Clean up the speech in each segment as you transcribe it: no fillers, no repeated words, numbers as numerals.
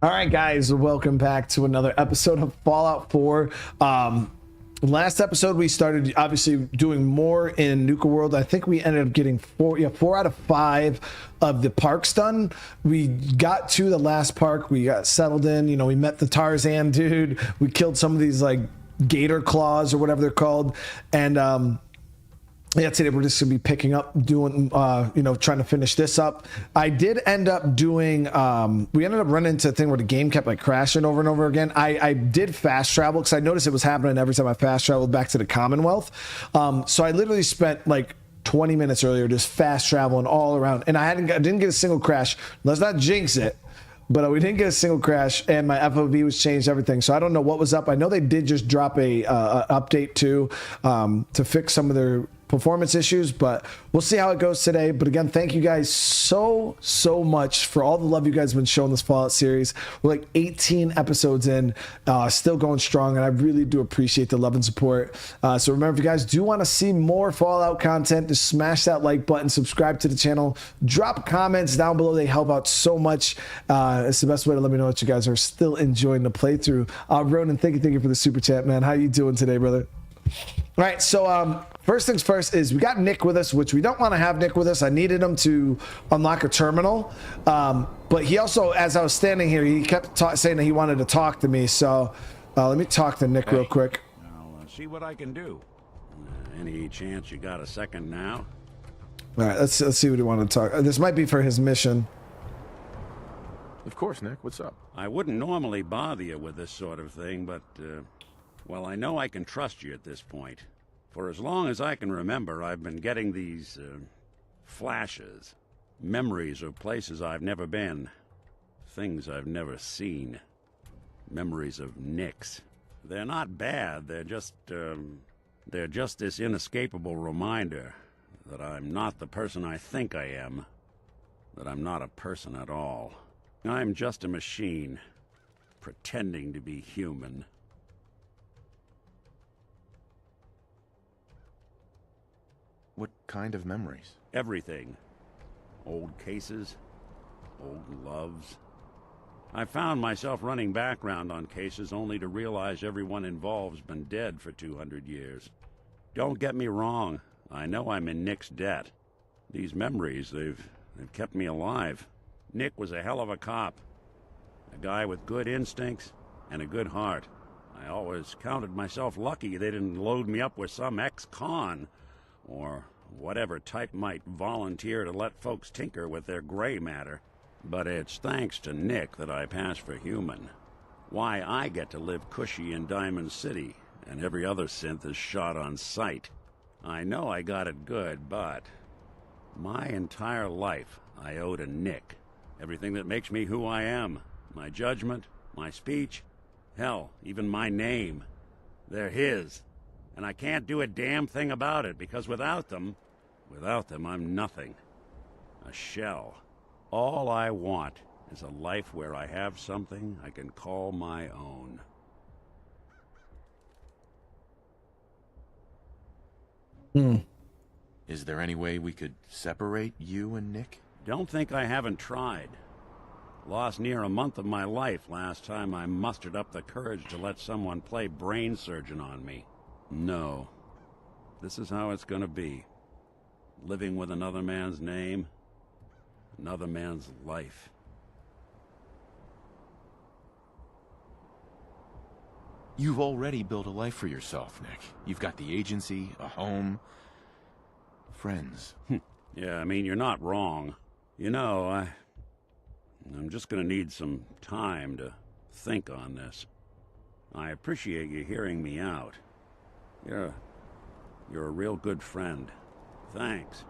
All right, guys, welcome back to another episode of Fallout 4. Last episode we started obviously doing more in Nuka World. I think we ended up getting four out of five of the parks done. We got to the last park. We got settled in. You know, we met the Tarzan dude. We killed some of these like gator claws or whatever they're called, and yeah, today we're just gonna be picking up, doing, trying to finish this up. I did end up doing, we ended up running into a thing where the game kept like crashing over and over again. I did fast travel because I noticed it was happening every time I fast traveled back to the Commonwealth. So I literally spent like 20 minutes earlier just fast traveling all around, and I didn't get a single crash. Let's not jinx it. But we didn't get a single crash, and my FOV was changed, everything. So I don't know what was up. I know they did just drop a update too, to fix some of their performance issues, but we'll see how it goes today. But again, thank you guys so much for all the love you guys have been showing this Fallout series. We're like 18 episodes in, still going strong, and I really do appreciate the love and support. So remember, if you guys do want to see more Fallout content, just smash that like button, subscribe to the channel, drop comments down below. They help out so much. It's the best way to let me know that you guys are still enjoying the playthrough. Ronan, thank you for the super chat, man. How you doing today, brother? All right, so first things first is we got Nick with us, which we don't want to have Nick with us. I needed him to unlock a terminal, but he also, as I was standing here, he kept saying that he wanted to talk to me. So let me talk to Nick real quick. I'll see what I can do. Any chance you got a second now? All right, let's see what he wanted to talk. This might be for his mission. Of course, Nick. What's up? I wouldn't normally bother you with this sort of thing, but, well, I know I can trust you at this point. For as long as I can remember, I've been getting these, flashes. Memories of places I've never been. Things I've never seen. Memories of Nicks. They're not bad, they're just this inescapable reminder that I'm not the person I think I am. That I'm not a person at all. I'm just a machine, pretending to be human. What kind of memories? Everything. Old cases, old loves. I found myself running background on cases only to realize everyone involved's been dead for 200 years. Don't get me wrong, I know I'm in Nick's debt. These memories, they've kept me alive. Nick was a hell of a cop. A guy with good instincts and a good heart. I always counted myself lucky they didn't load me up with some ex-con, or whatever type might volunteer to let folks tinker with their gray matter. But it's thanks to Nick that I pass for human. Why I get to live cushy in Diamond City, and every other synth is shot on sight. I know I got it good, but my entire life I owe to Nick. Everything that makes me who I am. My judgment, my speech, hell, even my name. They're his. And I can't do a damn thing about it, because without them, I'm nothing. A shell. All I want is a life where I have something I can call my own. Is there any way we could separate you and Nick? Don't think I haven't tried. Lost near a month of my life last time I mustered up the courage to let someone play brain surgeon on me. No. This is how it's gonna be. Living with another man's name, another man's life. You've already built a life for yourself, Nick. You've got the agency, a home, friends. Yeah, I mean, you're not wrong. You know, I'm just gonna need some time to think on this. I appreciate you hearing me out. You're a real good friend. Thanks.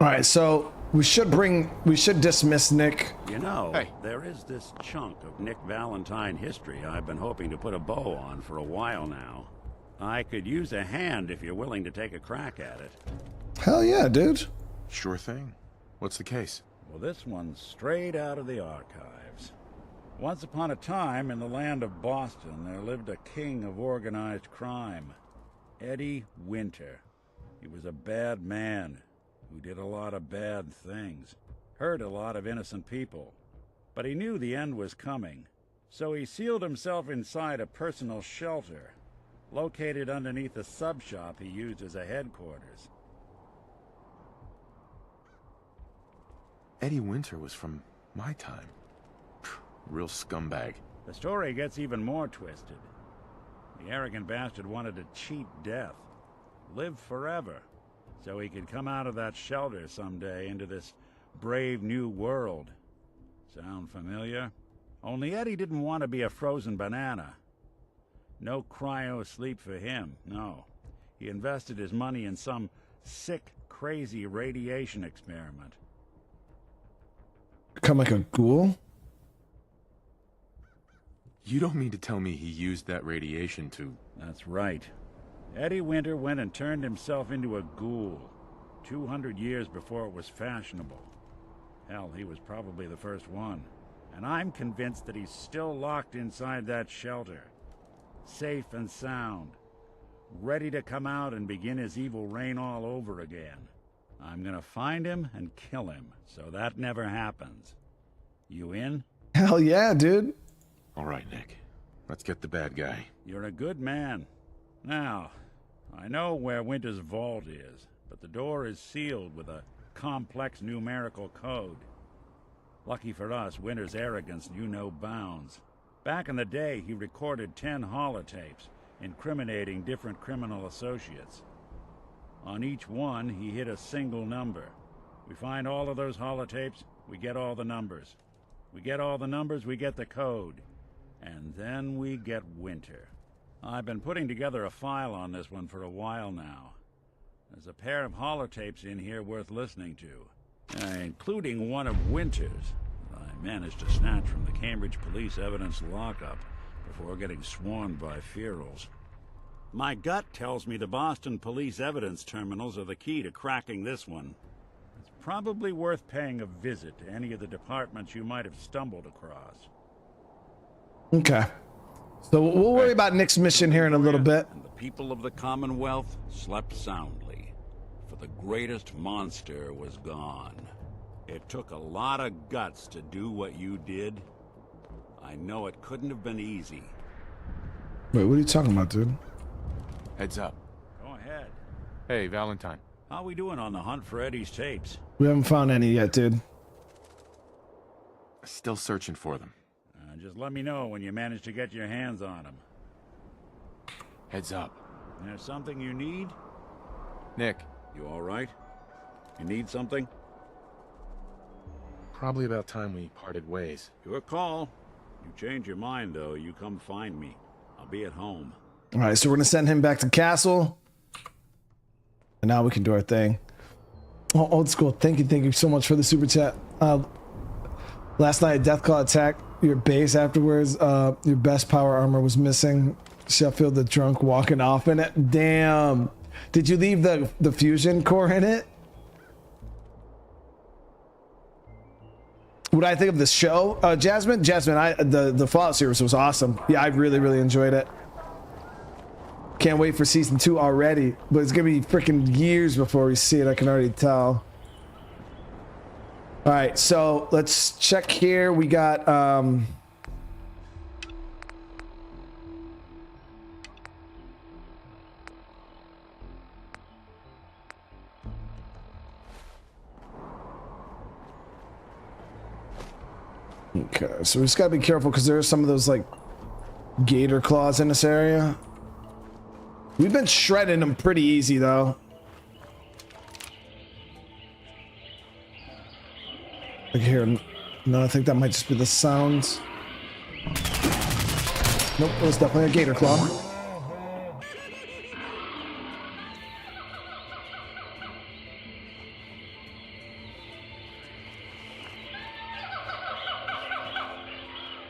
All right, so we should dismiss Nick. You know, Hey. there is this chunk of Nick Valentine history I've been hoping to put a bow on for a while now. I could use a hand if you're willing to take a crack at it. Hell yeah, dude. Sure thing. What's the case? Well, this one's straight out of the archives. Once upon a time, in the land of Boston, there lived a king of organized crime. Eddie Winter. He was a bad man who did a lot of bad things. Hurt a lot of innocent people. But he knew the end was coming, so he sealed himself inside a personal shelter, located underneath a sub-shop he used as a headquarters. Eddie Winter was from my time. Real scumbag. The story gets even more twisted. The arrogant bastard wanted to cheat death, live forever, so he could come out of that shelter someday into this brave new world. Sound familiar? Only Eddie didn't want to be a frozen banana. No cryo sleep for him, no. He invested his money in some sick, crazy radiation experiment. Become like a ghoul? You don't mean to tell me he used that radiation to... That's right. Eddie Winter went and turned himself into a ghoul, 200 years before it was fashionable. Hell, he was probably the first one. And I'm convinced that he's still locked inside that shelter. Safe and sound. Ready to come out and begin his evil reign all over again. I'm gonna find him and kill him, so that never happens. You in? Hell yeah, dude. All right, Nick. Let's get the bad guy. You're a good man. Now, I know where Winter's vault is, but the door is sealed with a complex numerical code. Lucky for us, Winter's arrogance knew no bounds. Back in the day, he recorded 10 holotapes, incriminating different criminal associates. On each one, he hit a single number. We find all of those holotapes, we get all the numbers. We get all the numbers, we get the code. And then we get Winter. I've been putting together a file on this one for a while now. There's a pair of holotapes in here worth listening to, including one of Winter's that I managed to snatch from the Cambridge police evidence lockup before getting swarmed by ferals. My gut tells me the Boston police evidence terminals are the key to cracking this one. It's probably worth paying a visit to any of the departments you might have stumbled across. Okay. So we'll worry about Nick's mission here in a little bit. And the people of the Commonwealth slept soundly, for the greatest monster was gone. It took a lot of guts to do what you did. I know it couldn't have been easy. Wait, what are you talking about, dude? Heads up. Go ahead. Hey, Valentine. How we doing on the hunt for Eddie's tapes? We haven't found any yet, dude. Still searching for them. Just let me know when you manage to get your hands on them. Heads up. There's something you need? Nick. You all right? You need something? Probably about time we parted ways. Your call. You change your mind, though, you come find me. I'll be at home. All right, so we're gonna send him back to castle, and now we can do our thing. Oh, old school. Thank you so much for the super chat. Last night, a death claw attacked your base. Afterwards, your best power armor was missing. Sheffield the drunk walking off in it. Damn. Did you leave the fusion core in it? What I think of the show, Jasmine, the Fallout series was awesome. Yeah, I really enjoyed it. Can't wait for season 2 already, but it's gonna be freaking years before we see it. I can already tell. All right, so let's check here. We got okay, so we just gotta be careful because there are some of those like gator claws in this area. We've been shredding them pretty easy though. Like here, no, I think that might just be the sounds. Nope, it was definitely a gator claw.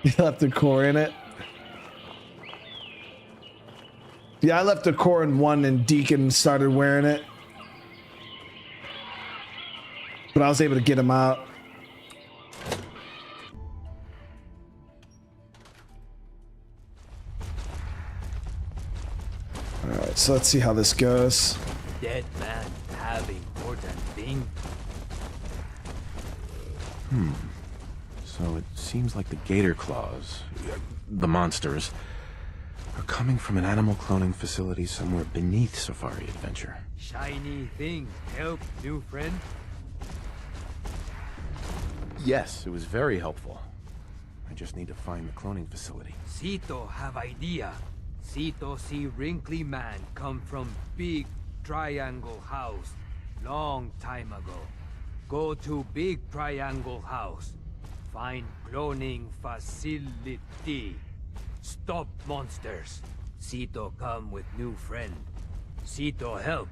You left the core in it. Yeah, I left the core in one and Deacon started wearing it. But I was able to get him out. Alright, so let's see how this goes. Dead man have important thing. So it seems like the gator claws, the monsters, are coming from an animal cloning facility somewhere beneath Safari Adventure. Shiny thing help, new friend? Yes, it was very helpful. I just need to find the cloning facility. Sito have idea. Sito see wrinkly man come from big triangle house long time ago. Go to big triangle house. Find cloning facility. Stop monsters. Sito come with new friend. Sito help.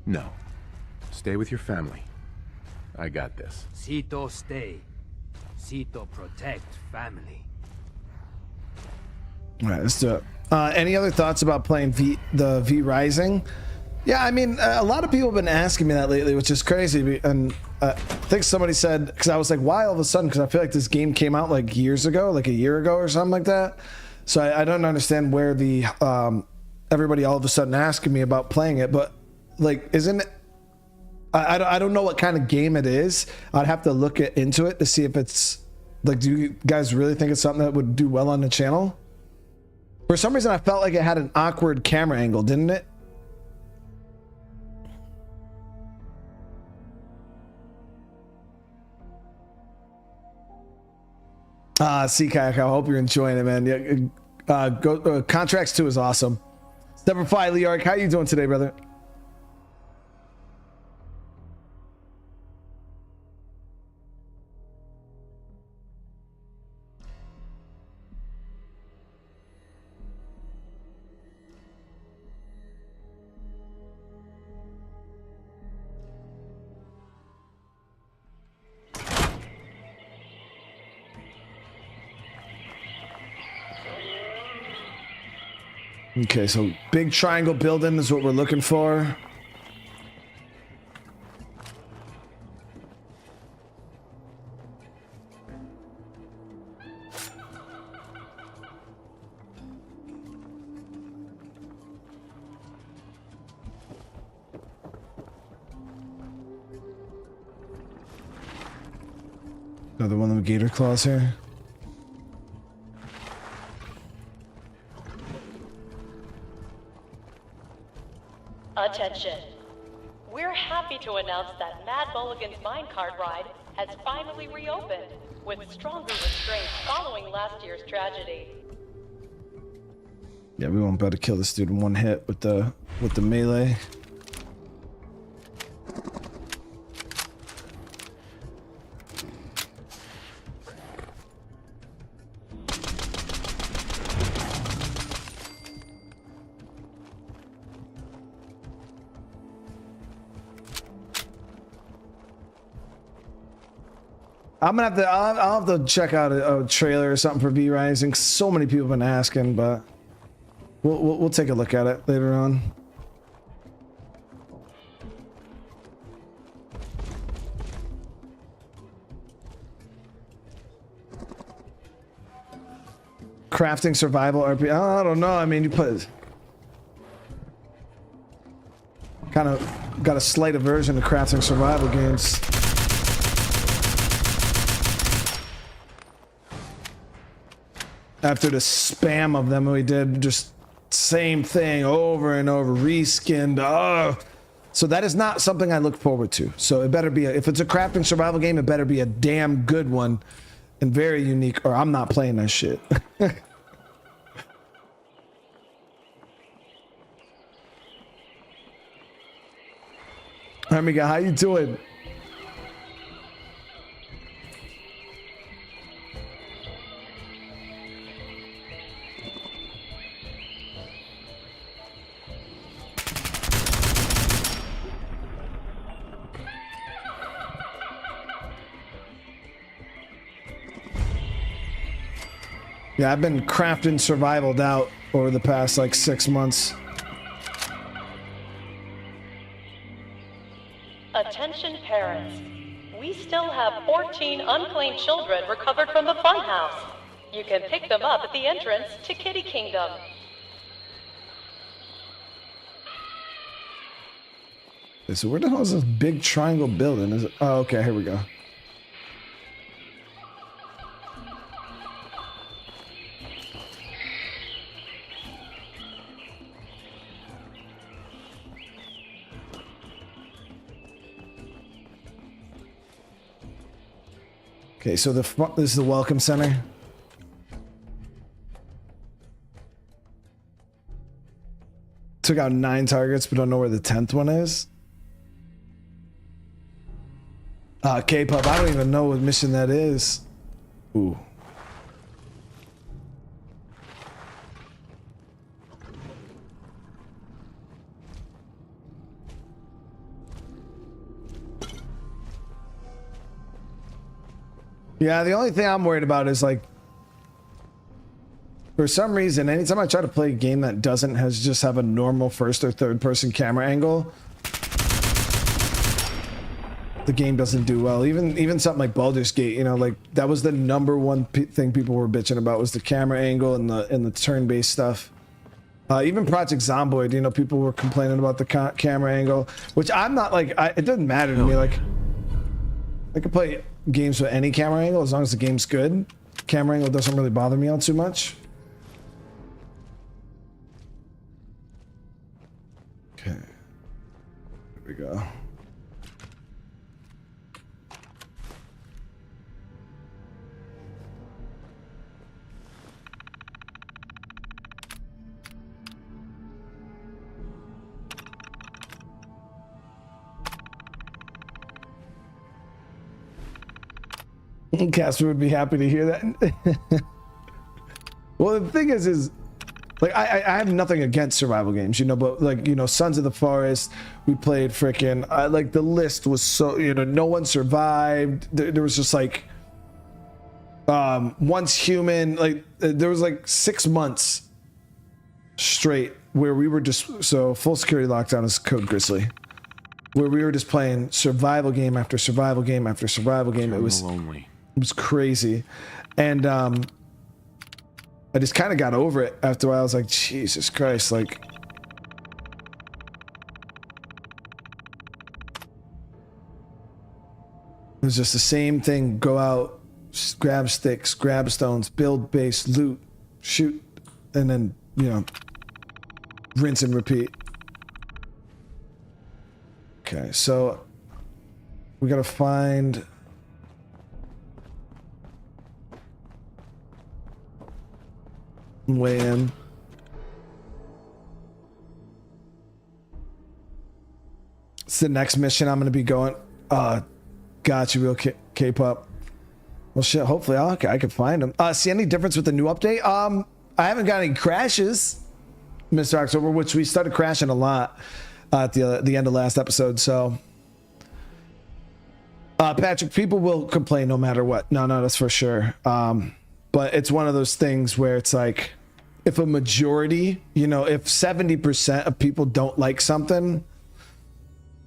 No. Stay with your family. I got this. Sito stay. Sito protect family. All right, let's do it. Any other thoughts about playing the V Rising? Yeah, I mean, a lot of people have been asking me that lately, which is crazy. And I think somebody said, because I was like, why all of a sudden? Because I feel like this game came out like years ago, like a year ago or something like that. So I don't understand where the everybody all of a sudden asking me about playing it. But like, isn't it? I don't know what kind of game it is. I'd have to look into it to see if it's like, do you guys really think it's something that would do well on the channel? For some reason, I felt like it had an awkward camera angle, didn't it? Seakayak, I hope you're enjoying it, man. Yeah, Contracts 2 is awesome. Step 5, Leoric, how you doing today, brother? Okay, so big triangle building is what we're looking for. Another one of the gator claws here. Attention. We're happy to announce that Mad Mulligan's minecart ride has finally reopened with stronger restraints following last year's tragedy. Yeah, we won't be able to kill this dude in one hit with the melee. I'll have to check out a trailer or something for V Rising. So many people have been asking, but we'll take a look at it later on. Crafting survival RP. I don't know. I mean, you put kind of got a slight aversion to crafting survival games. After the spam of them we did, just same thing over and over, reskinned. So that is not something I look forward to. So it better be, if it's a crafting survival game, it better be a damn good one and very unique, or I'm not playing that shit. Amiga, how you doing? Yeah, I've been crafting survivaled out over the past like 6 months. Attention parents. We still have 14 unclaimed children recovered from the funhouse. You can pick them up at the entrance to Kitty Kingdom. Okay, so where the hell is this big triangle building? Is it? Oh, okay, here we go. Okay, so this is the welcome center. Took out 9 targets, but don't know where the 10th one is. K-pop, I don't even know what mission that is. Ooh. Yeah, the only thing I'm worried about is like, for some reason, anytime I try to play a game that doesn't just have a normal first or third person camera angle, the game doesn't do well. Even something like Baldur's Gate, you know, like that was the #1 thing people were bitching about was the camera angle and the turn-based stuff. Even Project Zomboid, you know, people were complaining about the camera angle, which I'm not like. It doesn't matter to me. Like, I could play games with any camera angle as long as the game's good. Camera angle doesn't really bother me all too much. Okay, here we go. Casper would be happy to hear that. Well, the thing is like I have nothing against survival games, you know, but like, you know, Sons of the Forest, we played freaking like the list was so, you know, no one survived. There was just like Once Human, like there was like 6 months straight where we were just, so Full Security Lockdown is Code Grizzly, where we were just playing survival game after survival game after survival game. It was lonely. It was crazy. And I just kind of got over it after a while. I was like, Jesus Christ, like, it was just the same thing. Go out, grab sticks, grab stones, build base, loot, shoot, and then, you know, rinse and repeat. Okay, so we gotta find way in. It's the next mission I'm gonna be going. Got you, real K-pop. Well, shit. Hopefully, I can find them. See any difference with the new update? I haven't got any crashes, Mr. October, which we started crashing a lot at the end of last episode. So, Patrick, people will complain no matter what. No, that's for sure. But it's one of those things where it's like, if a majority, you know, if 70% of people don't like something,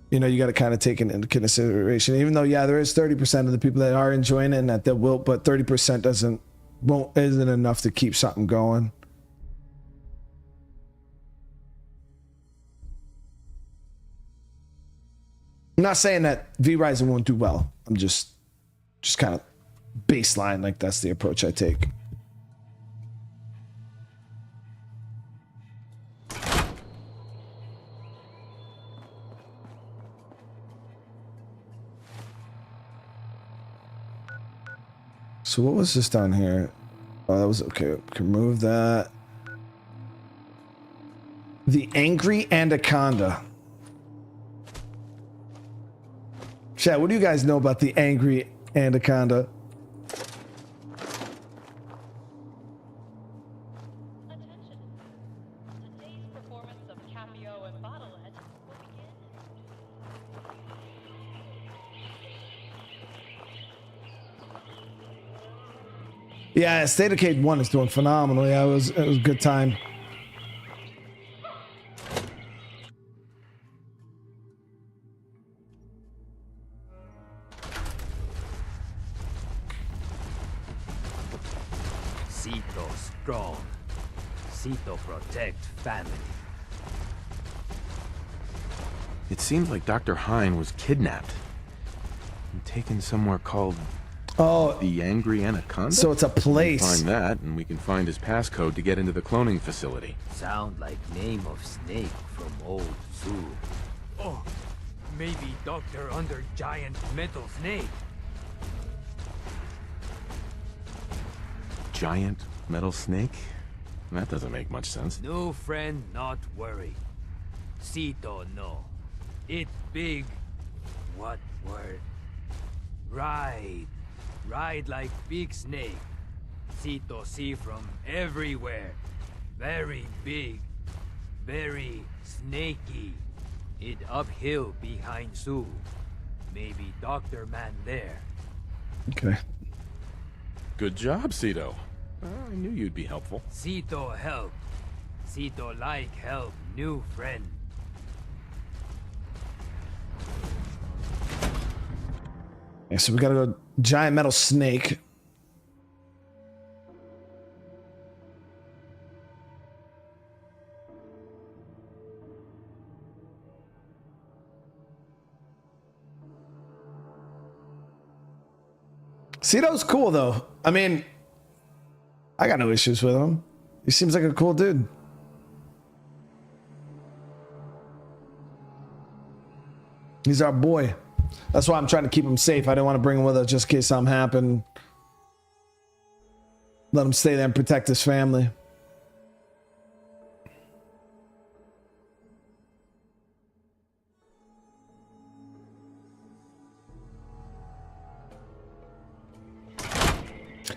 you know, you got to kind of take it into consideration. Even though, yeah, there is 30% of the people that are enjoying it and that will, but 30% isn't enough to keep something going. I'm not saying that V-Rising won't do well. I'm just kind of baseline, like that's the approach I take. So what was this down here? Oh, that was okay. We can move that. The Angry Anaconda. Chat, what do you guys know about the Angry Anaconda? Attention. Today's performance of Capio and Bottlehead will begin. Yeah, State of Decay 1 is doing phenomenal. Yeah, it was a good time. Sito strong. Sito protect family. It seems like Dr. Hine was kidnapped and taken somewhere called the Angry Anaconda. So it's a place. Find that, and we can find his passcode to get into the cloning facility. Sound like name of snake from old zoo. Oh, maybe Doctor under giant metal snake. Giant metal snake? That doesn't make much sense. No friend, not worry. Sito no. It big. What word? Ride. Ride like big snake. Sito see from everywhere. Very big. Very snaky. It uphill behind zoo. Maybe Dr. Man there. Okay. Good job, Sito. I knew you'd be helpful. Sito help. Sito like help new friend. Yeah, so we gotta go giant metal snake. Sito's cool though. I mean, I got no issues with him. He seems like a cool dude. He's our boy. That's why I'm trying to keep him safe. I didn't want to bring him with us just in case something happened. Let him stay there and protect his family.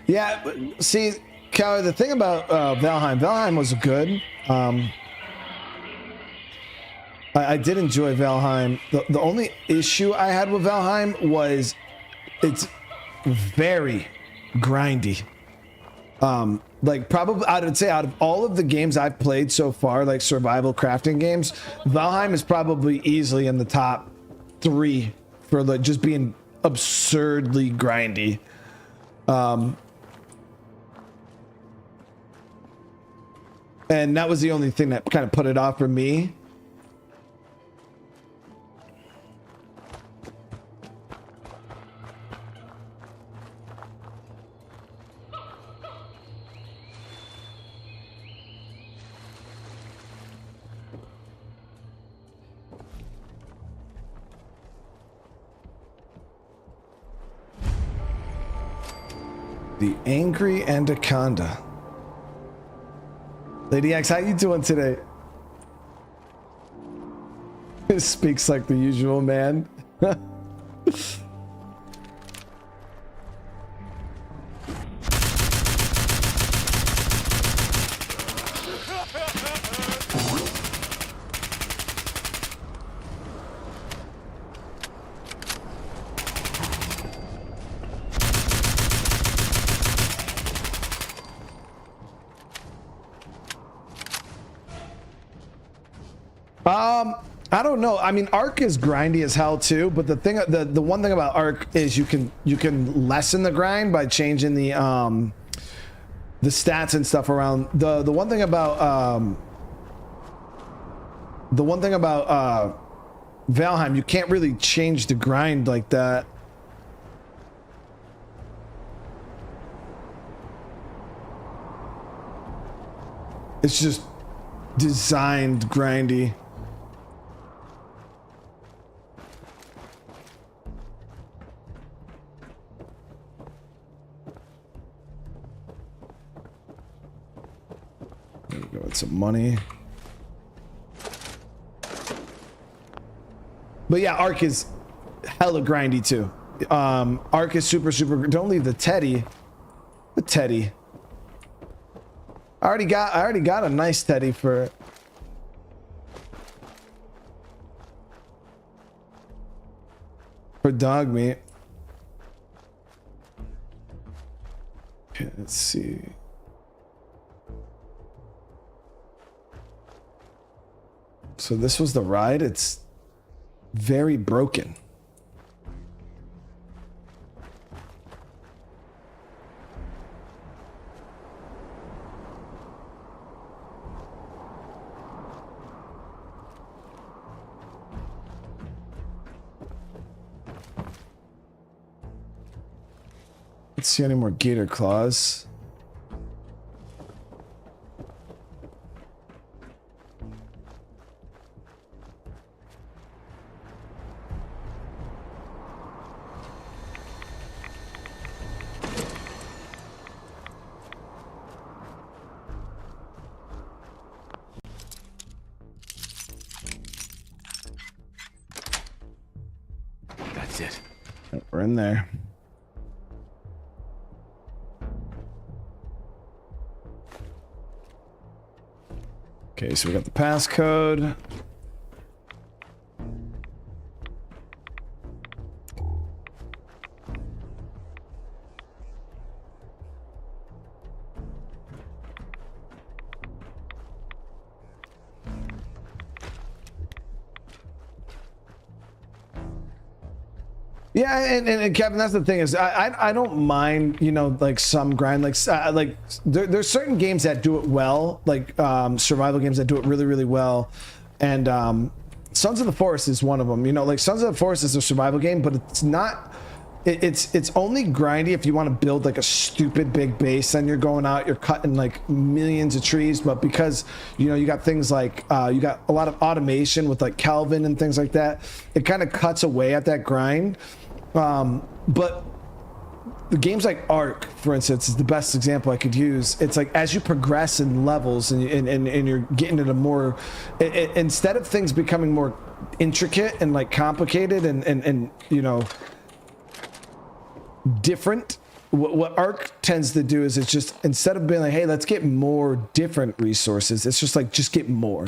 Yeah, see, Kelly, the thing about Valheim was good. I did enjoy Valheim. The only issue I had with Valheim was it's very grindy. Like probably I would say out of all of the games I've played so far, like survival crafting games, Valheim is probably easily in the top 3 for like just being absurdly grindy. And that was the only thing that kind of put it off for me. The Angry Anaconda. Lady X, how you doing today? Speaks like the usual man. I don't know. I mean, Arc is grindy as hell too, but the thing, the one thing about Arc is you can lessen the grind by changing the stats and stuff around. The one thing about Valheim, you can't really change the grind like that. It's just designed grindy. There we go with some money. But yeah, Arc is hella grindy too. Arc is super. Don't leave the Teddy. The Teddy. I already got a nice Teddy for dog meat. Okay, let's see. So this was the ride. It's very broken. don't see any more gator claws. That's it. We're in there. Okay, so we got the passcode. Yeah, and Kevin, that's the thing is I don't mind, you know, like some grind, like there's certain games that do it well, like survival games that do it really well, and Sons of the Forest is one of them. You know, like Sons of the Forest is a survival game, but it's not. It's only grindy if you want to build like a stupid big base. Then you're going out, you're cutting like millions of trees. But because you know you got things like you got a lot of automation with like Kelvin and things like that, it kind of cuts away at that grind. But the games like Ark, for instance, is the best example I could use. It's like as you progress in levels and you're getting into more, instead of things becoming more intricate and like complicated and you know different, what Ark tends to do is it's just instead of being like, hey, let's get more different resources, it's just like just get more.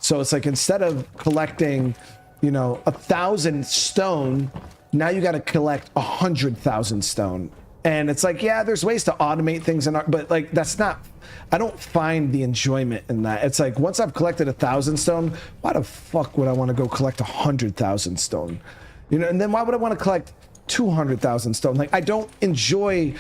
So it's like instead of collecting, you know, 1,000 stone, now you got to collect 100,000 stone. And it's like, yeah, there's ways to automate things in Ark, but like that's not, I don't find the enjoyment in that. It's like once I've collected 1,000 stone, why the fuck would I want to go collect 100,000 stone? You know, and then why would I want to collect 200,000 stone? Like I don't enjoy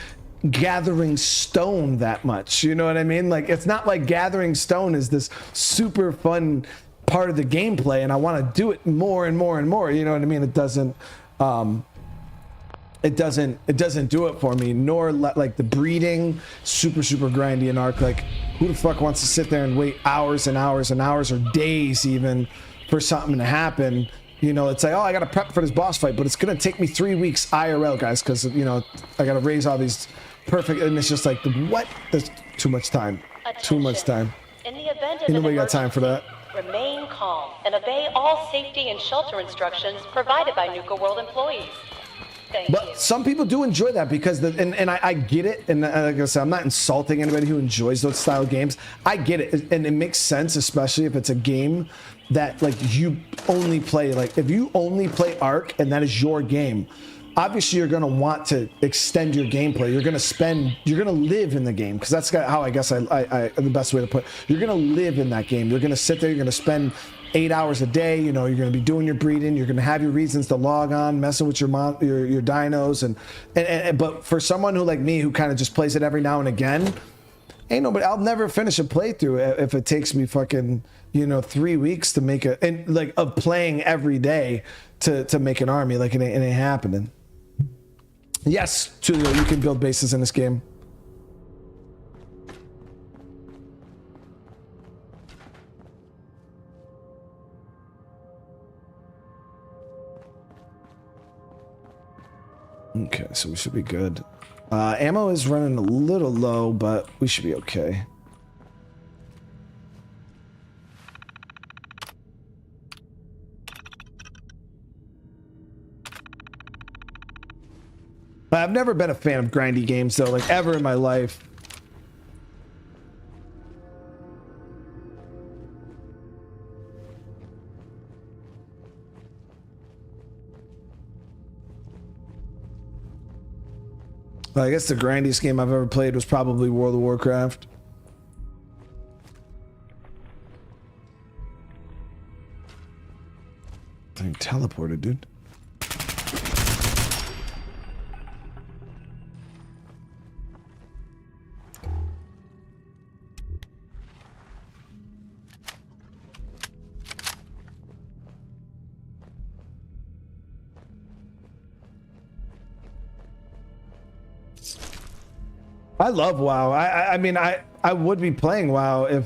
gathering stone that much. You know what I mean? Like it's not like gathering stone is this super fun part of the gameplay, and I want to do it more and more and more. You know what I mean? It doesn't do it for me. Nor like the breeding, super grindy in Ark. Like who the fuck wants to sit there and wait hours and hours and hours or days even for something to happen? You know, it's like, oh, I gotta prep for this boss fight, but it's gonna take me 3 weeks IRL, guys, because you know I gotta raise all these perfect, and it's just like, what? There's too much time. Too much time. In the event of Nobody got time for that. Remain calm and obey all safety and shelter instructions provided by Nuka World employees. Thank you. But some people do enjoy that because I get it, and like I said, I'm not insulting anybody who enjoys those style of games. I get it, and it makes sense, especially if it's a game that like you only play, like if you only play Ark and that is your game, obviously you're going to want to extend your gameplay. You're going to live in the game, because that's how I guess I the best way to put it. You're going to live in that game. You're going to sit there, you're going to spend 8 hours a day, you know, you're going to be doing your breeding, you're going to have your reasons to log on, messing with your dinos, and but for someone who like me, who kind of just plays it every now and again, ain't nobody, I'll never finish a playthrough if it takes me fucking, you know, 3 weeks to make of playing every day to make an army. Like it ain't happening. Yes, Tulio, you can build bases in this game. Okay, so we should be good. Ammo is running a little low, but we should be okay. I've never been a fan of grindy games, though, like ever in my life. I guess the grindiest game I've ever played was probably World of Warcraft. Thing teleported, dude. I love WoW. I mean, I would be playing WoW if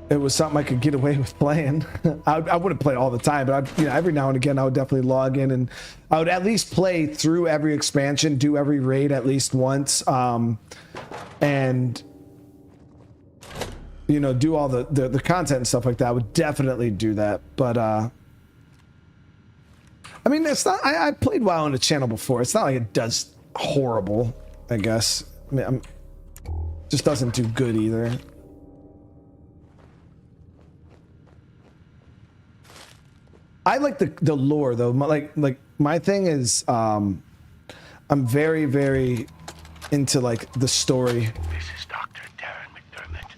it was something I could get away with playing. I wouldn't play all the time, but you know, every now and again I would definitely log in, and I would at least play through every expansion, do every raid at least once, and you know, do all the content and stuff like that. I would definitely do that, but I mean, it's not. I played WoW on the channel before. It's not like it does horrible, I guess. I mean, just doesn't do good either. I like the lore though. Like my thing is, I'm very, very into like the story. This is Dr. Darren McDermott,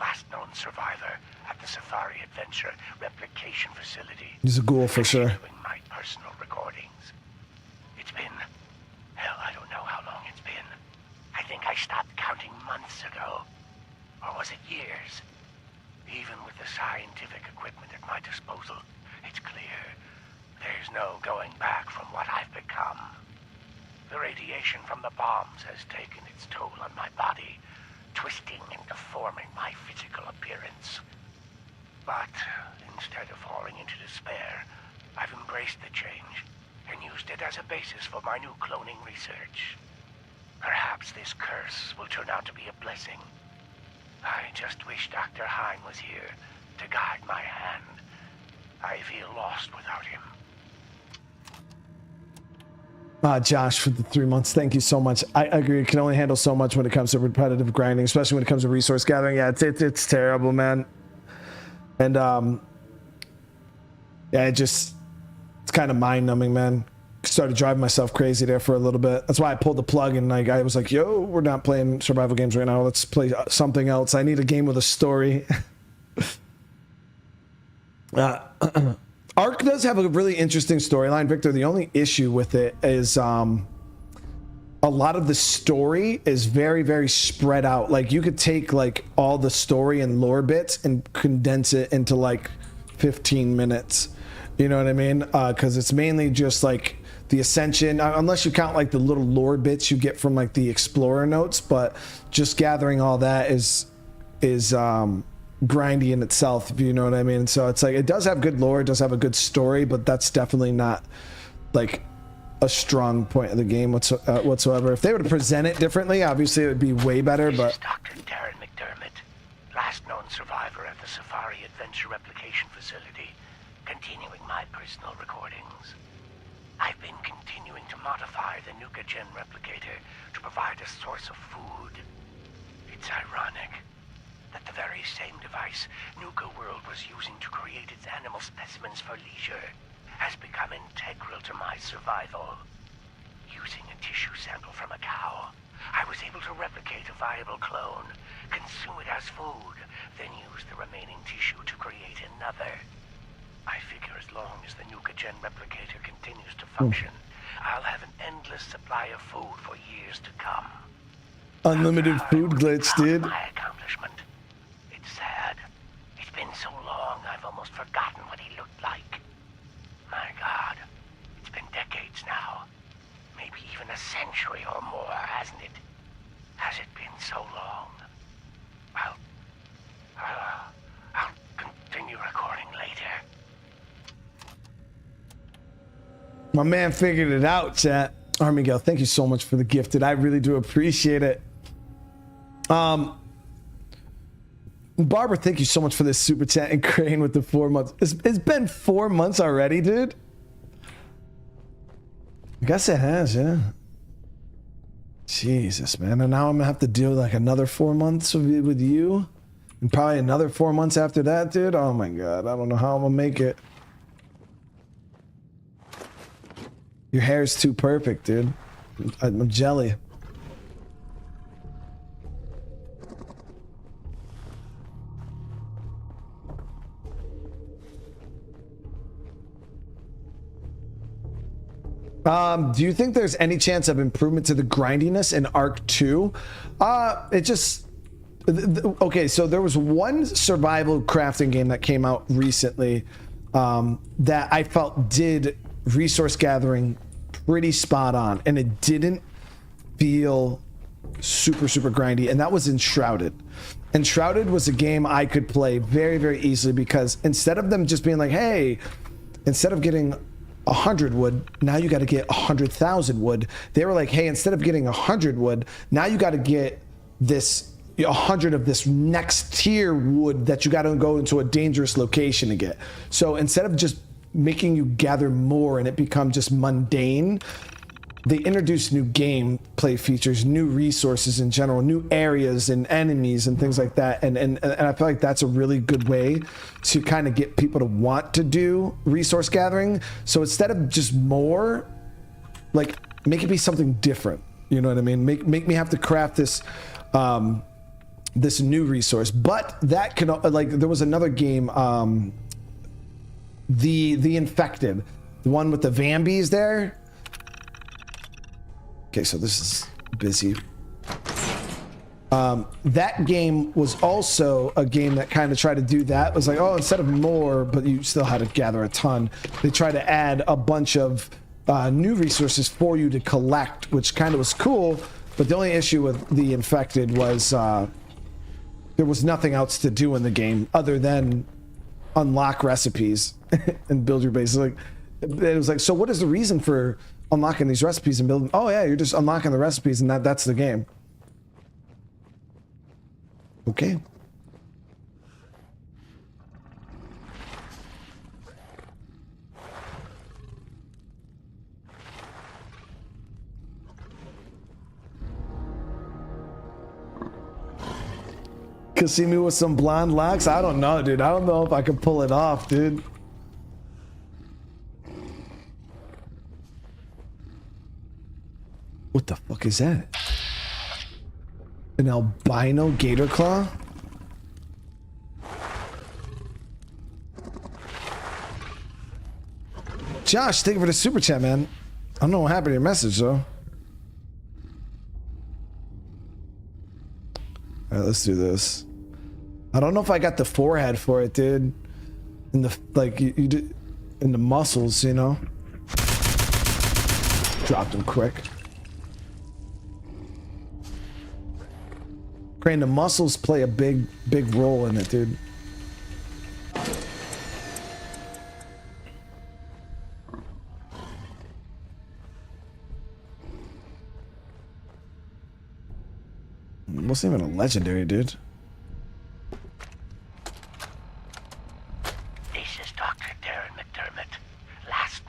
last known survivor at the Safari Adventure Replication Facility. He's a ghoul for sure. Doing my personal recordings. It's been, hell, I don't know how long it's been. I think I stopped counting months ago. Or was it years? Even with the scientific equipment at my disposal, it's clear there's no going back from what I've become. The radiation from the bombs has taken its toll on my body, twisting and deforming my physical appearance. But instead of falling into despair, I've embraced the change and used it as a basis for my new cloning research. Perhaps this curse will turn out to be a blessing. I just wish Dr. Hine was here to guide my hand. I feel lost without him. Josh, for the 3 months, thank you so much. I agree. It can only handle so much when it comes to repetitive grinding, especially when it comes to resource gathering. Yeah, it's terrible, man. And yeah, it's kind of mind numbing, man. Started driving myself crazy there for a little bit. That's why I pulled the plug, and like I was like, yo, we're not playing survival games right now. Let's play something else. I need a game with a story. Ark does have a really interesting storyline, Victor. The only issue with it is a lot of the story is very, very spread out. Like you could take like all the story and lore bits and condense it into like 15 minutes. You know what I mean? Because it's mainly just like the Ascension, unless you count like the little lore bits you get from like the Explorer notes, but just gathering all that is grindy in itself, if you know what I mean. So it's like it does have good lore, it does have a good story, but that's definitely not like a strong point of the game whatsoever. If they were to present it differently, obviously it would be way better. But this is Dr. Darren McDermott, last known survivor at the Safari Adventure Replication Facility, continuing my personal recordings. I've been continuing to modify the Nuka Gen replicator to provide a source of food. It's ironic that the very same device Nuka World was using to create its animal specimens for leisure has become integral to my survival. Using a tissue sample from a cow, I was able to replicate a viable clone, consume it as food, then use the remaining tissue to create another. I figure as long as the Nuka Gen replicator continues to function, I'll have an endless supply of food for years to come. Unlimited food glitch, dude. My accomplishment. It's sad. It's been so long, I've almost forgotten what he looked like. My God, it's been decades now. Maybe even a century or more, hasn't it? Has it been so long? I'll continue recording later. My man figured it out, chat. Armigel, thank you so much for the gifted. I really do appreciate it. Barbara, thank you so much for this super chat, and Crane with the 4 months. It's been 4 months already, dude. I guess it has, yeah. Jesus, man. And now I'm gonna have to deal like another 4 months with you, and probably another 4 months after that, dude. Oh my God, I don't know how I'm gonna make it. Your hair's too perfect, dude. I'm jelly. Do you think there's any chance of improvement to the grindiness in Ark 2? It just... Okay, so there was one survival crafting game that came out recently that I felt did resource gathering pretty spot on, and it didn't feel super grindy, and that was Enshrouded. Enshrouded was a game I could play very easily, because instead of them just being like, hey, instead of getting 100 wood, now you got to get 100,000 wood, they were like, hey, instead of getting 100 wood, now you got to get this 100 of this next tier wood that you got to go into a dangerous location to get. So instead of just making you gather more and it become just mundane, they introduced new gameplay features, new resources in general, new areas and enemies and things like that. And I feel like that's a really good way to kind of get people to want to do resource gathering. So instead of just more, like, make it be something different. You know what I mean? Make me have to craft this this new resource. But that can, like, there was another game, the Infected, the one with the Vambies there. Okay, so this is busy. That game was also a game that kind of tried to do that. It was like, oh, instead of more, but you still had to gather a ton, they tried to add a bunch of new resources for you to collect, which kind of was cool. But the only issue with the Infected was there was nothing else to do in the game other than unlock recipes and build your base. Like, it was like, so what is the reason for unlocking these recipes and building? Oh yeah, you're just unlocking the recipes and that's the game. Okay. Cause see me with some blonde locks? I don't know, dude. I don't know if I can pull it off, dude. What the fuck is that? An albino gator claw? Josh, thank you for the super chat, man. I don't know what happened to your message, though. Alright, let's do this. I don't know if I got the forehead for it, dude. In the, like, you did, in the muscles, you know? Dropped him quick. Crane, the muscles play a big role in it, dude. It wasn't even a legendary, dude.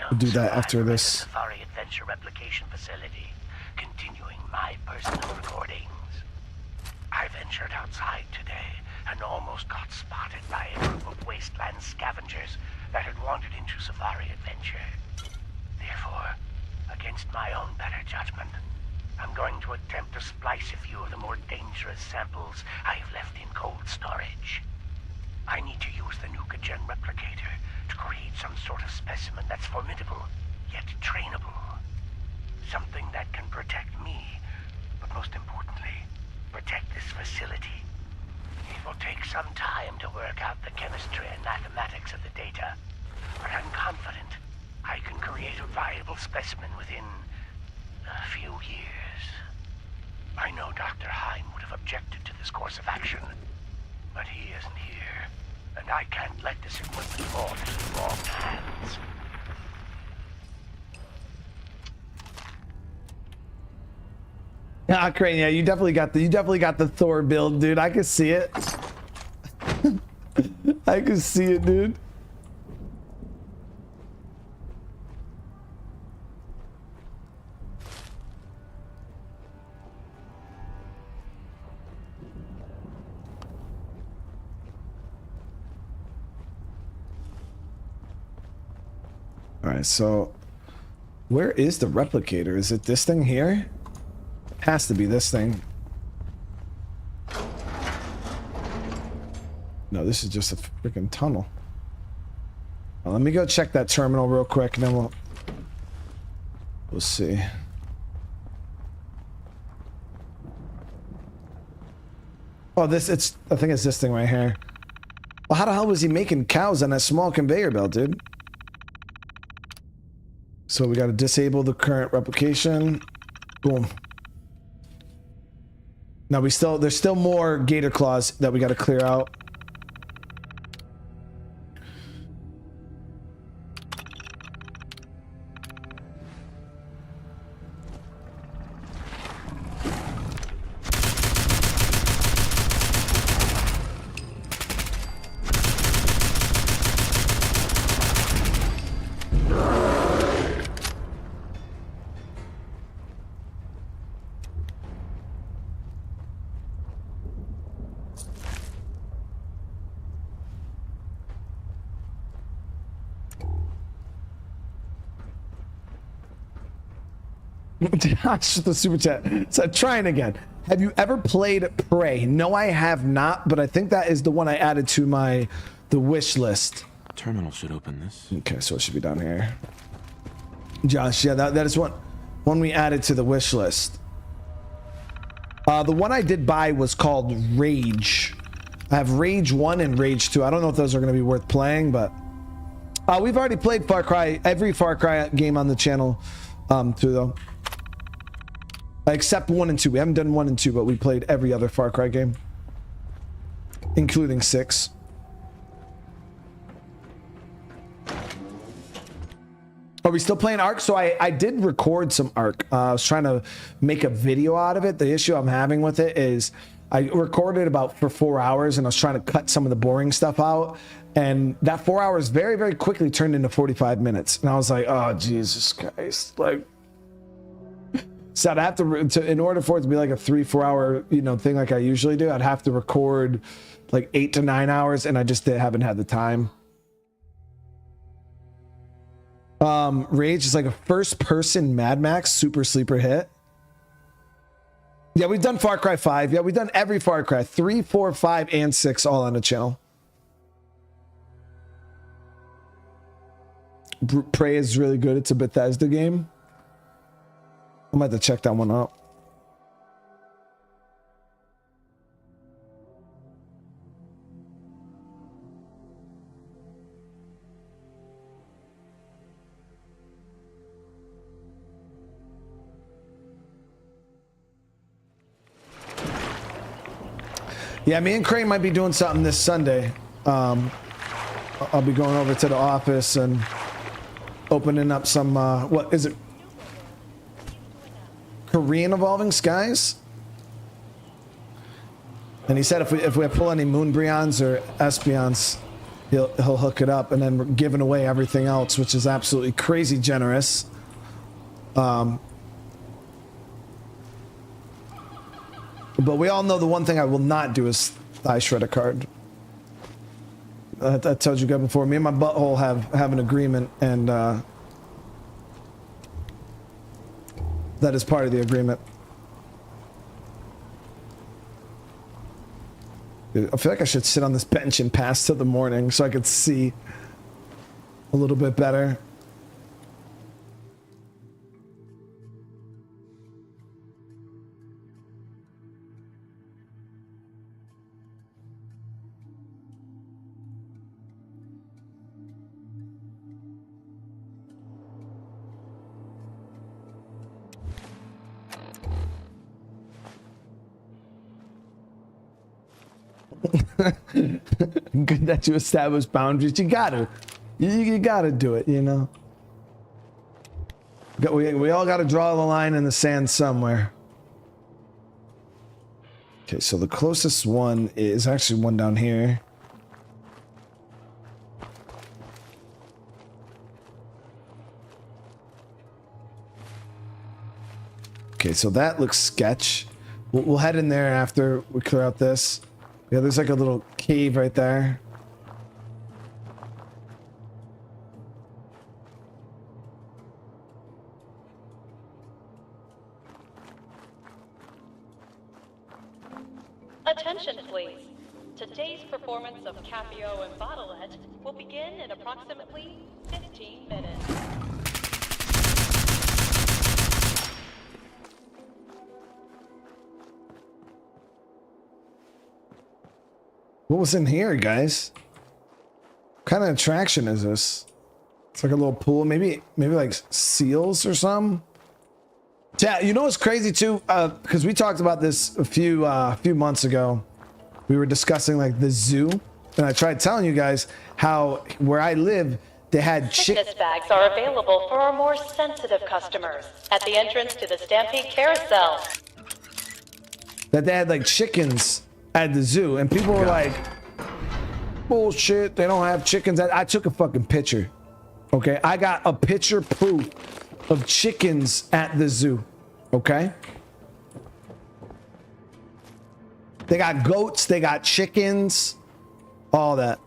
We'll do that after this. Safari Adventure Replication Facility, continuing my personal recordings. I ventured outside today and almost got spotted by a group of Wasteland scavengers that had wandered into Safari Adventure. Therefore, against my own better judgment, I'm going to attempt to splice a few of the more dangerous samples I have left in cold storage. I need to use the Nuka replicator to create some sort of specimen that's formidable, yet trainable. Something that can protect me, but most importantly, protect this facility. It will take some time to work out the chemistry and mathematics of the data, but I'm confident I can create a viable specimen within a few years. I know Dr. Heim would have objected to this course of action, but he isn't here, and I can't let this equipment fall into the wrong hands. Ah, Crane, yeah, you definitely got the Thor build, dude. I can see it. I can see it, dude. All right, so where is the replicator? Is it this thing here? Has to be this thing. No, this is just a freaking tunnel. Well, let me go check that terminal real quick, and then we'll see. Oh, I think it's this thing right here. Well, how the hell was he making cows on that small conveyor belt, dude? So we got to disable the current replication. Boom. No, there's still more gator claws that we got to clear out. Josh with the super chat. So trying again. Have you ever played Prey? No, I have not, but I think that is the one I added to the wish list. Terminal should open this. Okay, so it should be down here. Josh, yeah, that is one we added to the wish list. The one I did buy was called Rage. I have Rage 1 and Rage 2. I don't know if those are going to be worth playing, but we've already played Far Cry, every Far Cry game on the channel too, though. Except 1 and 2. We haven't done 1 and 2, but we played every other Far Cry game, including 6. Are we still playing Ark? So I did record some Ark. I was trying to make a video out of it. The issue I'm having with it is I recorded about for 4 hours, and I was trying to cut some of the boring stuff out. And that 4 hours very, very quickly turned into 45 minutes. And I was like, oh, Jesus Christ. Like, so I'd have to in order for it to be like a 3-4 hour, thing like I usually do, I'd have to record like 8 to 9 hours, and I just haven't had the time. Rage is like a first-person Mad Max super sleeper hit. Yeah, we've done Far Cry 5. Yeah, we've done every Far Cry 3, 4, 5, and 6 all on the channel. Prey is really good. It's a Bethesda game. I might have to check that one out. Yeah, me and Crane might be doing something this Sunday. I'll be going over to the office and opening up some, what is it? Korean Evolving Skies? And he said if we pull any Moonbryons or Espions, he'll hook it up, and then we're giving away everything else, which is absolutely crazy generous. But we all know the one thing I will not do is buy Shredder card. I told you guys before, me and my butthole have an agreement, and that is part of the agreement. I feel like I should sit on this bench and pass till the morning so I could see a little bit better. Good that you establish boundaries. You gotta do it, you know. We all gotta draw the line in the sand somewhere. Okay, so the closest one is actually one down here. Okay, so that looks sketch. We'll head in there after we clear out this. Yeah, there's like a little cave right there. Attention, please. Today's performance of Capio and Bottleette will begin in approximately 15 minutes. What was in here, guys? What kind of attraction is this? It's like a little pool, maybe like seals or something. Yeah, you know what's crazy too? Because we talked about this a few months ago. We were discussing like the zoo, and I tried telling you guys how where I live they had Sickness bags are available for our more sensitive customers at the entrance to the Stampede Carousel. That they had like chickens at the zoo, and people were like, bullshit, they don't have chickens. I took a fucking picture. Okay, I got a picture proof of chickens at the zoo. Okay, they got goats, they got chickens, all that.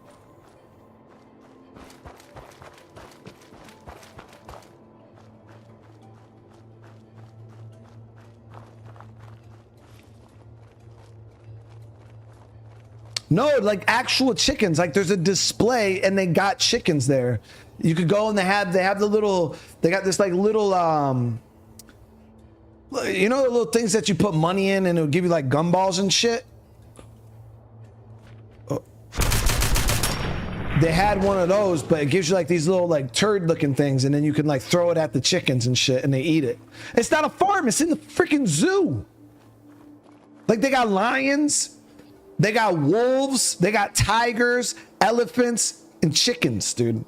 No, like actual chickens. Like there's a display and they got chickens there. You could go and they have the little, they got this like little you know the little things that you put money in and it'll give you like gumballs and shit. They had one of those, but it gives you like these little like turd looking things, and then you can like throw it at the chickens and shit and they eat it. It's not a farm, it's in the freaking zoo. Like they got lions, they got wolves, they got tigers, elephants, and chickens, dude.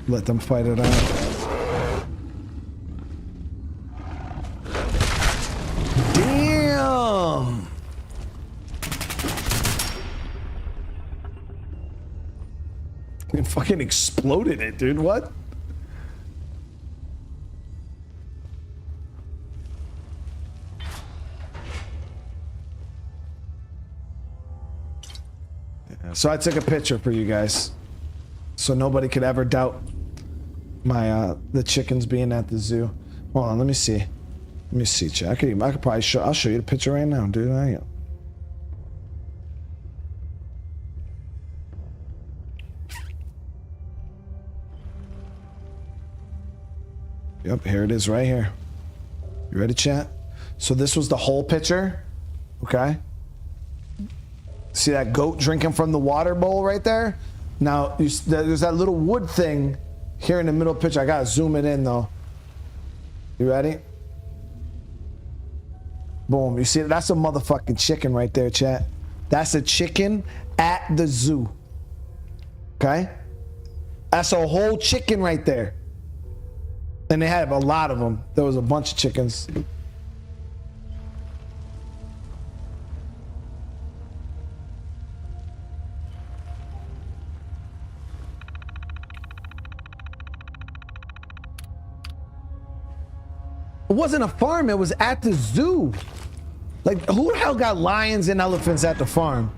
Let them fight it out. Damn! It fucking exploded it, dude. What? Yeah, so I took a picture for you guys, so nobody could ever doubt my the chickens being at the zoo. Hold on, let me see. Let me see, chat. I could probably show. I'll show you the picture right now, dude. Yep, here it is right here. You ready, chat? So this was the whole picture. Okay. See that goat drinking from the water bowl right there? Now there's that little wood thing here in the middle picture. I gotta zoom it in though. You ready? Boom. You see, that's a motherfucking chicken right there, chat. That's a chicken at the zoo. Okay? That's a whole chicken right there. And they had a lot of them. There was a bunch of chickens. It wasn't a farm, it was at the zoo. Like, who the hell got lions and elephants at the farm?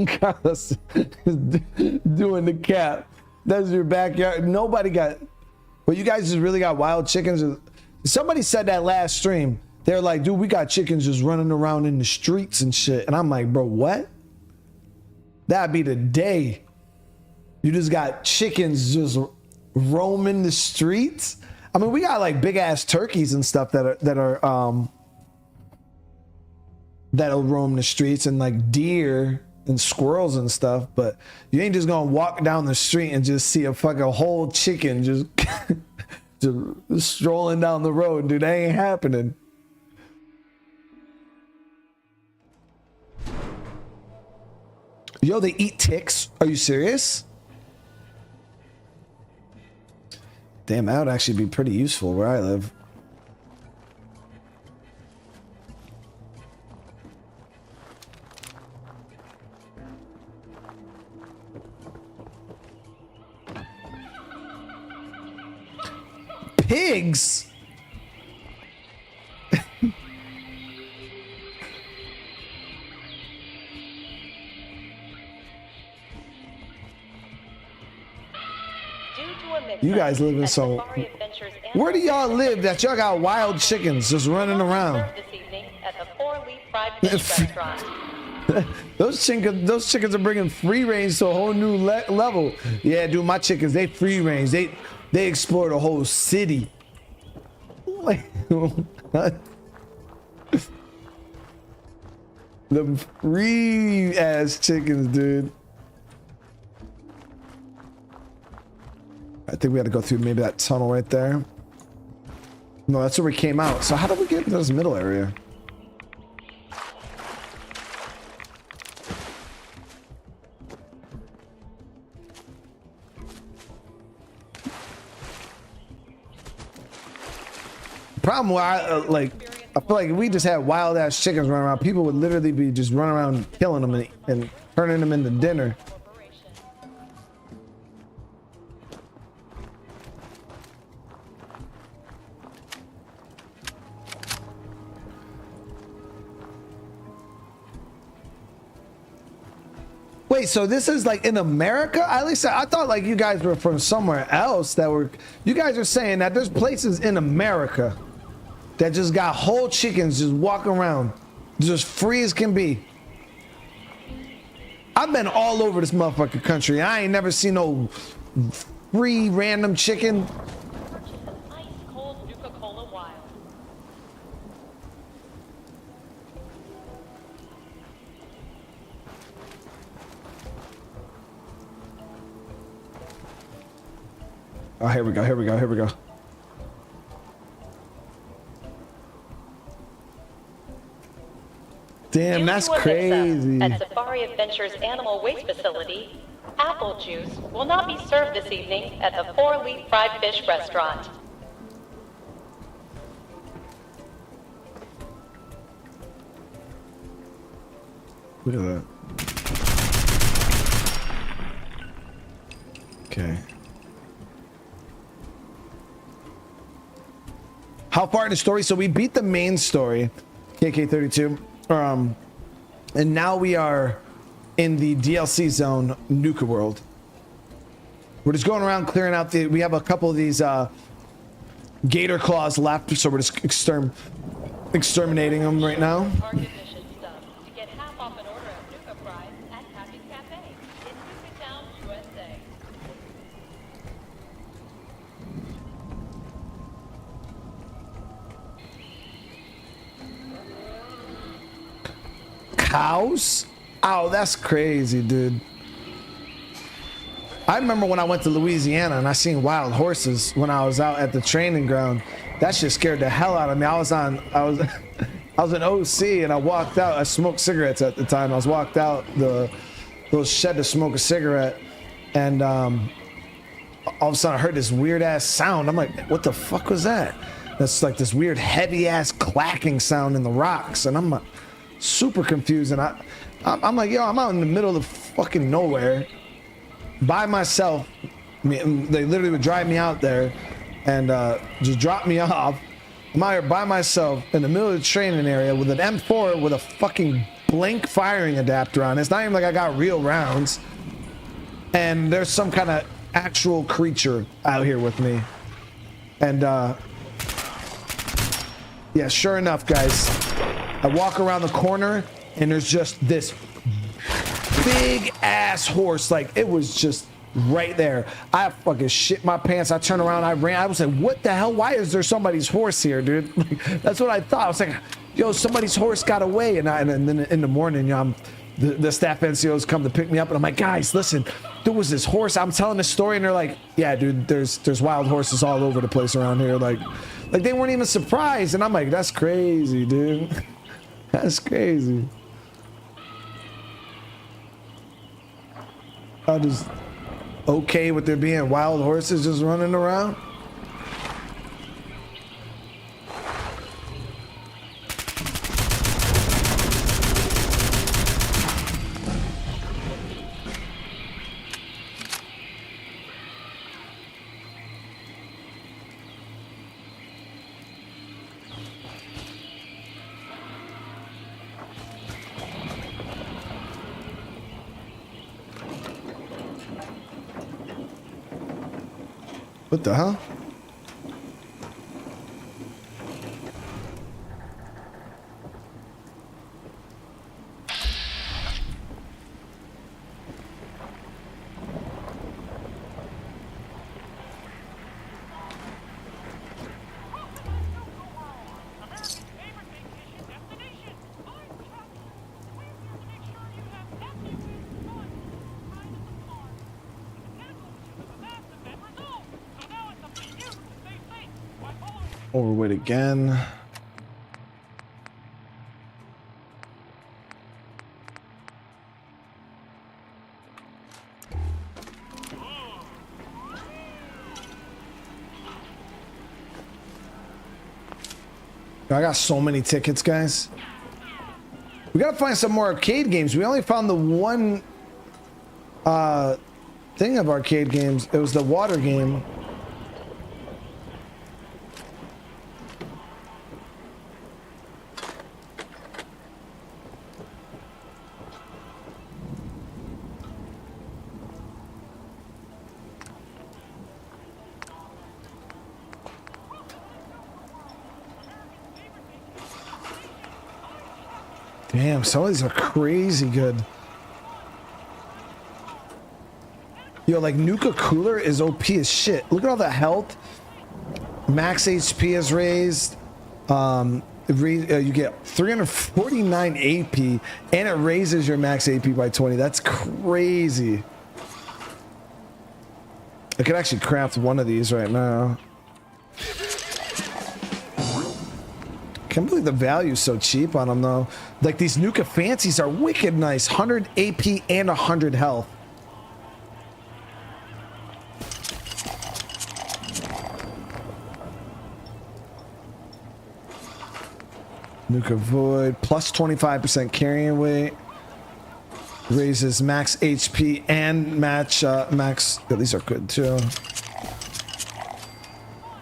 Carlos is doing the cap. That's your backyard. Nobody got... Well, you guys just really got wild chickens. Somebody said that last stream. They're like, dude, we got chickens just running around in the streets and shit. And I'm like, bro, what? That'd be the day. You just got chickens just roaming the streets. I mean, we got like big ass turkeys and stuff that'll roam the streets, and like deer and squirrels and stuff. But you ain't just gonna walk down the street and just see a fucking whole chicken just, just strolling down the road, dude. That ain't happening. Yo, they eat ticks? Are you serious? Damn, that would actually be pretty useful where I live. Pigs? Do You guys live in some. Where do y'all live that y'all got wild chickens just running around? Those chickens are bringing free range to a whole new level. Yeah, dude, my chickens, they free range. They explore the whole city. Like, the free ass chickens, dude. I think we had to go through maybe that tunnel right there. No, that's where we came out. So how did we get into this middle area? Problem where I feel like if we just had wild ass chickens running around, people would literally be just running around killing them and turning them into dinner. Wait, so this is like in America? At least I thought like you guys were from somewhere else that were. You guys are saying that there's places in America that just got whole chickens just walking around, just free as can be. I've been all over this motherfucking country. I ain't never seen no free random chicken. Ice cold Nuka Cola Wild. Oh, here we go, here we go, here we go. Damn, that's crazy. At Safari Adventures Animal Waste Facility, apple juice will not be served this evening at the 4-Leaf Fried Fish Restaurant. Look at that. Okay. How far in the story? So we beat the main story, KK32. And now we are in the DLC zone, Nuka World. We're just going around clearing out we have a couple of these gator claws left, so we're just exterminating them right now. Cows? Oh, that's crazy, dude. I remember when I went to Louisiana and I seen wild horses when I was out at the training ground. That shit scared the hell out of me. I was in OC and I walked out. I smoked cigarettes at the time. I was walked out the little shed to smoke a cigarette, and all of a sudden I heard this weird ass sound. I'm like, what the fuck was that? That's like this weird heavy ass clacking sound in the rocks, and I'm super confused. And I'm like, yo, I'm out in the middle of fucking nowhere by myself. I mean, they literally would drive me out there and just drop me off. I'm out here by myself in the middle of the training area with an M4 with a fucking blank firing adapter on. It's not even like I got real rounds. And there's some kind of actual creature out here with me. And yeah, sure enough, guys, I walk around the corner and there's just this big ass horse. Like, it was just right there. I fucking shit my pants. I turned around, I ran. I was like, what the hell? Why is there somebody's horse here, dude? Like, that's what I thought. I was like, yo, somebody's horse got away. And then in the morning, you know, the staff NCOs come to pick me up, and I'm like, guys, listen, there was this horse. I'm telling this story, and they're like, yeah, dude, there's wild horses all over the place around here. Like they weren't even surprised. And I'm like, that's crazy, dude. That's crazy. I just okay with there being wild horses just running around. What the hell? Overweight again. I got so many tickets, guys. We gotta find some more arcade games. We only found the one thing of arcade games. It was the water game. Damn, some of these are crazy good. Yo, like Nuka Cooler is OP as shit. Look at all the health. Max HP is raised. You get 349 AP, and it raises your max AP by 20. That's crazy. I could actually craft one of these right now. Can't believe the value is so cheap on them though. Like these Nuka Fancies are wicked nice. 100 AP and 100 health. Nuka Void plus 25% carrying weight. Raises max HP and max. Yeah, these are good too.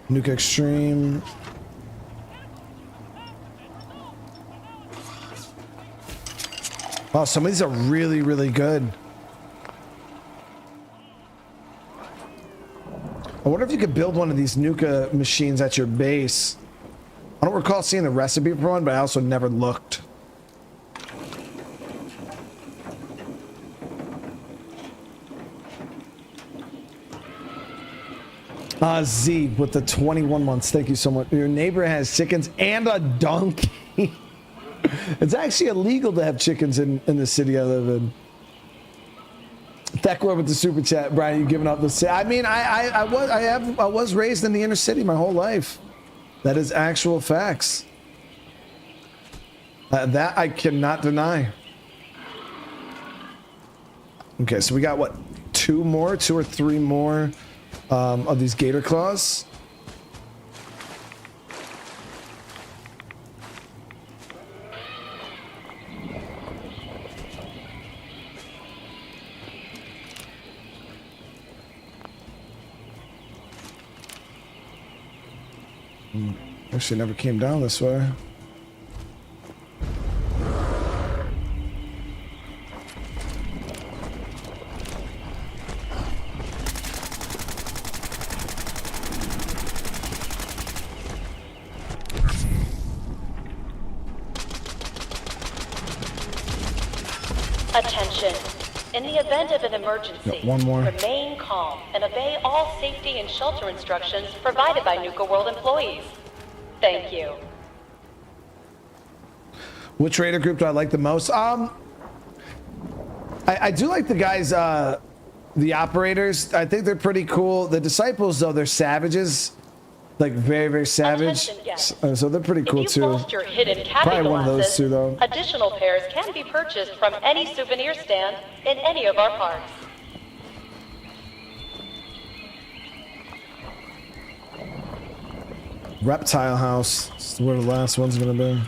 Nuka Extreme. Wow, some of these are really, really good. I wonder if you could build one of these Nuka machines at your base. I don't recall seeing the recipe for one, but I also never looked. Z with the 21 months. Thank you so much. Your neighbor has chickens and a donkey. It's actually illegal to have chickens in the city I live in. Theckwar with the super chat. Brian, you giving up the... I mean, I was raised in the inner city my whole life. That is actual facts. That I cannot deny. Okay, so we got what? Two or three more of these gator claws. Actually, never came down this way. Attention. In the event of an emergency, Got one more. Remain calm and obey all safety and shelter instructions provided by Nuka World employees. Thank you. Which raider group do I like the most? I do like the guys, the operators. I think they're pretty cool. The disciples, though, they're savages. Like, very, very savage. So they're pretty cool, if you too. lost your hidden cabin Probably one of those glasses, two, though. additional pairs can be purchased from any souvenir stand in any of our parks. Reptile House. This is where the last one's gonna be.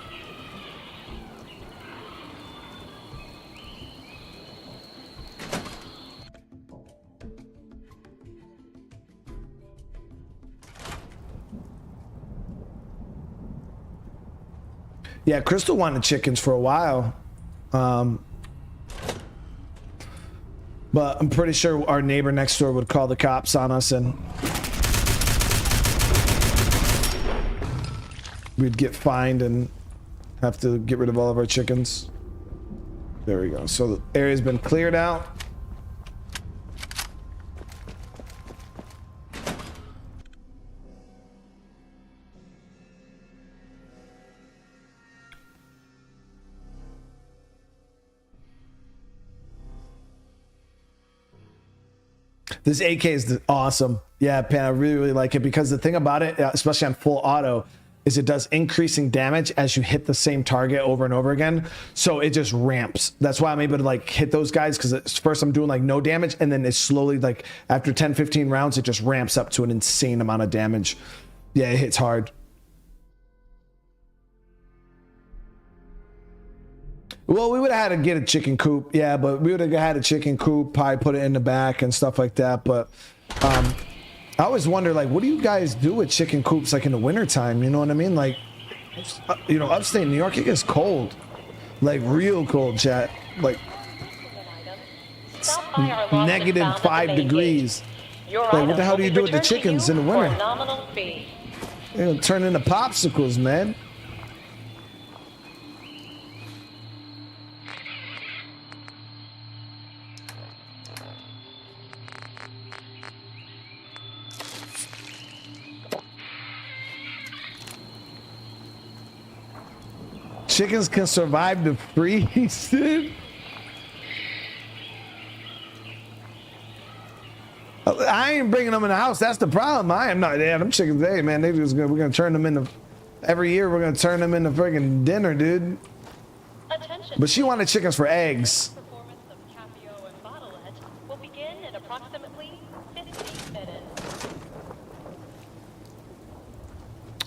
Yeah, Crystal wanted chickens for a while. But I'm pretty sure our neighbor next door would call the cops on us and we'd get fined and have to get rid of all of our chickens. There we go. So the area's been cleared out. This AK is awesome. Yeah, Pan, I really, really like it because the thing about it, especially on full auto, is it does increasing damage as you hit the same target over and over again. So it just ramps. That's why I'm able to like hit those guys, because first I'm doing like no damage, and then it's slowly like after 10, 15 rounds, it just ramps up to an insane amount of damage. Yeah, it hits hard. Well, we would have had to get a chicken coop. Yeah, but we would have had a chicken coop, probably put it in the back and stuff like that. But I always wonder, like, what do you guys do with chicken coops, like in the wintertime? You know what I mean? Like, you know, upstate New York, it gets cold. Like, real cold, chat. Like, negative 5 degrees. Like, what the hell do you do with the chickens in the winter? They'll turn into popsicles, man. Chickens can survive the freeze, dude. I ain't bringing them in the house. That's the problem. I am not. Yeah, them chickens, hey, man, we're gonna turn them into, every year we're gonna turn them into friggin' dinner, dude. Attention. But she wanted chickens for eggs. Performance of Capio and Bottlehead will begin in approximately 15 minutes.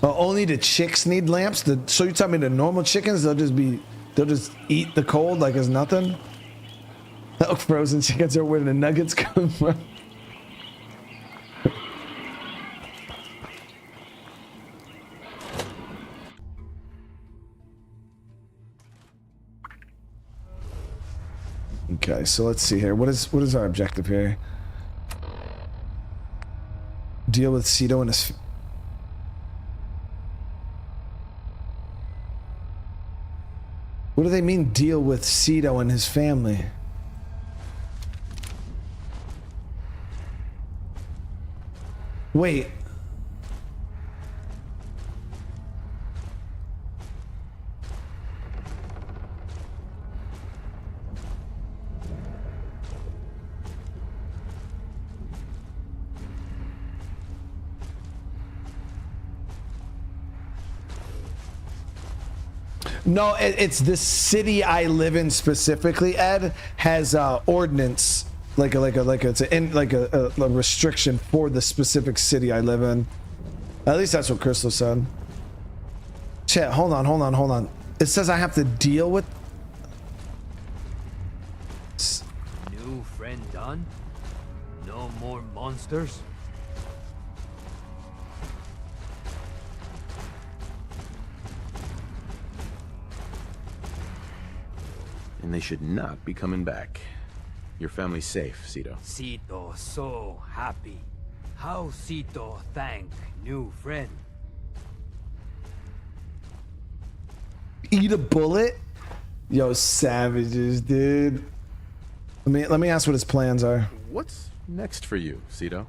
Only the chicks need lamps. So you tell me the normal chickens, they'll just eat the cold like it's nothing. Oh, frozen chickens are where the nuggets come from. Okay, so let's see here. What is our objective here? Deal with Sito and his. What do they mean, deal with Sito and his family? Wait. No, it's the city I live in specifically, Ed, has ordinance, like a restriction for the specific city I live in. At least that's what Crystal said. Chat, hold on. It says I have to deal with. New friend done? No more monsters? And they should not be coming back. Your family's safe, Sito. Sito so happy. How Sito thank new friend? Eat a bullet? Yo, savages, dude. Let me ask what his plans are. What's next for you, Sito?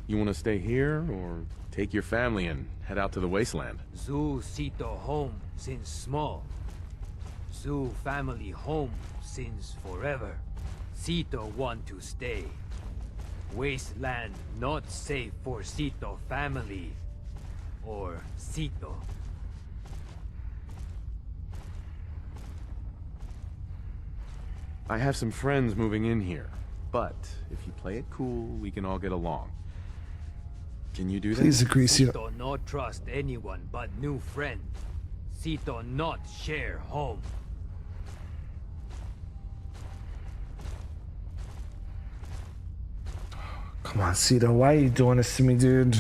You want to stay here, or take your family and head out to the Wasteland? Zoo Sito home since small. Zoo family home since forever. Sito want to stay. Wasteland not safe for Sito family. Or Sito. I have some friends moving in here, but if you play it cool, we can all get along. Can you do that? Please agree, Sito. Sito not trust anyone but new friend. Sito not share home. Come on, Sito, why are you doing this to me, dude?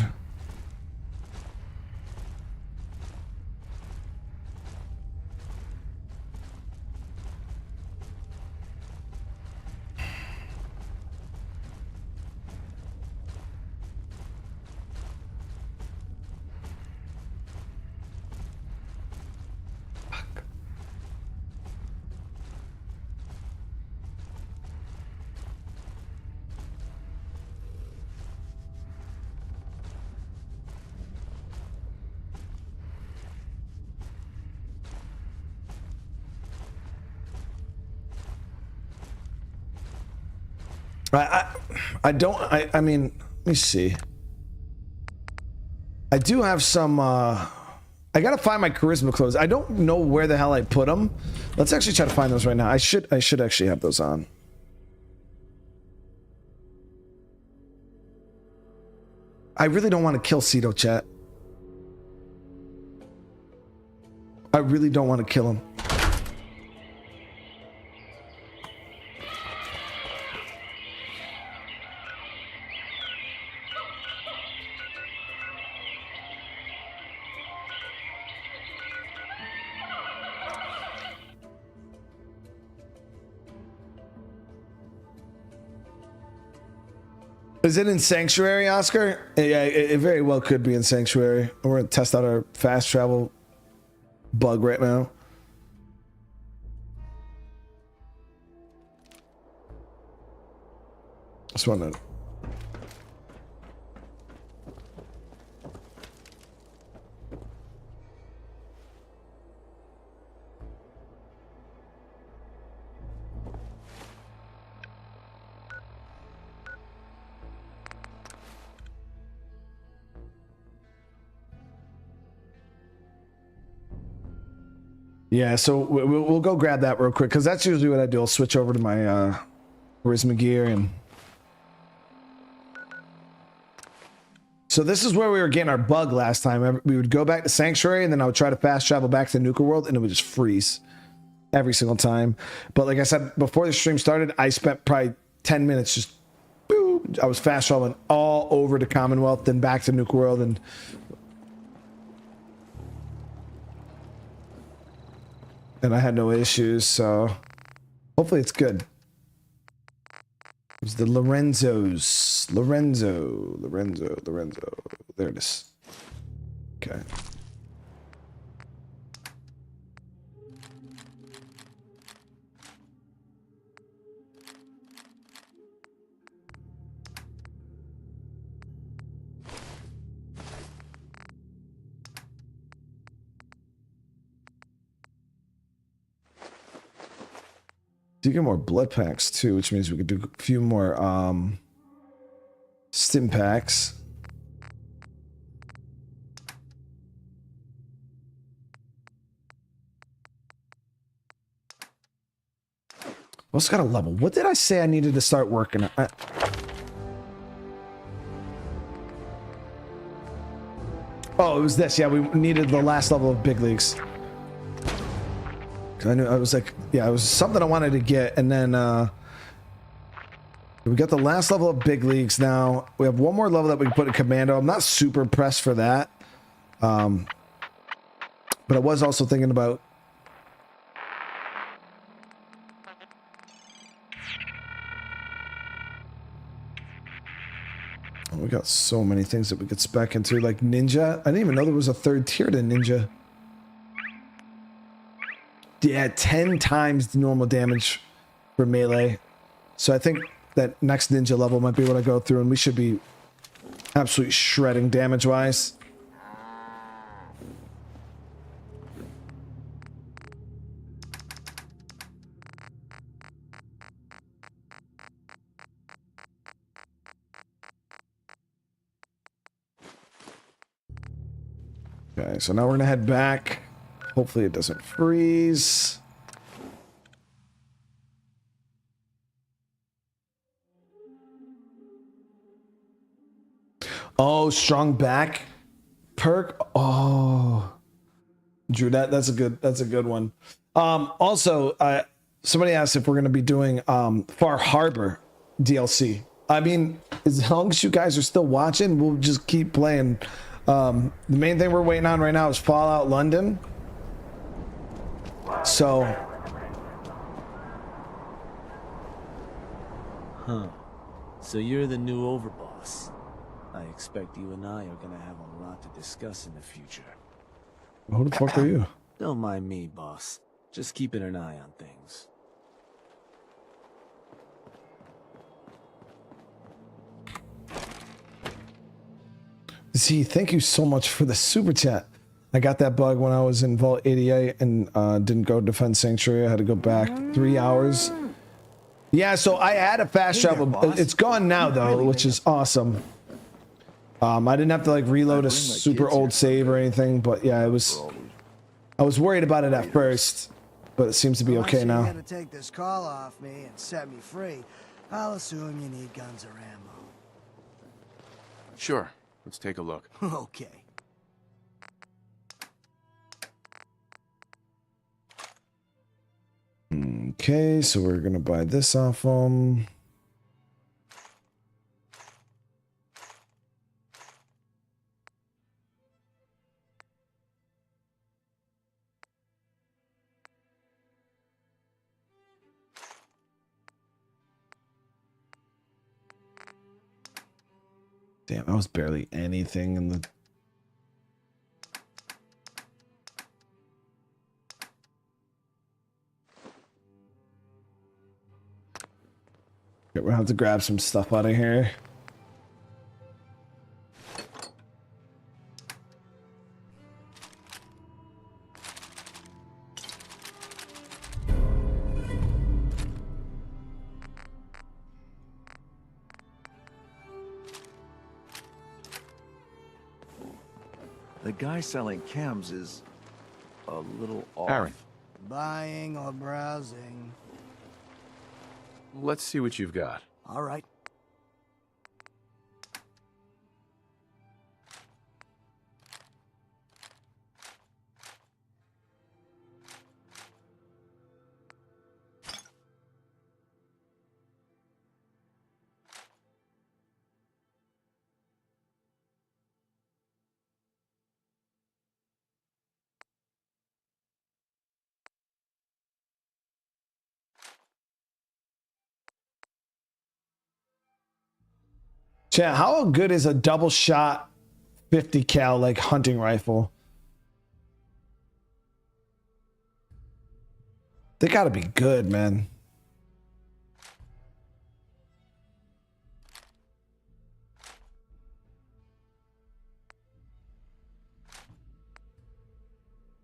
I don't. I mean, let me see. I do have some. I gotta find my charisma clothes. I don't know where the hell I put them. Let's actually try to find those right now. I should actually have those on. I really don't want to kill Sito, chat. I really don't want to kill him. Is it in Sanctuary, Oscar? Yeah, it very well could be in Sanctuary. We're gonna test out our fast travel bug right now. Just want to. Yeah, so we'll go grab that real quick because that's usually what I do. I'll switch over to my charisma gear and. So this is where we were getting our bug last time. We would go back to Sanctuary and then I would try to fast travel back to Nuka World and it would just freeze every single time. But like I said, before the stream started, I spent probably 10 minutes just boop. I was fast traveling all over to Commonwealth, then back to Nuka World and I had no issues, so hopefully it's good. It was the Lorenzo. There it is. Okay. You get more blood packs too, which means we could do a few more stim packs. What's got a level? What did I say I needed to start working on? Oh, it was this. Yeah, we needed the last level of big leagues. I knew I was like, yeah, it was something I wanted to get, and then we got the last level of big leagues. Now we have one more level that we can put in commando. I'm not super impressed for that, but I was also thinking about we got so many things that we could spec into, like ninja. I didn't even know there was a third tier to ninja. Yeah, 10 times the normal damage for melee. So I think that next ninja level might be what I go through, and we should be absolutely shredding damage-wise. Okay, so now we're gonna head back. Hopefully it doesn't freeze. Oh, strong back perk. Oh, Drew, that's a good one. Also, somebody asked if we're going to be doing Far Harbor DLC. I mean, as long as you guys are still watching, we'll just keep playing. The main thing we're waiting on right now is Fallout London. So, huh. So you're the new overboss. I expect you and I are gonna have a lot to discuss in the future. who the fuck are you? Don't mind me, boss. Just keeping an eye on things. Z, thank you so much for the super chat. I got that bug when I was in Vault 88 and didn't go defend Sanctuary. I had to go back 3 hours Yeah, so I had a fast Hey there, travel. boss. It's gone now though, Really which made is awesome. I didn't have to like reload a super old save or anything, but yeah, it was. I was worried about it at first, but it seems to be okay Unless you're now. here to take this call off me and set me free, I'll assume you need guns or ammo. Sure. Let's take a look. Okay. Okay, so we're gonna buy this off them. Damn, that was barely anything in the. Okay, we're gonna have to grab some stuff out of here. The guy selling chems is a little off. Aaron, Buying or browsing. let's see what you've got. All right. Chat, how good is a double shot 50 cal like hunting rifle? They gotta be good, man.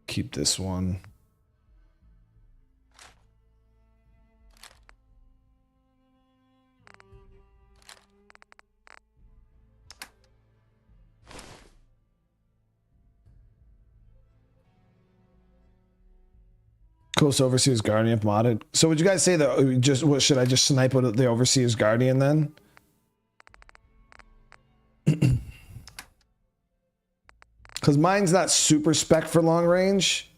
Keep this one. Close Overseer's Guardian modded. So would you guys say that just what should I just snipe with the Overseer's Guardian then? Because mine's not super spec for long range.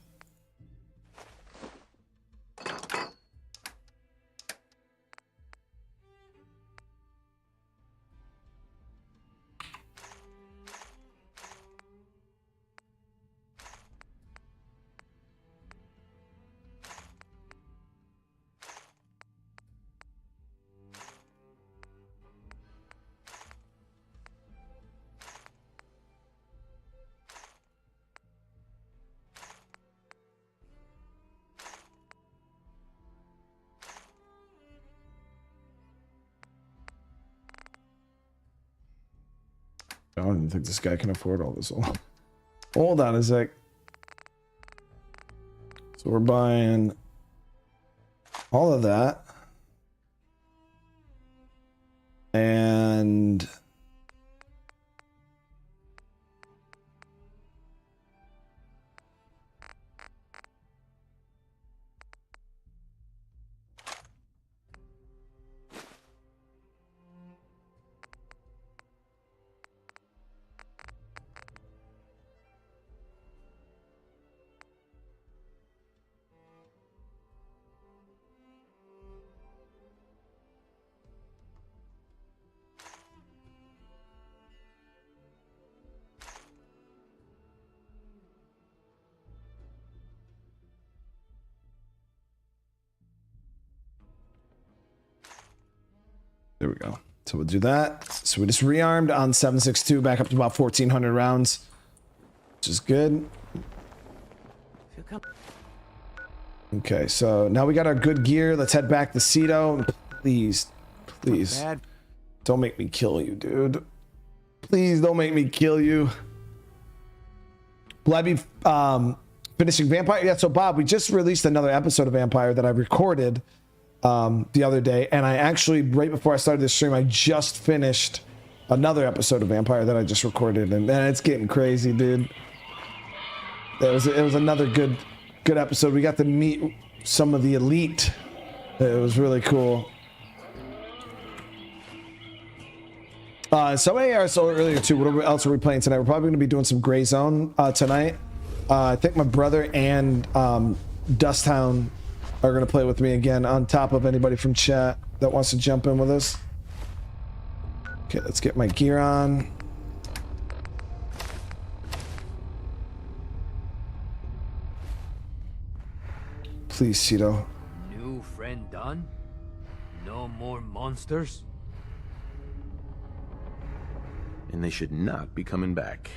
I don't even think this guy can afford all this. Hold on a sec. So we're buying all of that. And there we go. So we'll do that. So we just rearmed on 7.62 back up to about 1,400 rounds, which is good. Okay, so now we got our good gear. Let's head back to Sito. Please, please, don't make me kill you, dude. Please don't make me kill you. Will I be finishing Vampire? Yeah, so Bob, we just released another episode of Vampire that I recorded. the other day, and I actually, right before I started this stream, I just finished another episode of Vampire that I just recorded, and man, it's getting crazy, dude. It was another good episode. We got to meet some of the elite. It was really cool. Somebody asked earlier too, what else are we playing tonight? We're probably going to be doing some Gray Zone tonight. I think my brother and Dusthound are going to play with me again, on top of anybody from chat that wants to jump in with us. Okay, let's get my gear on. Please, Sito. New friend done? No more monsters? And they should not be coming back.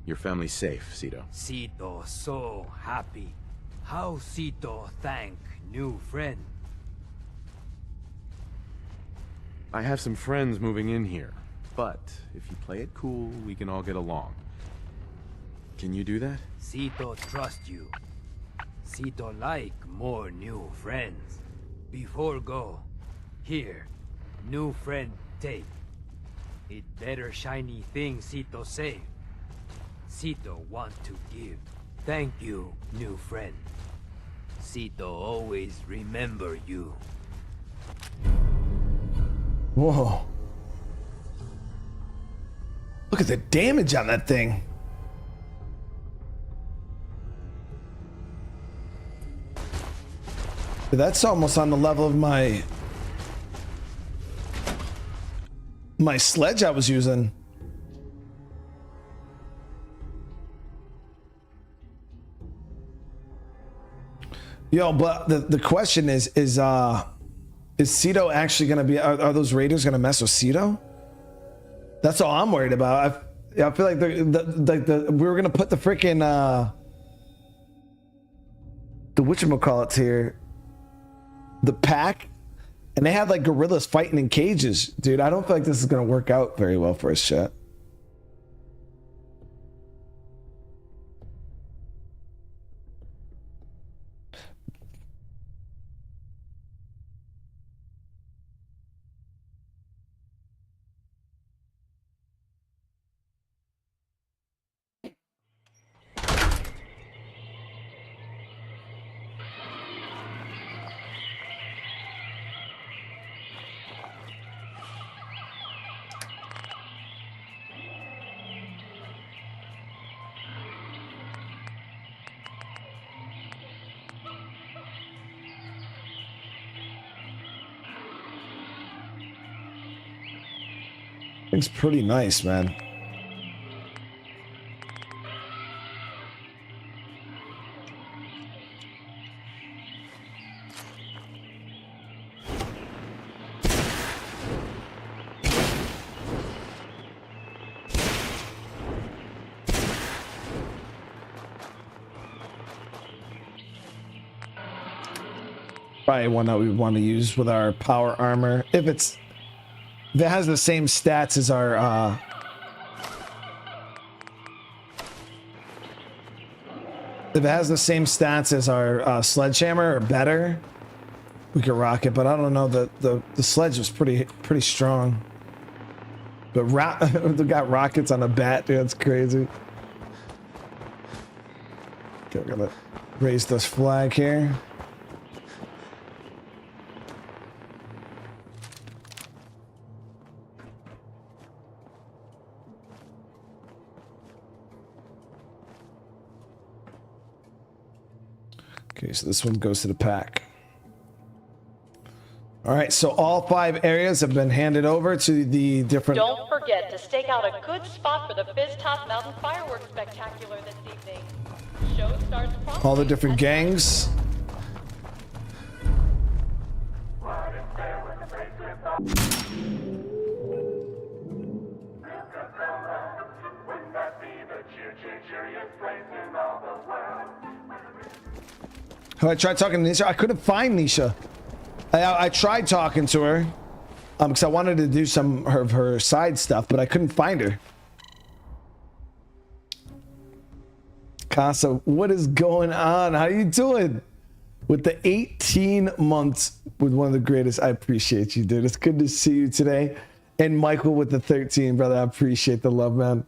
Your family's safe, Sito. Sito so happy. How Sito thank new friend? I have some friends moving in here, but if you play it cool, we can all get along. Can you do that? Sito trust you. Sito like more new friends. Before go, here, new friend take. It better shiny thing Sito say. Sito want to give. Thank you, new friend. Sito always remember you. Whoa. Look at the damage on that thing. That's almost on the level of my sledge I was using. Yo, but the question is Sito actually gonna be, are those raiders gonna mess with Sito? That's all I'm worried about. I feel like we were gonna put the freaking the whatchamacallits here, the pack, and they had like gorillas fighting in cages. Dude, I don't feel like this is gonna work out very well for us, chat. It's pretty nice, man. Probably one that we want to use with our power armor. If it has the same stats as our sledgehammer or better, we could rock it. But I don't know, the sledge was pretty strong. But they got rockets on a bat, dude. That's crazy. Okay, we're gonna raise this flag here. Okay, so this one goes to the pack. All right, so all 5 areas have been handed over to the different... Don't forget to stake out a good spot for the Fizz Top Mountain Fireworks Spectacular this evening. Show starts promptly. All the different gangs. I tried talking to Nisha. I couldn't find Nisha. I tried talking to her because I wanted to do some of her side stuff, but I couldn't find her. Casa, what is going on? How you doing? with the 18 months with one of the greatest. I appreciate you, dude. It's good to see you today. And Michael with the 13, brother. I appreciate the love, man.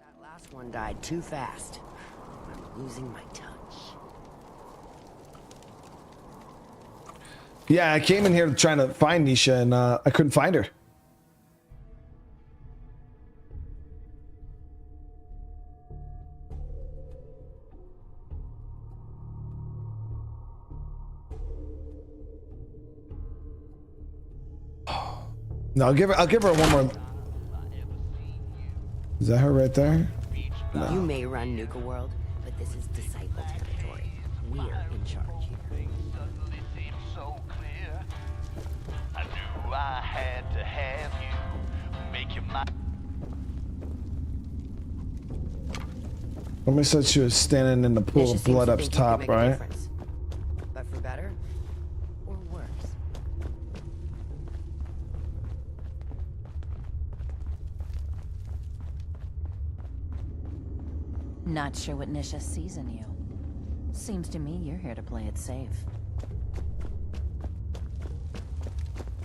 That last one died too fast. I'm losing my touch. Yeah, I came in here trying to find Nisha, and I couldn't find her. No, I'll give her one more. Is that her right there? No. You may run Nuka World, but this is Disciple territory. We're in charge here. I knew I had to have you. Make your mind. Somebody said she was standing in the pool of blood up top, right? But for better or worse? Not sure what Nisha sees in you. Seems to me you're here to play it safe.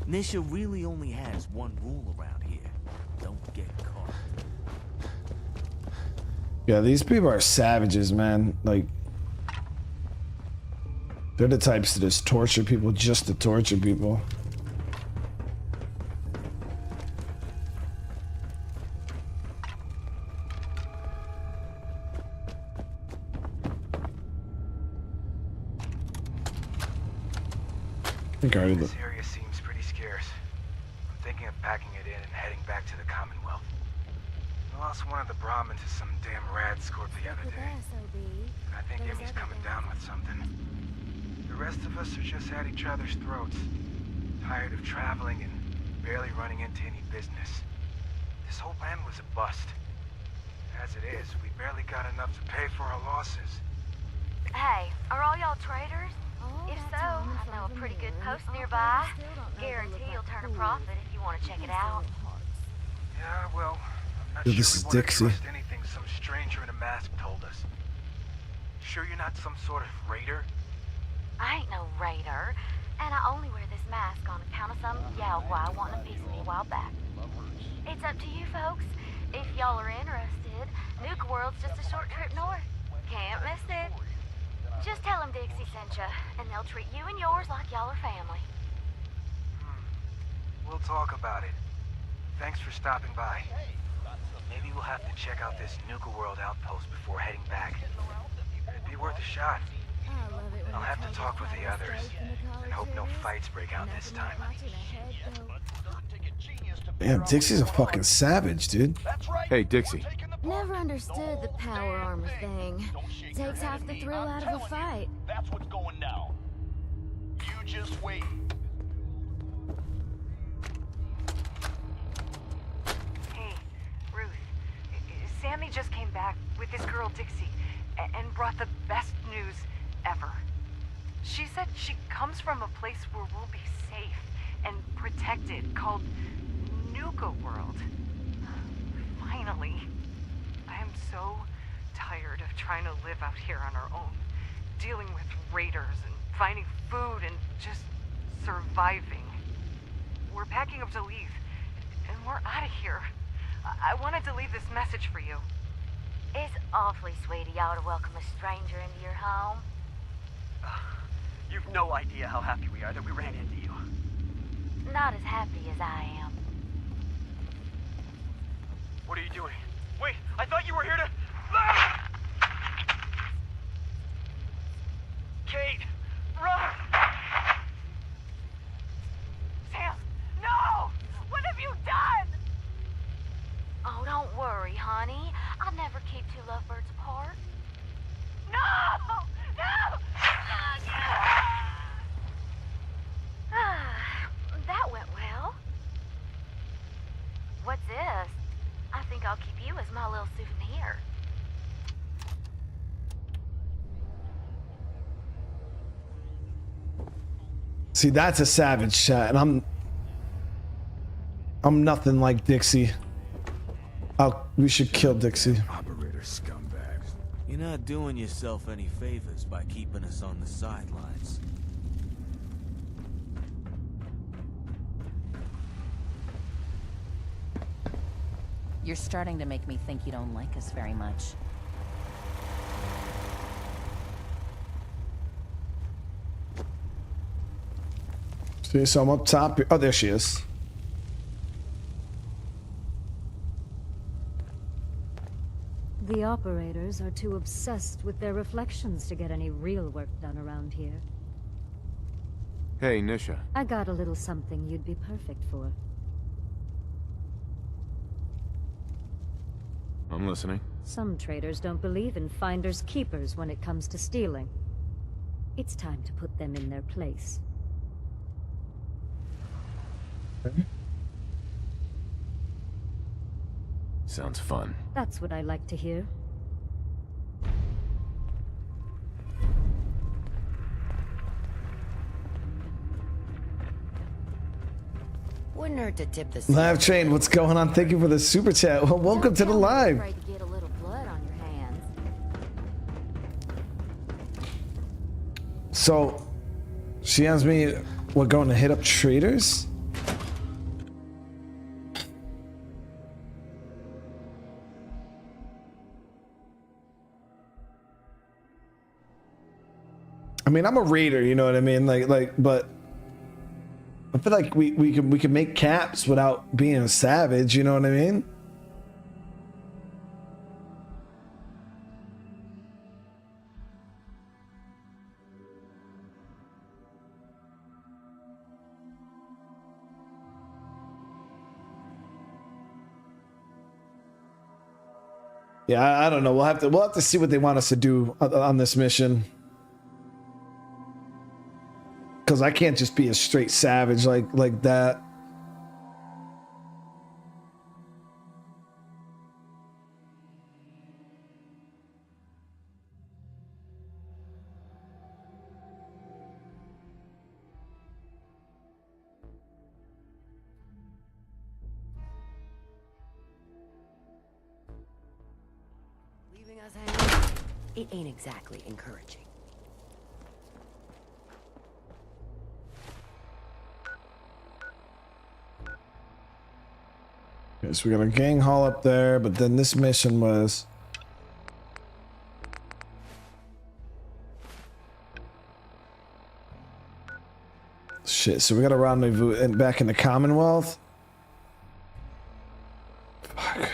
Nisha really only has one rule around here. Don't get caught. Yeah, these people are savages, man. Like, they're the types to just torture people just to torture people. I think I already This area seems pretty scarce. I'm thinking of packing it in and heading back to the Commonwealth. We lost one of the Brahmins to some damn rad scorp the other day. I think Emmy's coming down with something. The rest of us are just at each other's throats. Tired of traveling and barely running into any business. This whole plan was a bust. As it is, we barely got enough to pay for our losses. Hey, are all y'all traders? If so, I know a pretty good post nearby. Guarantee you'll turn a profit if you want to check it out. Yeah, well, I'm not Dude, sure this is we want to Dixie. trust anything some stranger in a mask told us. Sure you're not some sort of raider? I ain't no raider, and I only wear this mask on account of some Yao wanting a piece of me a while back. It's up to you folks. If y'all are interested, Nuka World's just a short trip north. Can't miss it. Just tell them Dixie sent ya, and they'll treat you and yours like y'all are family. We'll talk about it. Thanks for stopping by. Maybe we'll have to check out this Nuka World outpost before heading back. It'd be worth a shot. I'll have to talk with the others, and hope no fights break out this time. Damn, Dixie's a fucking savage, dude. Hey, Dixie. Never understood the power armor thing. Takes half the thrill out of a fight. That's what's going down. You just wait. Hey, Ruth. Sammy just came back with this girl Dixie and brought the best news ever. She said she comes from a place where we'll be safe and protected, called Nuka World. Finally. I am so tired of trying to live out here on our own, dealing with raiders and finding food and just surviving. We're packing up to leave, and we're out of here. I wanted to leave this message for you. It's awfully sweet of y'all to welcome a stranger into your home. You've no idea how happy we are that we ran into you. Not as happy as I am. What are you doing? Wait, I thought you were here to... Kate! Run! Sam! No! What have you done? Oh, don't worry, honey. I'll never keep two lovebirds apart. No! No! That went well. What's this? I think I'll keep you as my little souvenir. See, that's a savage chat, and I'm nothing like Dixie. We should kill Dixie. Operator scumbags. You You're not doing yourself any favors by keeping us on the sidelines. You're starting to make me think you don't like us very much. See, so I'm up top here. Oh, there she is. The operators are too obsessed with their reflections to get any real work done around here. Hey, Nisha. I got a little something you'd be perfect for. I'm listening. Some traders don't believe in finders keepers when it comes to stealing. It's time to put them in their place. Sounds fun. That's what I like to hear. Wouldn't hurt to tip the Live Train, what's going on? Thank you for the super chat. Well, welcome to the live. Afraid to get a little blood on your hands. So, she has me, we're going to hit up traders? I mean, I'm a raider, you know what I mean? But I feel like we can make caps without being a savage, you know what I mean? Yeah, I don't know. We'll have to see what they want us to do on this mission. Because I can't just be a straight savage like that. Leaving us hanging? It ain't exactly encouraging. Okay, so we got a gang haul up there, but then this mission was... Shit, so we got a rendezvous back in the Commonwealth? Fuck. I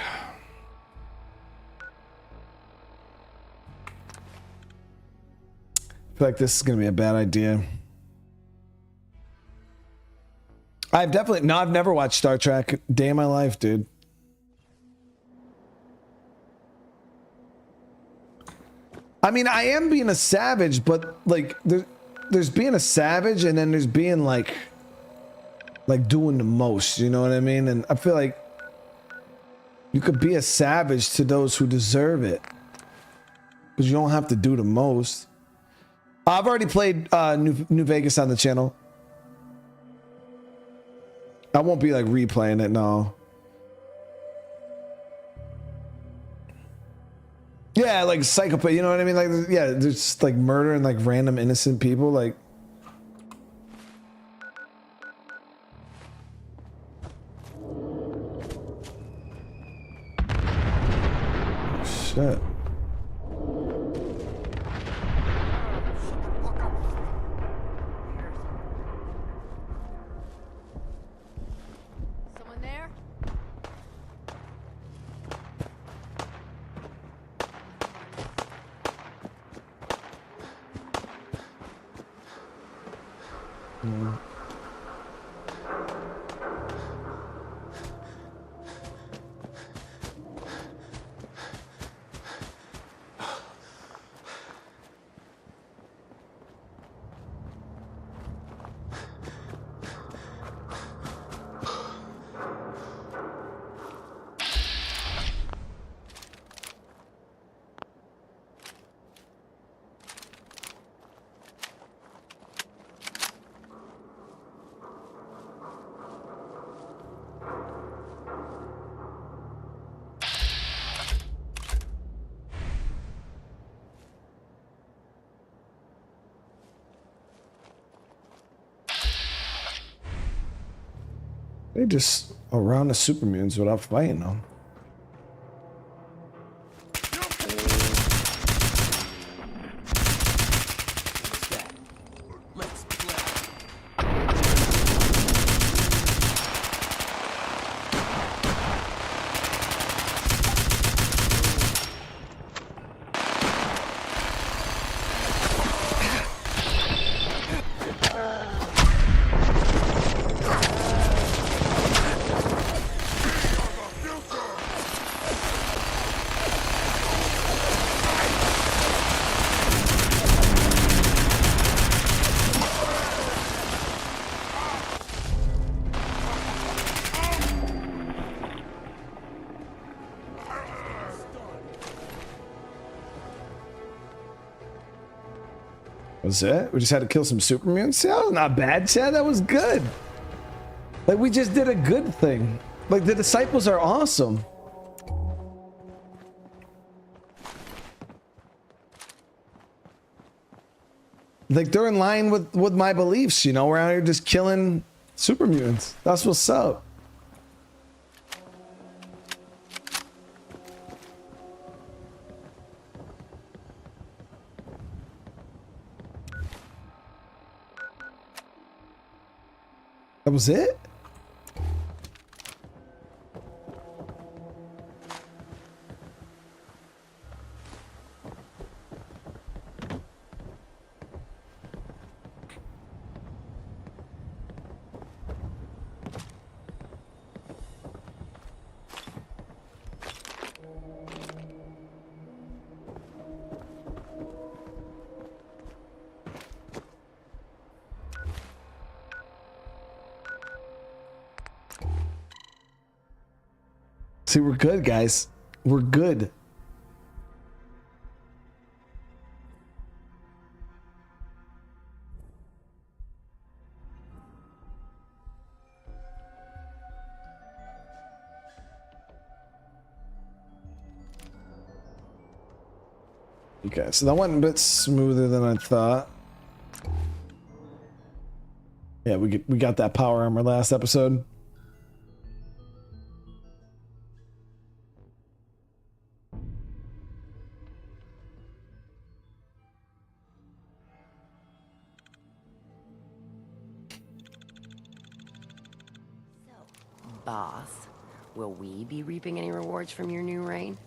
feel like this is gonna be a bad idea. I've never watched Star Trek day in my life, dude. I mean, I am being a savage, but like there's being a savage and then there's being like doing the most, you know what I mean? And I feel like you could be a savage to those who deserve it, because you don't have to do the most. I've already played New Vegas on the channel. I won't be like replaying it, no. Yeah, like psychopath, you know what I mean? Like, yeah, there's just like murder and like random innocent people, like. Shit. They just around the super mutants without fighting them. Was it? We just had to kill some super mutants? Yeah, that was not bad, Chad. That was good. Like, we just did a good thing. Like, the disciples are awesome. Like, they're in line with my beliefs, you know? We're out here just killing super mutants. That's what's up. That was it? See, we're good, guys. We're good. Okay, so that went a bit smoother than I thought. Yeah, we got that power armor last episode. Boss, will we be reaping any rewards from your new reign?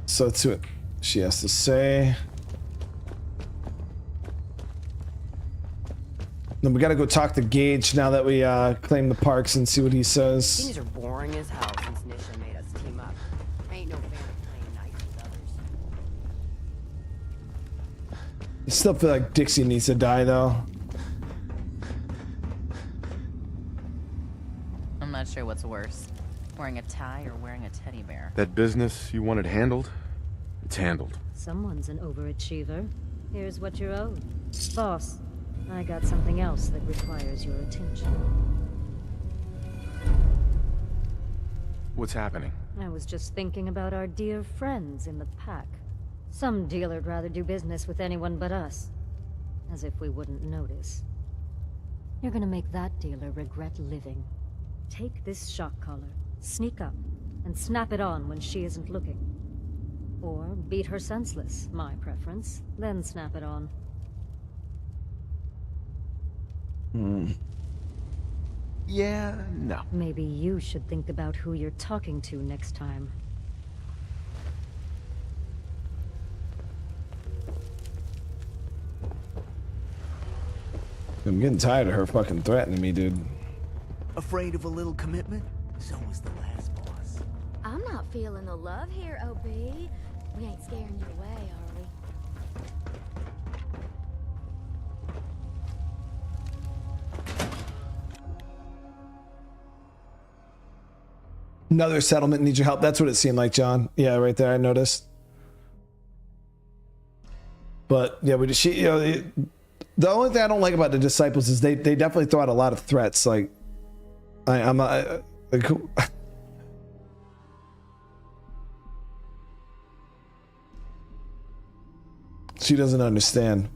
So let's see what she has to say. Then we gotta go talk to Gage now that we claim the parks and see what he says. Things are boring as hell since Nisha made us team up. Ain't no fair playing nice with others. I still feel like Dixie needs to die though. I'm not sure what's worse, wearing a tie or wearing a teddy bear. That business you wanted handled, it's handled. Someone's an overachiever. Here's what you're owed. Boss, I got something else that requires your attention. What's happening? I was just thinking about our dear friends in the pack. Some dealer'd rather do business with anyone but us. As if we wouldn't notice. You're gonna make that dealer regret living. Take this shock collar, sneak up, and snap it on when she isn't looking. Or beat her senseless, my preference, then snap it on. Yeah, no. Maybe you should think about who you're talking to next time. I'm getting tired of her fucking threatening me, dude. Afraid of a little commitment? So was the last boss. I'm not feeling the love here, OB. We ain't scaring you away, are we? Another settlement needs your help. That's what it seemed like, John. Yeah, right there. I noticed. But yeah, she, you know, The only thing I don't like about the disciples is they definitely throw out a lot of threats. Like, I'm not. Like, she doesn't understand.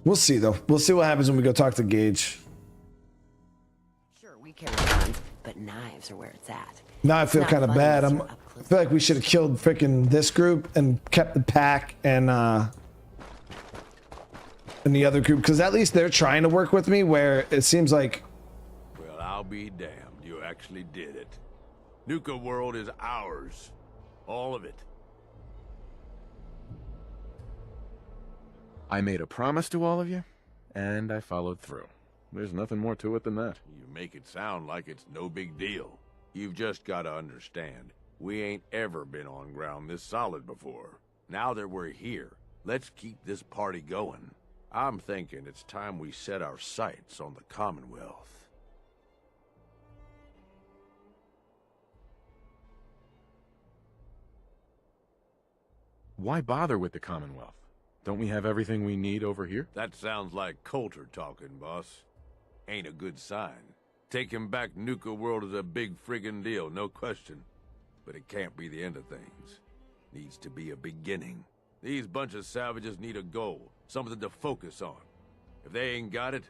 We'll see though. We'll see what happens when we go talk to Gage. Sure, we carry guns, but knives are where it's at. Now I feel kind of bad. I feel like we should have killed freaking this group and kept the pack and the other group, because at least they're trying to work with me, where it seems like. Well, I'll be damned. You actually did it. Nuka world is ours. All of it. I made a promise to all of you, and I followed through. There's nothing more to it than that. You make it sound like it's no big deal. You've just got to understand, we ain't ever been on ground this solid before. Now that we're here, let's keep this party going. I'm thinking it's time we set our sights on the Commonwealth. Why bother with the Commonwealth? Don't we have everything we need over here? That sounds like Coulter talking, boss. Ain't a good sign. Taking back Nuka world is a big friggin' deal, no question. But it can't be the end of things. Needs to be a beginning. These bunch of savages need a goal, something to focus on. If they ain't got it,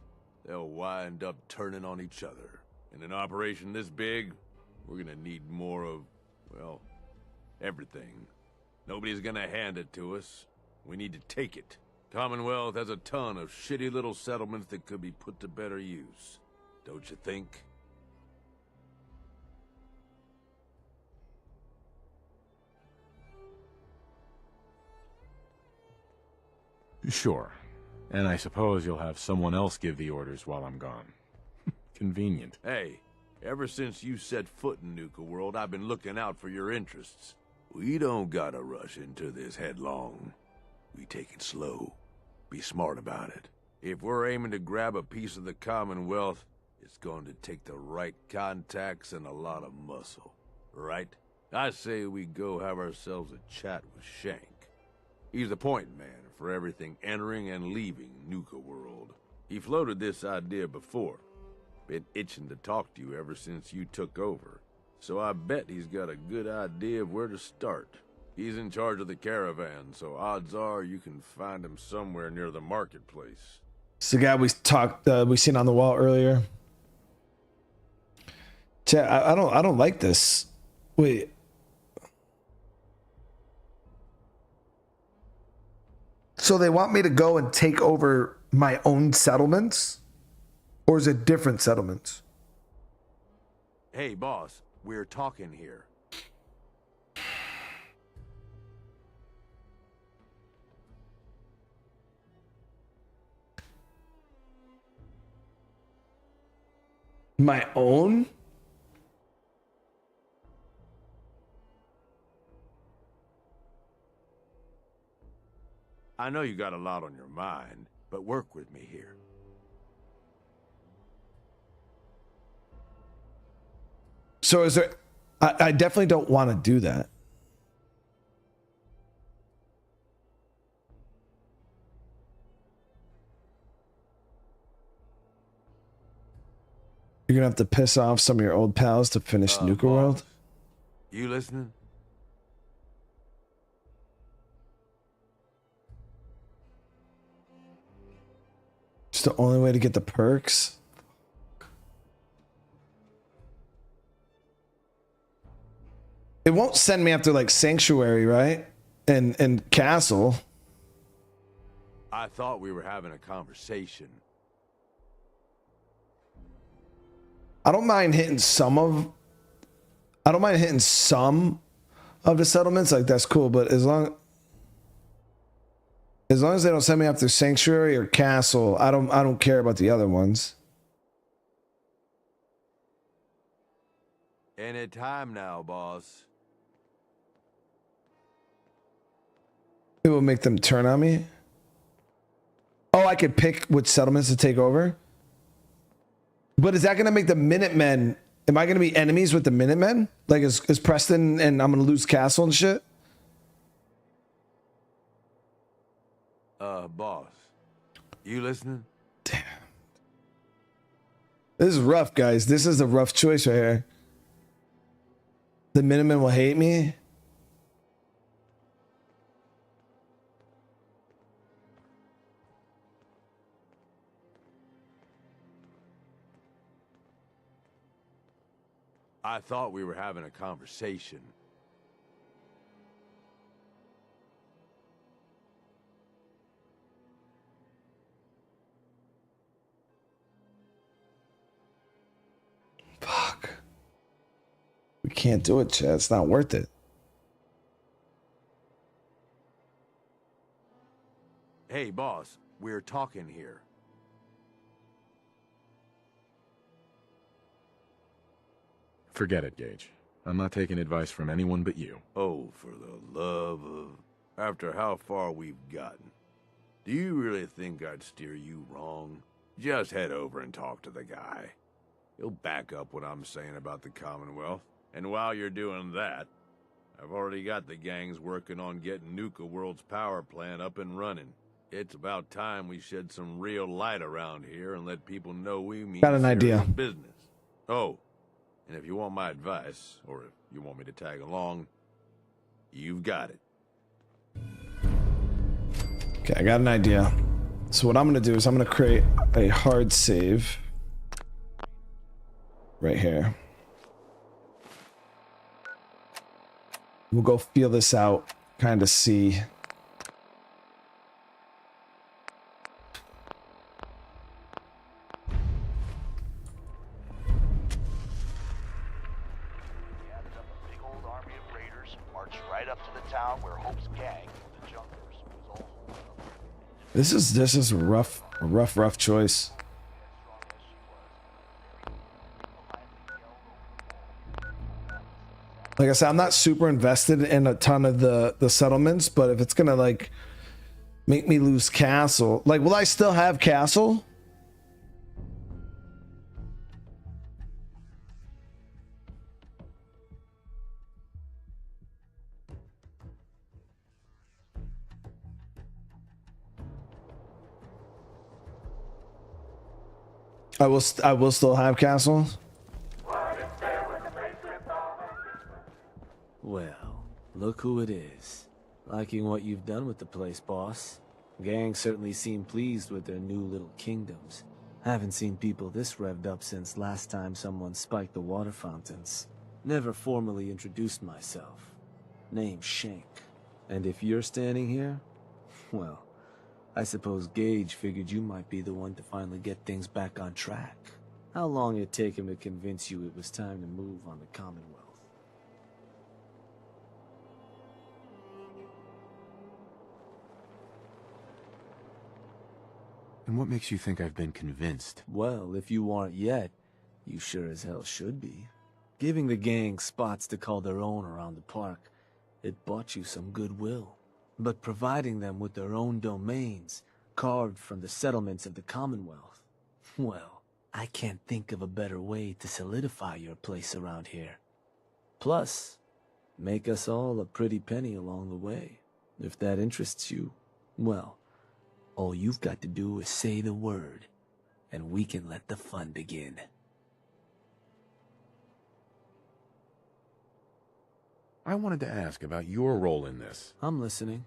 they'll wind up turning on each other. In an operation this big, we're gonna need more of, well, everything. Nobody's gonna hand it to us. We need to take it. Commonwealth has a ton of shitty little settlements that could be put to better use. Don't you think? Sure. And I suppose you'll have someone else give the orders while I'm gone. Convenient. Hey, ever since you set foot in Nuka world, I've been looking out for your interests. We don't gotta rush into this headlong. We take it slow. Be smart about it. If we're aiming to grab a piece of the Commonwealth, it's going to take the right contacts and a lot of muscle. Right? I say we go have ourselves a chat with Shank. He's the point man for everything entering and leaving Nuka world. He floated this idea before. Been itching to talk to you ever since you took over. So I bet he's got a good idea of where to start. He's in charge of the caravan, so odds are you can find him somewhere near the marketplace. It's the guy we seen on the wall earlier. Chat, I don't like this. Wait. So they want me to go and take over my own settlements? Or is it different settlements? Hey, boss, we're talking here. My own? I know you got a lot on your mind, but work with me here. So is there... I definitely don't want to do that. You're gonna have to piss off some of your old pals to finish Nuka World? You listening? It's the only way to get the perks. It won't send me after like Sanctuary, right? And Castle. I thought we were having a conversation. I don't mind hitting some of the settlements, like that's cool, but as long as they don't send me after Sanctuary or Castle, I don't care about the other ones. Any time now, boss. It will make them turn on me. Oh, I could pick which settlements to take over. But is that going to make the Minutemen... Am I going to be enemies with the Minutemen? Like, is Preston and I'm going to lose castle and shit? Boss. You listening? Damn. This is rough, guys. This is a rough choice right here. The Minutemen will hate me. I thought we were having a conversation. Fuck. We can't do it, Chad. It's not worth it. Hey, boss. We're talking here. Forget it, Gage. I'm not taking advice from anyone but you. Oh, for the love of... After how far we've gotten. Do you really think I'd steer you wrong? Just head over and talk to the guy. He'll back up what I'm saying about the Commonwealth. And while you're doing that, I've already got the gangs working on getting Nuka World's power plant up and running. It's about time we shed some real light around here and let people know we mean Got an idea. business. Oh, and if you want my advice, or if you want me to tag along, you've got it. Okay, I got an idea. So what I'm going to do is I'm going to create a hard save right here. We'll go feel this out, kind of see. This is a rough choice. Like I said, I'm not super invested in a ton of the settlements, but if it's gonna like make me lose castle, like will I still have castle? I will still have castle. Well, look who it is. Liking what you've done with the place, boss. Gang certainly seem pleased with their new little kingdoms. Haven't seen people this revved up since last time someone spiked the water fountains. Never formally introduced myself. Name's Shank. And if you're standing here, well, I suppose Gage figured you might be the one to finally get things back on track. How long it take him to convince you it was time to move on the Commonwealth? And what makes you think I've been convinced? Well, if you aren't yet, you sure as hell should be. Giving the gang spots to call their own around the park, it bought you some goodwill. But providing them with their own domains, carved from the settlements of the Commonwealth, well, I can't think of a better way to solidify your place around here. Plus, make us all a pretty penny along the way. If that interests you, well, all you've got to do is say the word, and we can let the fun begin. I wanted to ask about your role in this. I'm listening.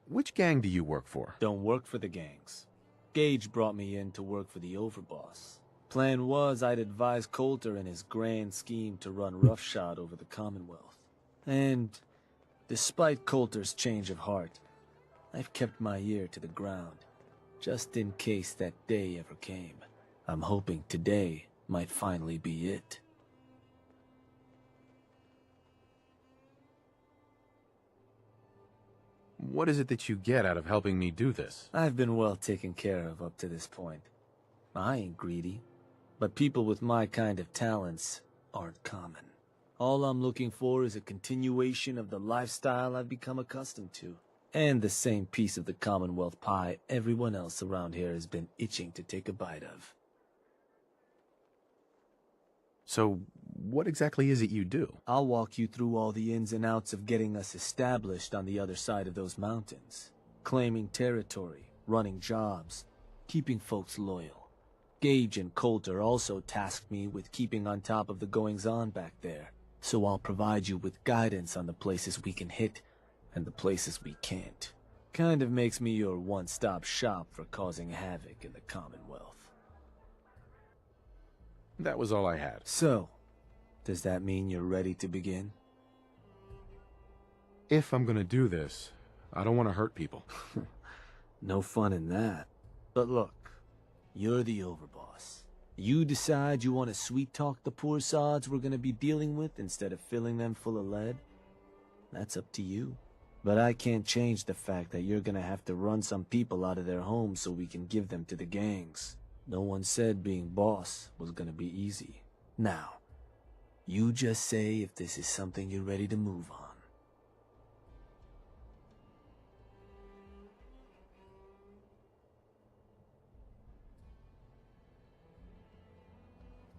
Which gang do you work for? Don't work for the gangs. Gage brought me in to work for the overboss. Plan was I'd advise Coulter in his grand scheme to run roughshod over the Commonwealth. And despite Coulter's change of heart, I've kept my ear to the ground, just in case that day ever came. I'm hoping today might finally be it. What is it that you get out of helping me do this? I've been well taken care of up to this point. I ain't greedy, but people with my kind of talents aren't common. All I'm looking for is a continuation of the lifestyle I've become accustomed to. And the same piece of the Commonwealth pie everyone else around here has been itching to take a bite of. So, what exactly is it you do? I'll walk you through all the ins and outs of getting us established on the other side of those mountains. Claiming territory, running jobs, keeping folks loyal. Gage and Coulter also tasked me with keeping on top of the goings-on back there. So I'll provide you with guidance on the places we can hit and the places we can't. Kind of makes me your one-stop shop for causing havoc in the Commonwealth. That was all I had. So, does that mean you're ready to begin? If I'm gonna do this, I don't want to hurt people. No fun in that. But look, you're the overboss. You decide you want to sweet-talk the poor sods we're gonna be dealing with instead of filling them full of lead? That's up to you. But I can't change the fact that you're gonna have to run some people out of their homes so we can give them to the gangs. No one said being boss was gonna be easy. Now, you just say if this is something you're ready to move on.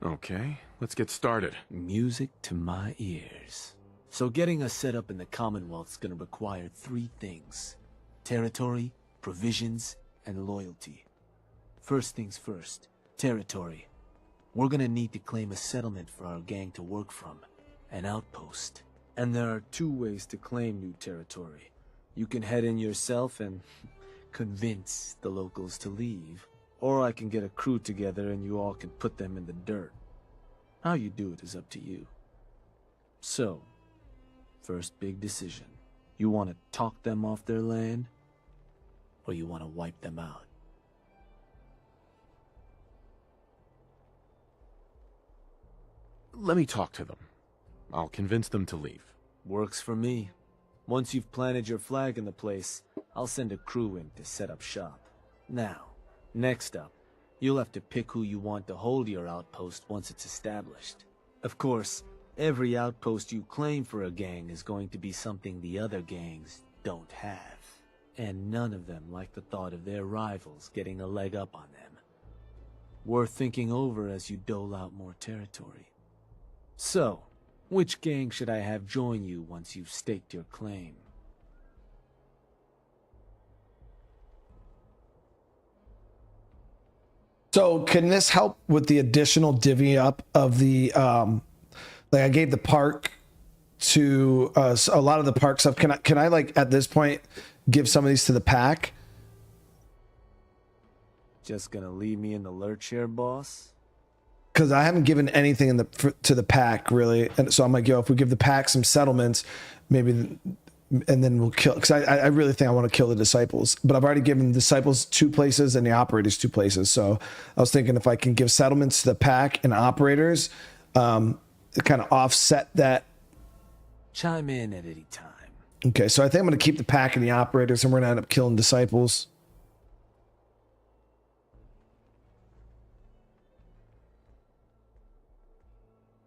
Okay, let's get started. Music to my ears. So getting us set up in the Commonwealth's gonna require 3 things. Territory, provisions, and loyalty. First things first, territory. We're gonna need to claim a settlement for our gang to work from, an outpost. And there are 2 ways to claim new territory. You can head in yourself and convince the locals to leave, or I can get a crew together and you all can put them in the dirt. How you do it is up to you. So, first big decision. You want to talk them off their land, or you want to wipe them out? Let me talk to them. I'll convince them to leave. Works for me. Once you've planted your flag in the place, I'll send a crew in to set up shop. Now, next up, you'll have to pick who you want to hold your outpost once it's established. Of course, every outpost you claim for a gang is going to be something the other gangs don't have. And none of them like the thought of their rivals getting a leg up on them. Worth thinking over as you dole out more territory. So, which gang should I have join you once you've staked your claim? So can this help with the additional divvy up of the, like I gave the park to a lot of the park stuff. Can I like at this point give some of these to the pack? Just gonna leave me in the lurch here, boss? Because I haven't given anything in the to the pack really, and so I'm like, yo, if we give the pack some settlements, maybe, and then we'll kill. Because I really think I want to kill the disciples, but I've already given the disciples 2 places and the operators 2 places. So I was thinking if I can give settlements to the pack and operators, it kind of offset that. Chime in at any time. Okay, so I think I'm going to keep the pack and the operators, and we're going to end up killing disciples.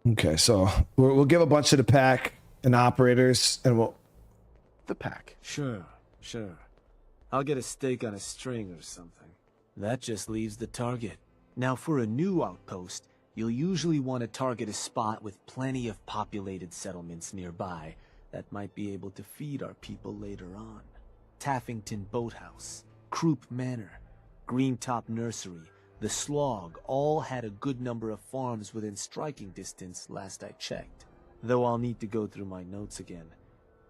Okay, so we'll give a bunch to the pack and operators, and we'll... The pack. Sure. I'll get a stake on a string or something. That just leaves the target. Now, for a new outpost, you'll usually want to target a spot with plenty of populated settlements nearby that might be able to feed our people later on. Taffington Boathouse, Croup Manor, Greentop Nursery, the Slog all had a good number of farms within striking distance last I checked. Though I'll need to go through my notes again,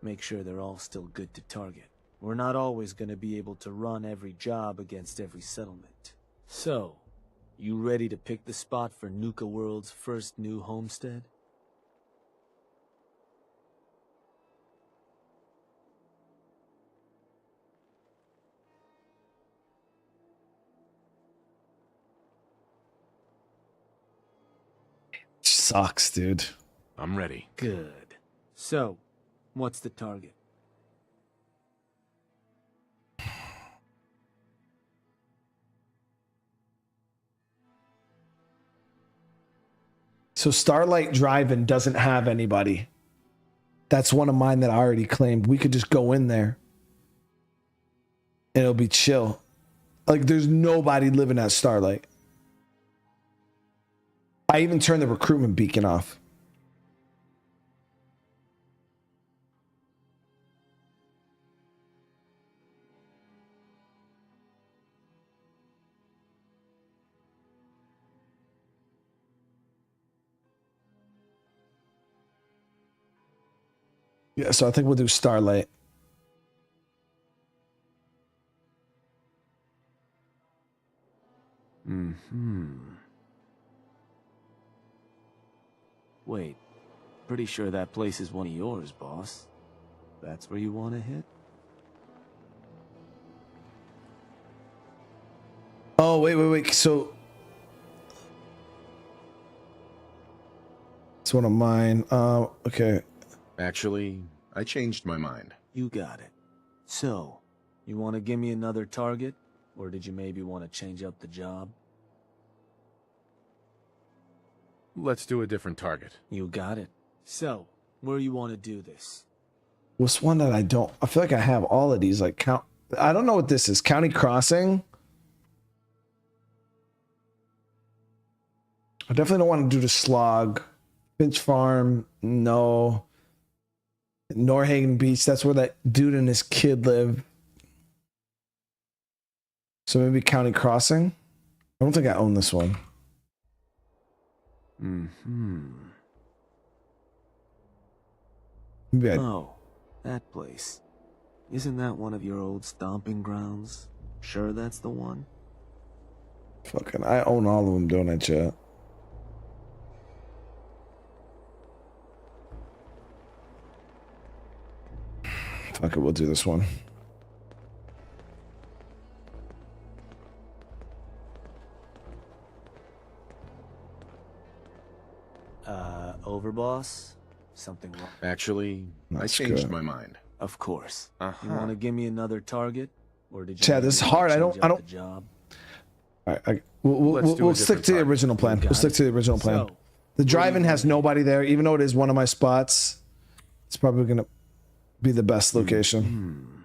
make sure they're all still good to target. We're not always going to be able to run every job against every settlement. So, you ready to pick the spot for Nuka World's first new homestead? Sucks, dude. I'm ready. Good. So, what's the target? So Starlight Drive-In doesn't have anybody. That's one of mine that I already claimed. We could just go in there and it'll be chill. Like there's nobody living at Starlight. I even turned the recruitment beacon off. Yeah, so I think we'll do Starlight. Wait, pretty sure that place is one of yours, boss. That's where you want to hit? Oh, wait. So it's one of mine. Okay. Actually, I changed my mind. You got it. So, you want to give me another target? Or did you maybe want to change up the job? Let's do a different target. You got it. So, where you want to do this? What's one that I don't? I feel like I have all of these. Like I don't know what this is. County Crossing. I definitely don't want to do the Slog. Finch Farm. No. Norhagen Beach. That's where that dude and his kid live. So maybe County Crossing. I don't think I own this one. Maybe Oh, that place. Isn't that one of your old stomping grounds? Sure that's the one? Fucking, I own all of them, don't I, chat? Fuck it, we'll do this one. Overboss? Something wrong? Actually, I changed my mind. Of course. You want to give me another target? Or did you Chad, this is hard. I don't. Job? All right, we'll stick to the original plan. We'll stick to the original plan. The drive-in has nobody there, even though it is one of my spots. It's probably gonna be the best location.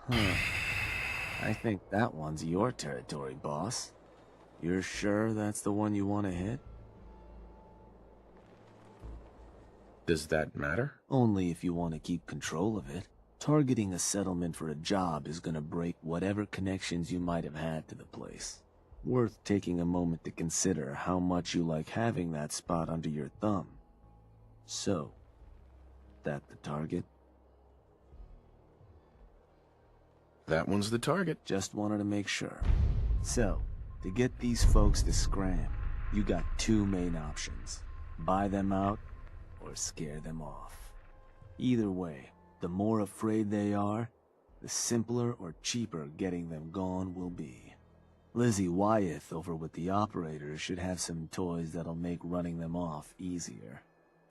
I think that one's your territory, boss. You're sure that's the one you want to hit? Does that matter? Only if you want to keep control of it. Targeting a settlement for a job is gonna break whatever connections you might have had to the place. Worth taking a moment to consider how much you like having that spot under your thumb. So, that the target? That one's the target. Just wanted to make sure. So, to get these folks to scram, you got two main options. Buy them out, or scare them off. Either way, the more afraid they are, the simpler or cheaper getting them gone will be. Lizzie Wyeth over with the operators should have some toys that'll make running them off easier.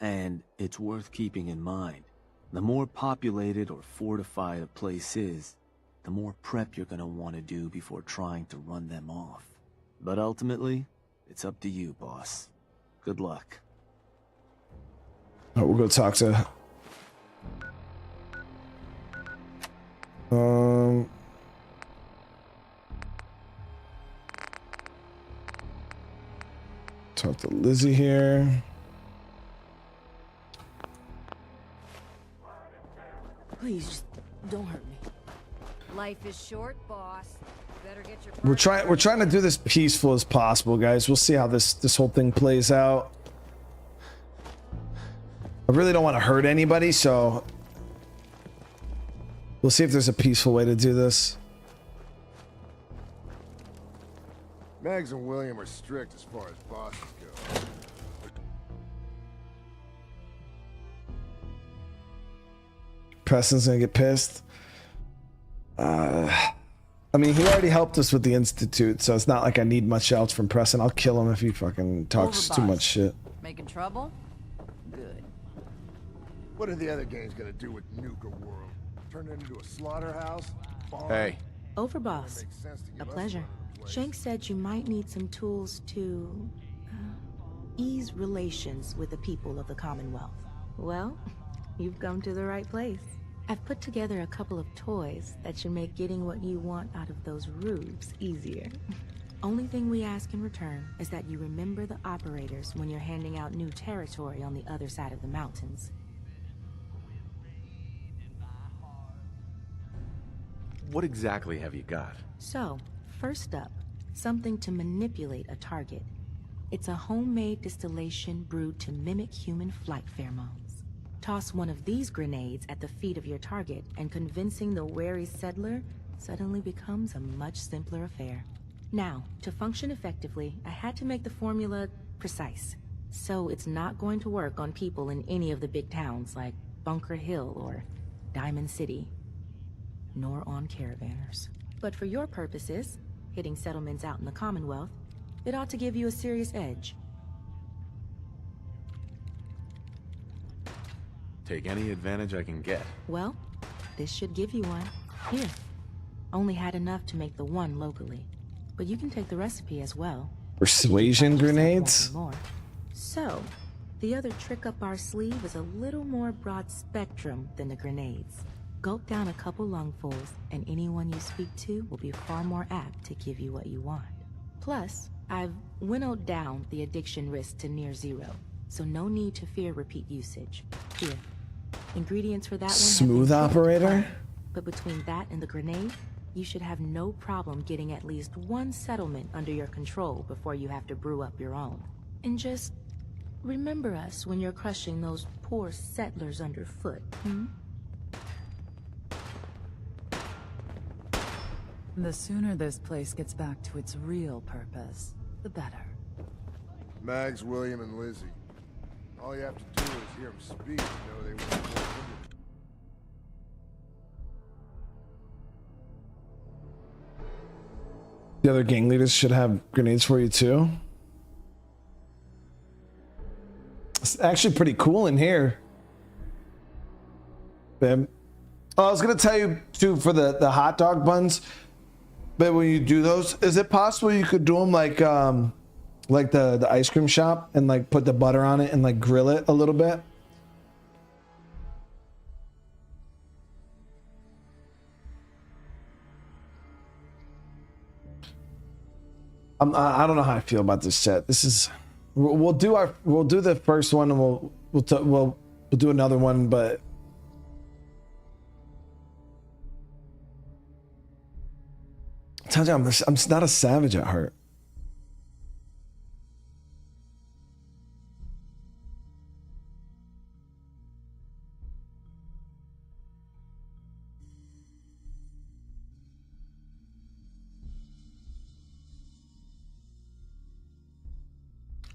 And it's worth keeping in mind, the more populated or fortified a place is, the more prep you're gonna want to do before trying to run them off. But ultimately, it's up to you, boss. Good luck. All right, we'll go talk to... Talk to Lizzie here. Please, just don't hurt me. Life is short, boss. Better get your... We're trying to do this peaceful as possible, guys. We'll see how this whole thing plays out. I really don't want to hurt anybody, so we'll see if there's a peaceful way to do this. Mags and William are strict as far as bosses go. Preston's gonna get pissed. I mean, he already helped us with the Institute, so it's not like I need much else from Preston. I'll kill him if he fucking talks too much shit. Making trouble? Good. What are the other gangs gonna do with Nuka World? Turn it into a slaughterhouse? Farm? Hey. Overboss. A pleasure. Shank said you might need some tools to ease relations with the people of the Commonwealth. Well, you've come to the right place. I've put together a couple of toys that should make getting what you want out of those rubes easier. Only thing we ask in return is that you remember the operators when you're handing out new territory on the other side of the mountains. What exactly have you got? So, first up, something to manipulate a target. It's a homemade distillation brewed to mimic human flight pheromones. Toss one of these grenades at the feet of your target, and convincing the wary settler suddenly becomes a much simpler affair. Now, to function effectively, I had to make the formula precise. So it's not going to work on people in any of the big towns like Bunker Hill or Diamond City, nor on caravanners. But for your purposes, hitting settlements out in the Commonwealth, it ought to give you a serious edge. Take any advantage I can get. Well, this should give you one. Here. Only had enough to make the one locally. But you can take the recipe as well. Persuasion grenades? More. So, the other trick up our sleeve is a little more broad spectrum than the grenades. Gulp down a couple lungfuls, and anyone you speak to will be far more apt to give you what you want. Plus, I've winnowed down the addiction risk to near zero, so no need to fear repeat usage. Here, ingredients for that one. Smooth operator? But between that and the grenade, you should have no problem getting at least one settlement under your control before you have to brew up your own. And just remember us when you're crushing those poor settlers underfoot, The sooner this place gets back to its real purpose, the better. Mags, William, and Lizzie. All you have to do is hear them speak to know they were more limited. The other gang leaders should have grenades for you too. It's actually pretty cool in here. Babe. Oh, I was gonna tell you too for the hot dog buns. But when you do those, is it possible you could do them like the ice cream shop and like put the butter on it and like grill it a little bit? I don't know how I feel about this set. This is we'll do the first one and we'll do another one, but I tell you, I'm just not a savage at heart.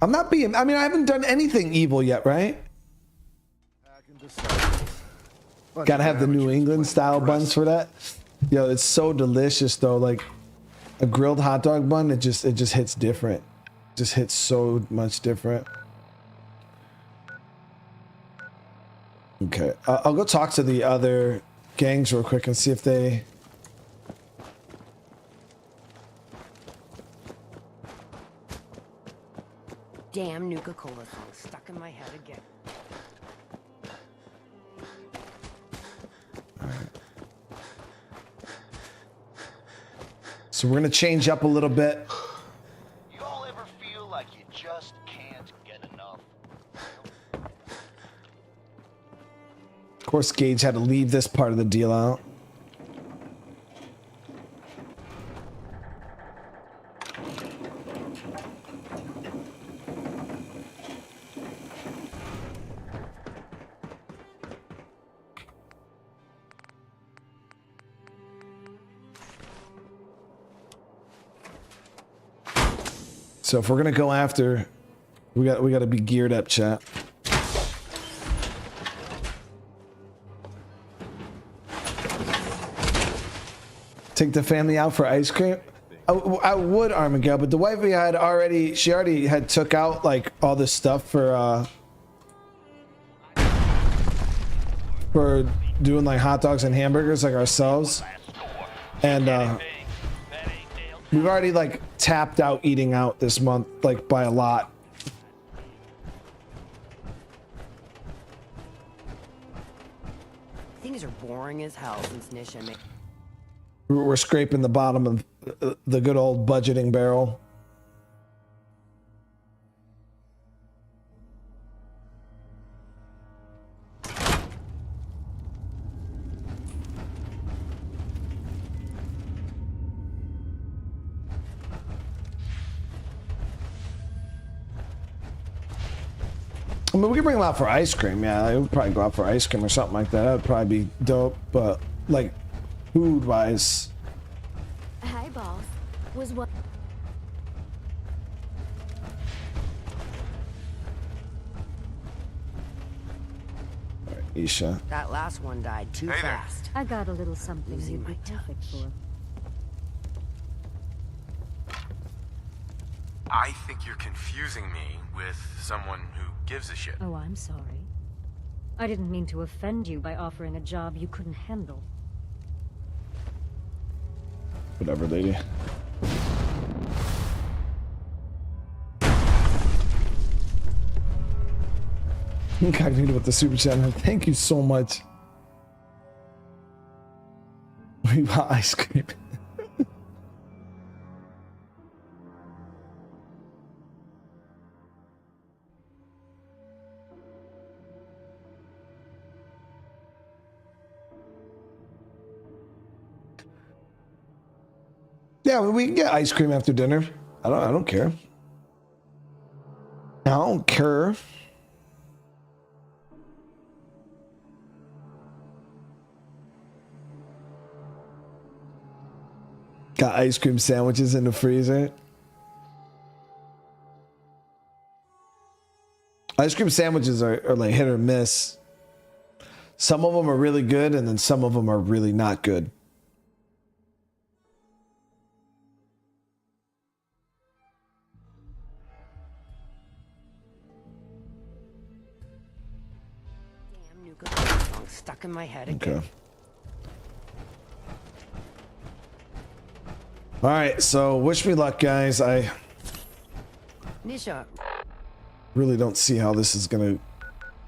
I'm not being, I mean, I haven't done anything evil yet, right? Gotta have the New England style buns for that. Yo, it's so delicious though. Like a grilled hot dog bun, it just hits different. Just hits so much different. Okay, I'll go talk to the other gangs real quick and see if they. Damn Nuka Cola song stuck in my head again. So we're gonna change up a little bit. You all ever feel like you just can't get enough? Of course, Gage had to leave this part of the deal out. So if we're gonna go after, we got to be geared up, chat. Take the family out for ice cream. I would, Armageddon, but the wifey had already, she already had took out like all this stuff for doing like hot dogs and hamburgers like ourselves, and We've already like tapped out eating out this month, like by a lot. Things are boring as hell since Nisha made. We're scraping the bottom of the good old budgeting barrel. I mean, we could bring them out for ice cream. Yeah, I would probably go out for ice cream or something like that. That would probably be dope. But like, food-wise, Hi, boss. Was what? Isha. That last one died too fast. I got a little something you'd be perfect for. I think you're confusing me with someone who gives a shit. Oh, I'm sorry. I didn't mean to offend you by offering a job you couldn't handle. Whatever, lady. Incognito with the super chat. Thank you so much. We bought ice cream. Yeah, we can get ice cream after dinner. I don't care. I don't care. Got ice cream sandwiches in the freezer. Ice cream sandwiches are like hit or miss. Some of them are really good, and then some of them are really not good. Damn, Nuka song stuck in my head again. Okay. All right, so wish me luck, guys. I Nisha. really don't see how this is gonna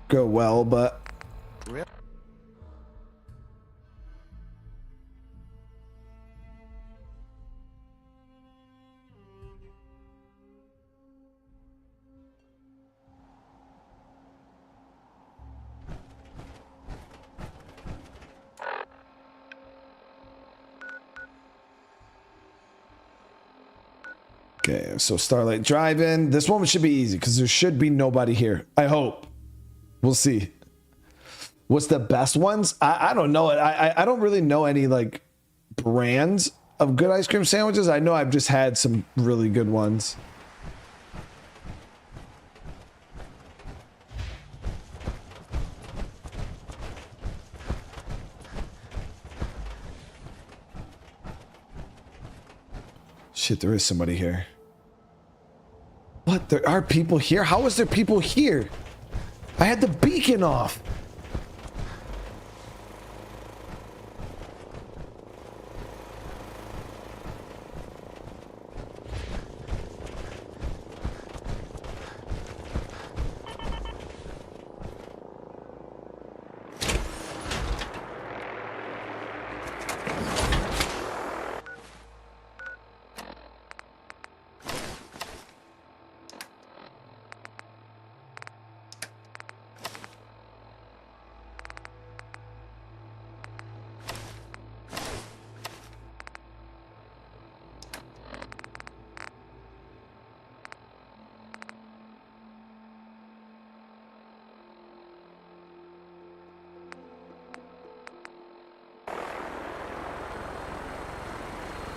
go well, but Really? okay. So Starlight Drive-In. This one should be easy because there should be nobody here. I hope. We'll see. What's the best ones? I don't know. I don't really know any like brands of good ice cream sandwiches. I know I've just had some really good ones. Shit, there is somebody here. What? There are people here? How is there people here? I had the beacon off.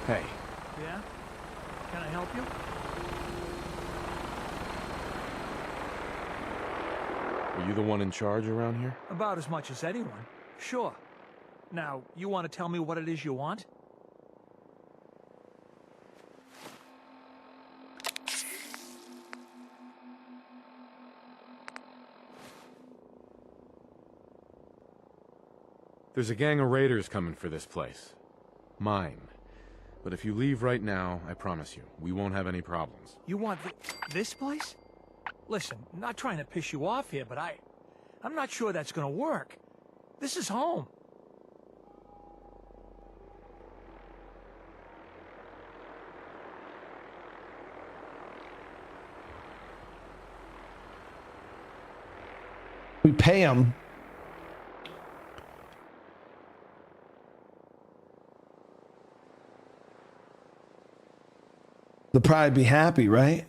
Hey. Yeah? Can I help you? Are you the one in charge around here? About as much as anyone. Sure. Now, you want to tell me what it is you want? There's a gang of raiders coming for this place. Mine. But if you leave right now, I promise you, we won't have any problems. You want this place? Listen, not trying to piss you off here, but I'm not sure that's gonna work. This is home. We pay them. They'll probably be happy, right?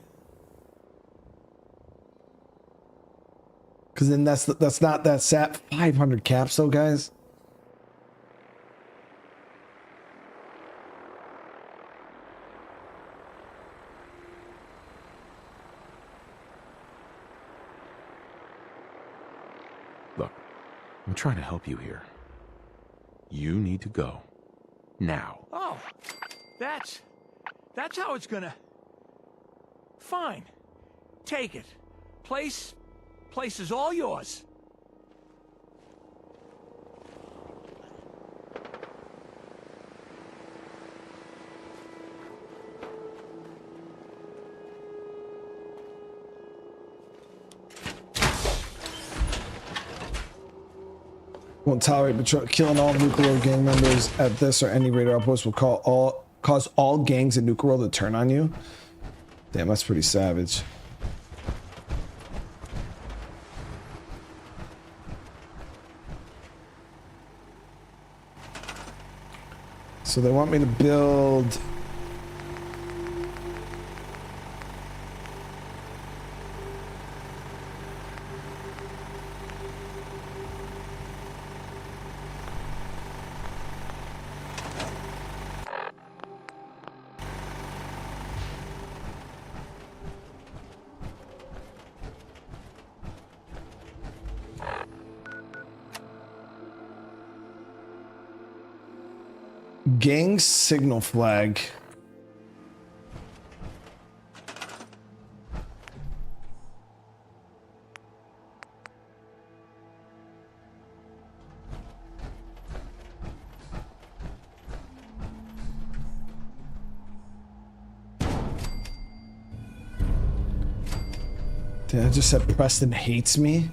Because then that's not that sad. 500 caps though, guys. Look, I'm trying to help you here. You need to go. Now. Oh, that's how it's gonna... Fine. Take it. Place is all yours. Won't tolerate killing all Nuka World gang members at this or any raider outpost will cause all gangs in Nuka World to turn on you. Damn, that's pretty savage. So they want me to build... gang signal flag. Did I just said Preston hates me?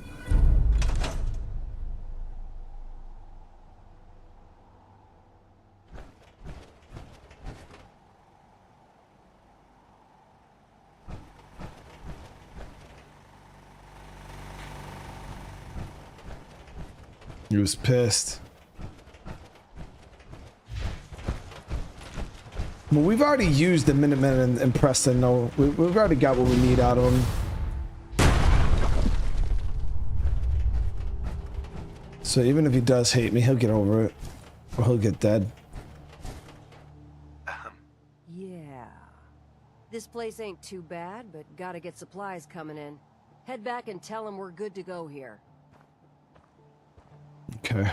He was pissed. Well, we've already used the Minutemen and Preston. No, we've already got what we need out of them. So even if he does hate me, he'll get over it. Or he'll get dead. Yeah. This place ain't too bad, but gotta get supplies coming in. Head back and tell him we're good to go here. Okay.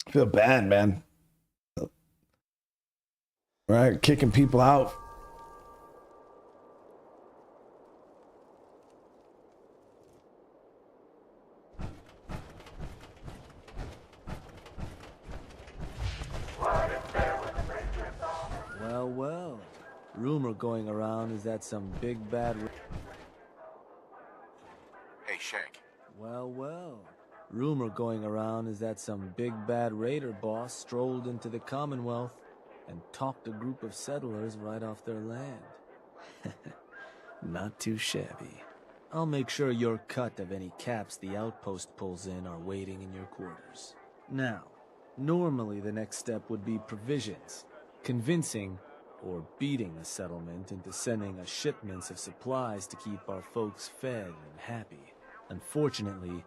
I feel bad, man. Right, kicking people out. Well. Rumor going around is that some big bad... Hey, Shank. Well. Rumor going around is that some big bad raider boss strolled into the Commonwealth and talked a group of settlers right off their land. Not too shabby. I'll make sure your cut of any caps the outpost pulls in are waiting in your quarters. Now, normally the next step would be provisions, convincing or beating the settlement into sending us shipments of supplies to keep our folks fed and happy. Unfortunately,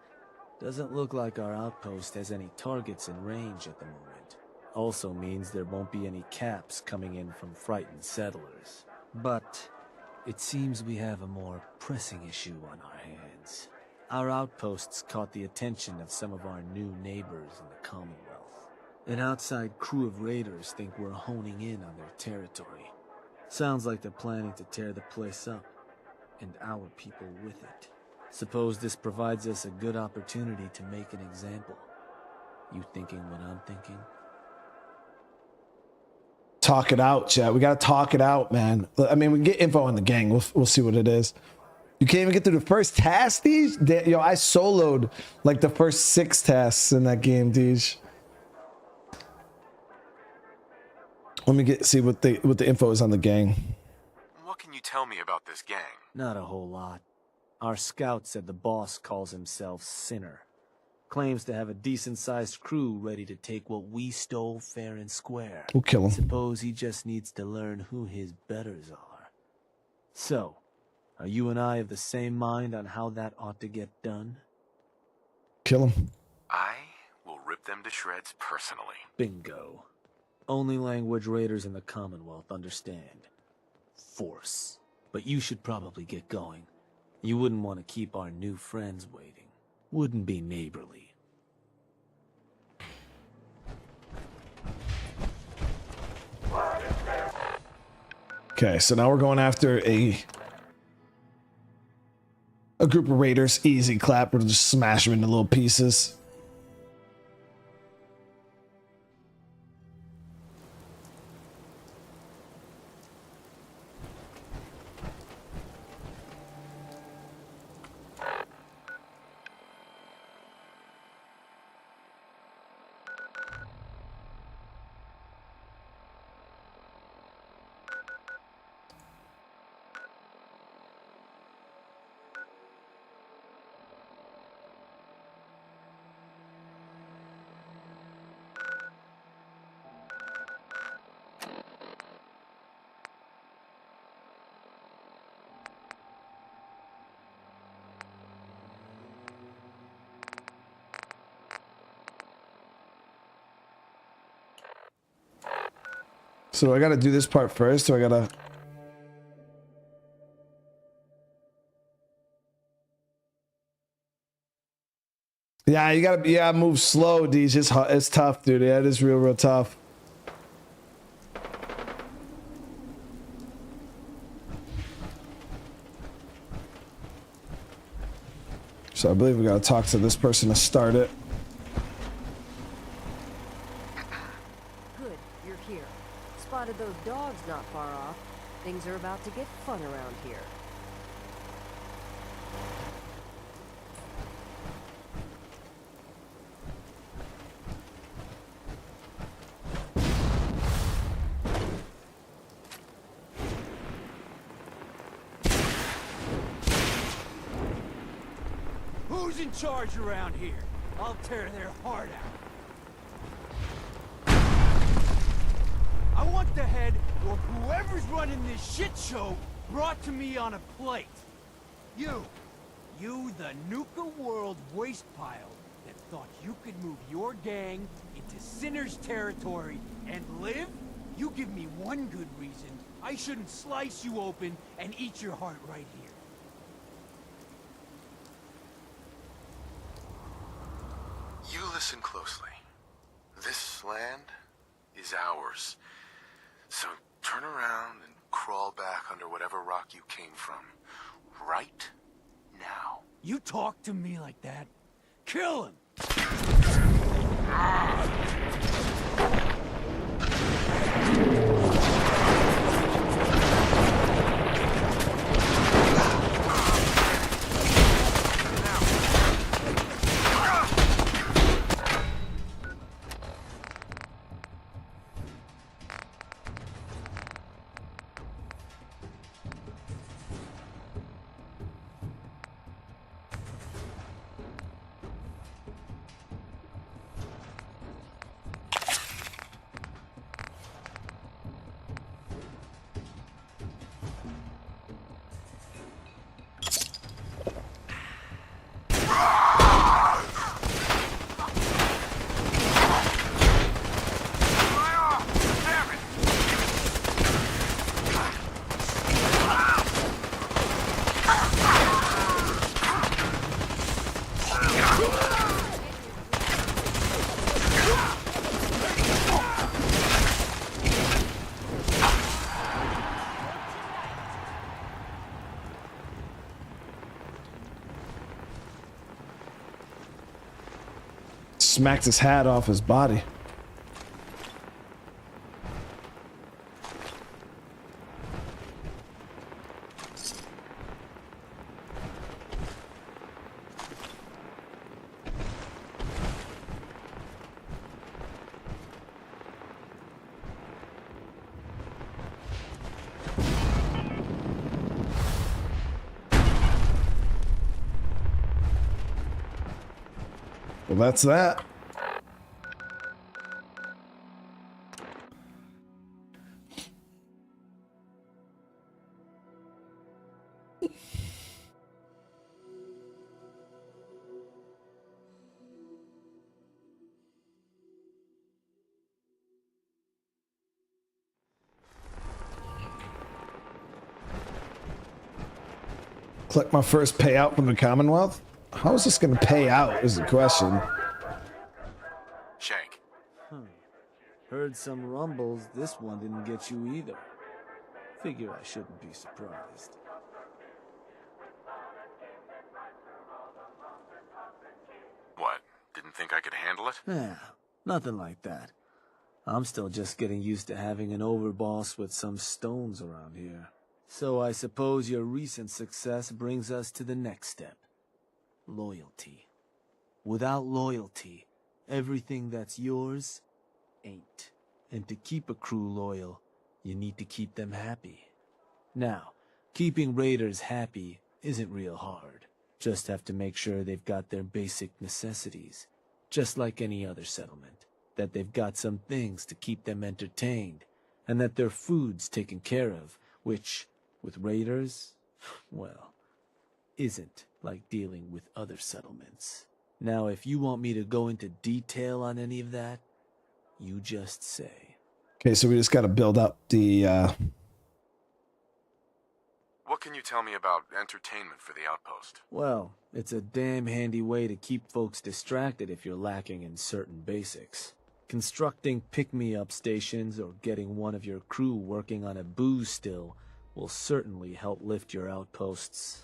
doesn't look like our outpost has any targets in range at the moment. Also means there won't be any caps coming in from frightened settlers. But it seems we have a more pressing issue on our hands. Our outposts caught the attention of some of our new neighbors in the Commonwealth. An outside crew of raiders think we're honing in on their territory. Sounds like they're planning to tear the place up, and our people with it. Suppose this provides us a good opportunity to make an example. You thinking what I'm thinking? Talk it out, chat. We gotta talk it out, man. I mean, we can get info on the gang. We'll see what it is. You can't even get through the first task, Deej? Yo, I soloed like the first 6 tasks in that game, Deej. Let me see what the info is on the gang. What can you tell me about this gang? Not a whole lot. Our scout said the boss calls himself Sinner. Claims to have a decent-sized crew ready to take what we stole fair and square. We'll kill him. Suppose he just needs to learn who his betters are. So, are you and I of the same mind on how that ought to get done? Kill him. I will rip them to shreds personally. Bingo. Only language raiders in the Commonwealth understand. Force. But you should probably get going. You wouldn't want to keep our new friends waiting. Wouldn't be neighborly. Okay, so now we're going after a group of raiders. Easy clap. We'll just smash them into little pieces. So I gotta do this part first, or I gotta... Yeah, you gotta move slow, Deej. It's tough, dude. Yeah, it is real tough. So I believe we gotta talk to this person to start it. Good, you're here. Spotted those dogs not far off. Things are about to get fun around here. Who's in charge around here? I'll tear their heart out. I want the head of whoever's running this shit show brought to me on a plate. You, the Nuka World waste pile that thought you could move your gang into Sinner's territory and live? You give me one good reason I shouldn't slice you open and eat your heart right here. You listen closely. This land is ours. So turn around and crawl back under whatever rock you came from. Right now. You talk to me like that? Kill him! smacked his hat off his body. Well, that's that. Collect my first payout from the Commonwealth? How is this going to pay out is the question. Shank. Heard some rumbles, this one didn't get you either. Figure I shouldn't be surprised. What? Didn't think I could handle it? Yeah, nothing like that. I'm still just getting used to having an overboss with some stones around here. So I suppose your recent success brings us to the next step. Loyalty. Without loyalty, everything that's yours ain't. And to keep a crew loyal, you need to keep them happy. Now, keeping raiders happy isn't real hard. Just have to make sure they've got their basic necessities, just like any other settlement. That they've got some things to keep them entertained, and that their food's taken care of, which, with raiders, well, isn't like dealing with other settlements. Now, if you want me to go into detail on any of that, you just say. Okay, so we just got to build up the... What can you tell me about entertainment for the outpost? Well, it's a damn handy way to keep folks distracted if you're lacking in certain basics. Constructing pick-me-up stations or getting one of your crew working on a booze still will certainly help lift your outpost's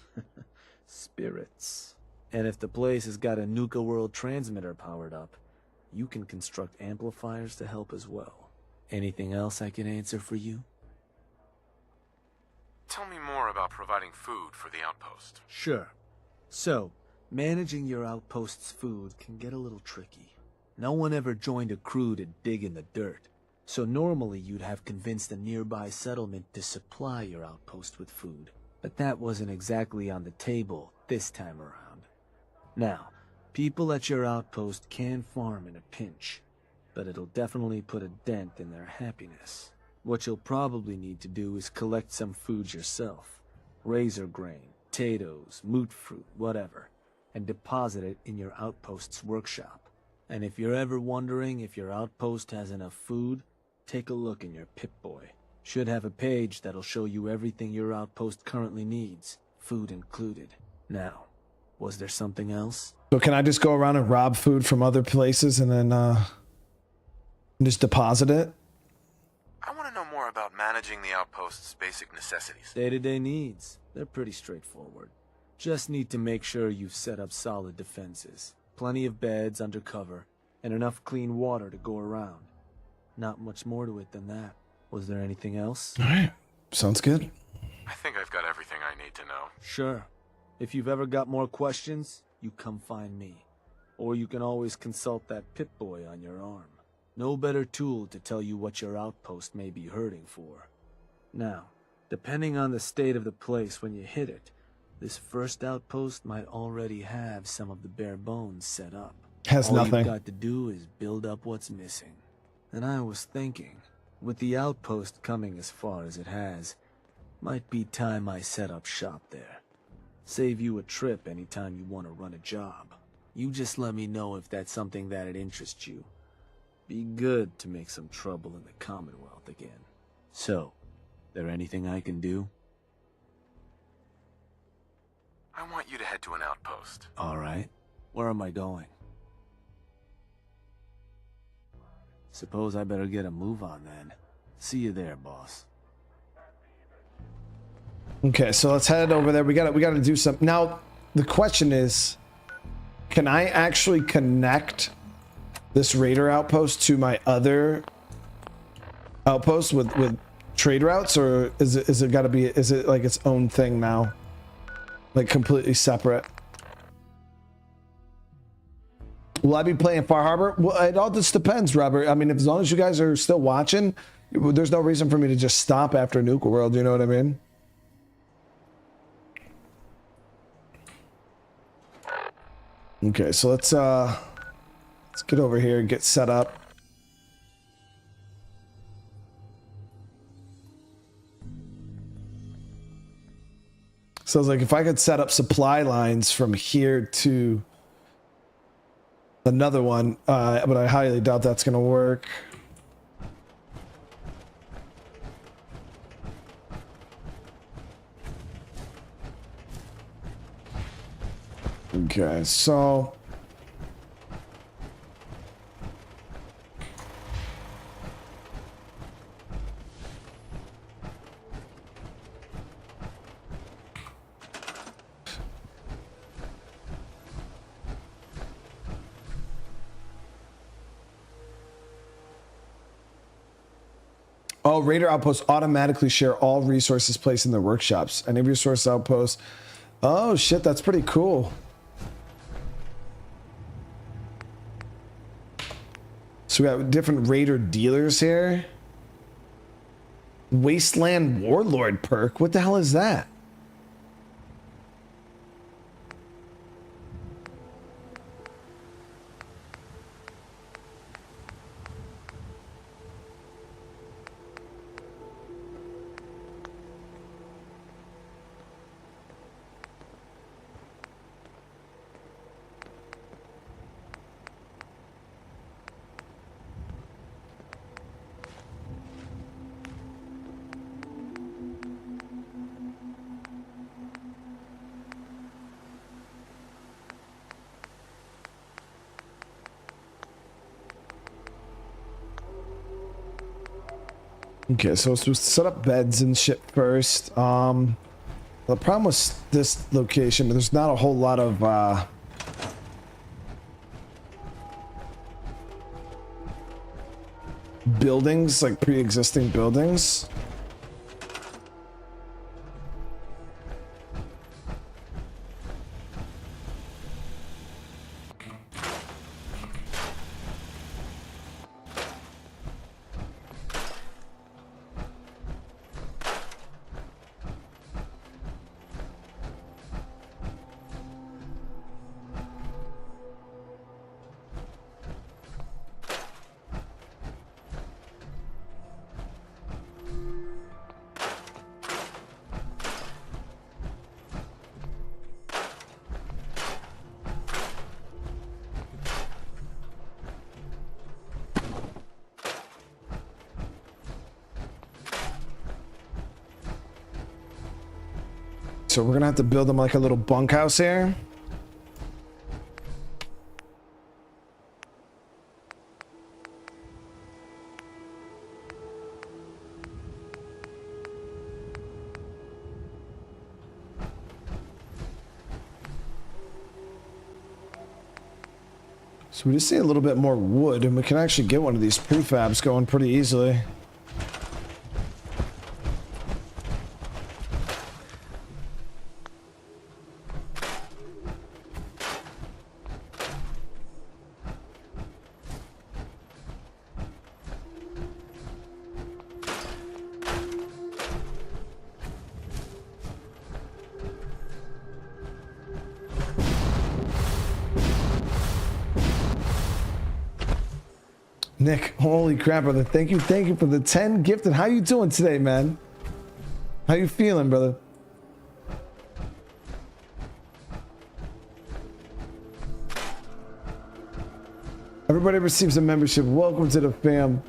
spirits. And if the place has got a Nuka World transmitter powered up, you can construct amplifiers to help as well. Anything else I can answer for you? Tell me more about providing food for the outpost. Sure. So, managing your outpost's food can get a little tricky. No one ever joined a crew to dig in the dirt, so normally you'd have convinced a nearby settlement to supply your outpost with food. But that wasn't exactly on the table this time around. Now, people at your outpost can farm in a pinch, but it'll definitely put a dent in their happiness. What you'll probably need to do is collect some food yourself. Razor grain, potatoes, moot fruit, whatever, and deposit it in your outpost's workshop. And if you're ever wondering if your outpost has enough food, take a look in your Pip-Boy. Should have a page that'll show you everything your outpost currently needs, food included. Now, was there something else? So can I just go around and rob food from other places and then just deposit it? I want to know more about managing the outpost's basic necessities. Day-to-day needs. They're pretty straightforward. Just need to make sure you've set up solid defenses. Plenty of beds under cover, and enough clean water to go around. Not much more to it than that. Was there anything else? All right. Sounds good. I think I've got everything I need to know. Sure. If you've ever got more questions, you come find me. Or you can always consult that Pip-Boy on your arm. No better tool to tell you what your outpost may be hurting for. Now, depending on the state of the place when you hit it, this first outpost might already have some of the bare bones set up. Has All nothing. you've got to do is build up what's missing. And I was thinking, with the outpost coming as far as it has, might be time I set up shop there. Save you a trip anytime you want to run a job. You just let me know if that's something that'd interest you. Be good to make some trouble in the Commonwealth again. So, there anything I can do? I want you to head to an outpost. All right. Where am I going? Suppose I better get a move on then. See you there, boss. Okay, so let's head over there. We got to do something. Now, the question is, can I actually connect this raider outpost to my other outpost with trade routes, or is it got to be, is it like its own thing now, like completely separate? Will I be playing Far Harbor? Well, it all just depends, Robert. I mean, as long as you guys are still watching, there's no reason for me to just stop after Nuka World. You know what I mean? Okay, so let's get over here and get set up. So it's like if I could set up supply lines from here to another one, but I highly doubt that's gonna work. Okay, so oh, Raider outposts automatically share all resources placed in their workshops. Any resource outpost. Oh shit, that's pretty cool. So we got different Raider dealers here. Wasteland Warlord perk. What the hell is that? Okay, so let's set up beds and shit first. The problem with this location, there's not a whole lot of buildings, like pre-existing buildings. So we're gonna have to build them like a little bunkhouse here. So we just need a little bit more wood, and we can actually get one of these prefabs going pretty easily. Nick, holy crap, brother. Thank you for the 10 gifted. How you doing today, man? How you feeling, brother? Everybody receives a membership. Welcome to the fam.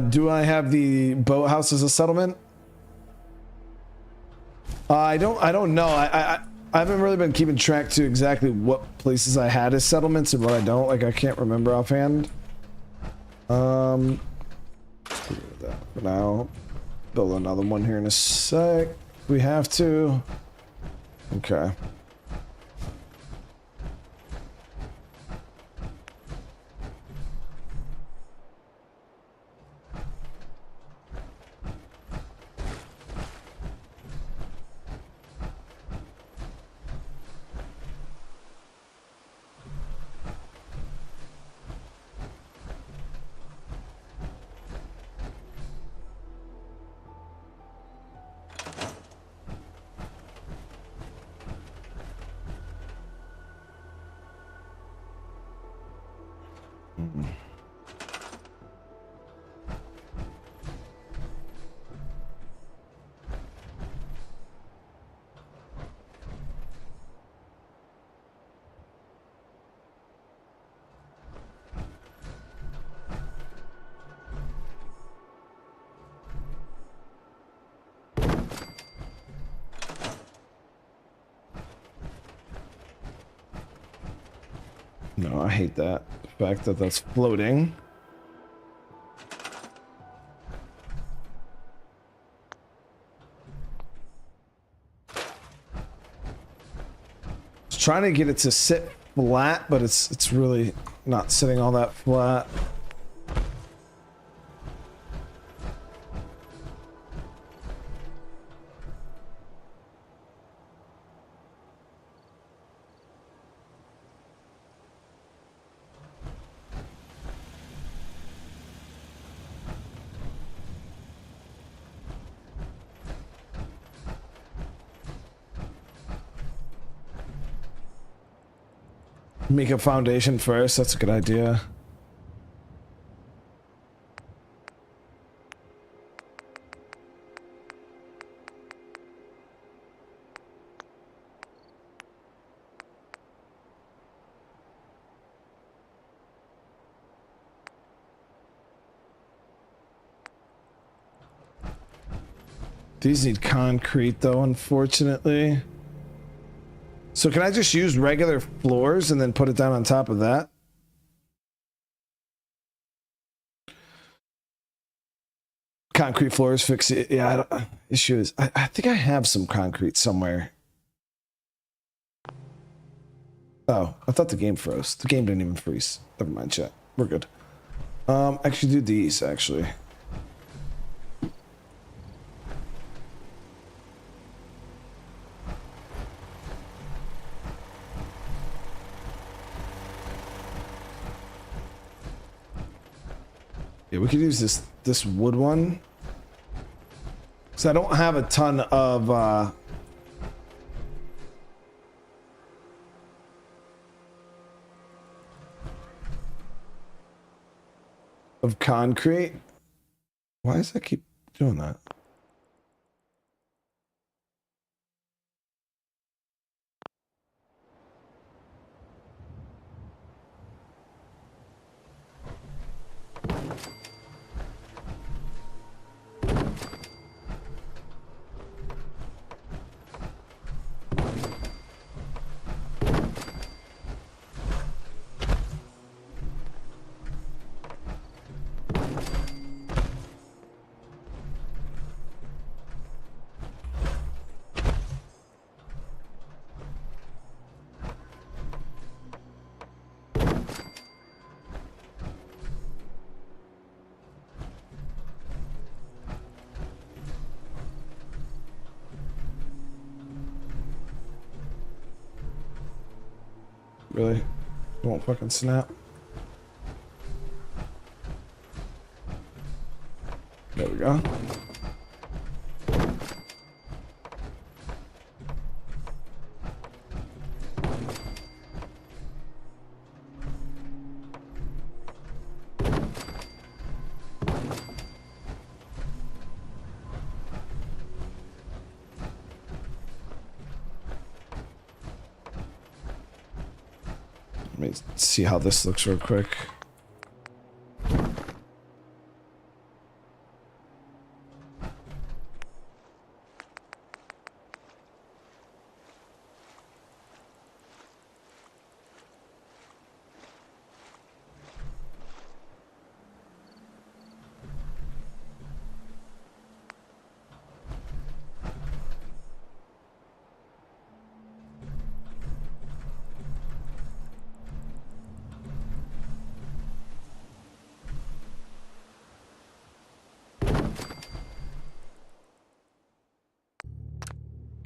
Do I have the boathouse as a settlement? I don't know. I haven't really been keeping track to exactly what places I had as settlements and what I don't. Like, I can't remember offhand. Let's do that for now. Build another one here in a sec. We have to. Okay. No, I hate that. The fact that that's floating. It's trying to get it to sit flat, but it's really not sitting all that flat. Make a foundation first, that's a good idea. These need concrete though, unfortunately. So can I just use regular floors and then put it down on top of that? Concrete floors fix it. Yeah, issue is I think I have some concrete somewhere. Oh, I thought the game froze. The game didn't even freeze. Never mind, chat. We're good. Actually do these actually. Yeah, we could use this wood one. So I don't have a ton of concrete. Why does that keep doing that? Really? It won't fucking snap. There we go. Let me see how this looks real quick.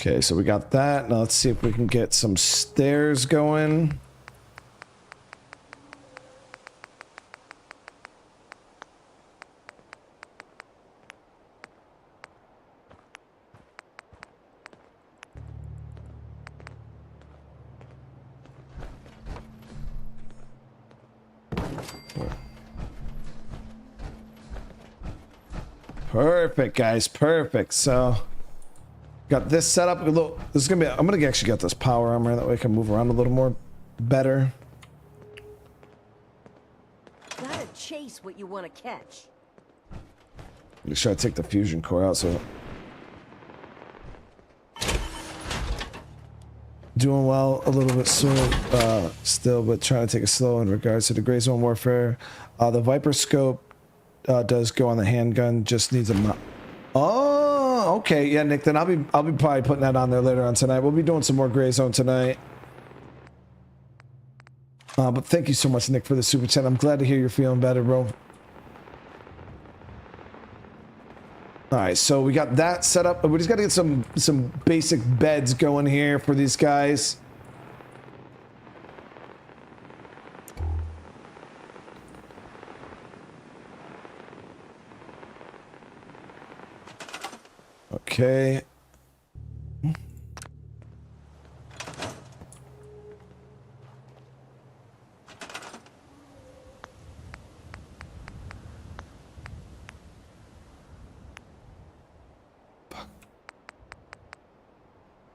Okay, so we got that. Now let's see if we can get some stairs going. Perfect, guys. Perfect. So, got this set up. This is gonna be. I'm gonna actually get this power armor that way I can move around a little more better. Gotta chase what you want to catch. Make sure I take the fusion core out. So, doing well a little bit soon, still, but trying to take it slow in regards to the gray zone warfare. The Viper scope. Does go on the handgun, just needs a oh, okay, yeah, Nick, then I'll be probably putting that on there later on tonight. We'll be doing some more gray zone tonight. But thank you so much, Nick, for the super chat. I'm glad to hear you're feeling better, bro. All right, so we got that set up. We just got to get some basic beds going here for these guys. Okay.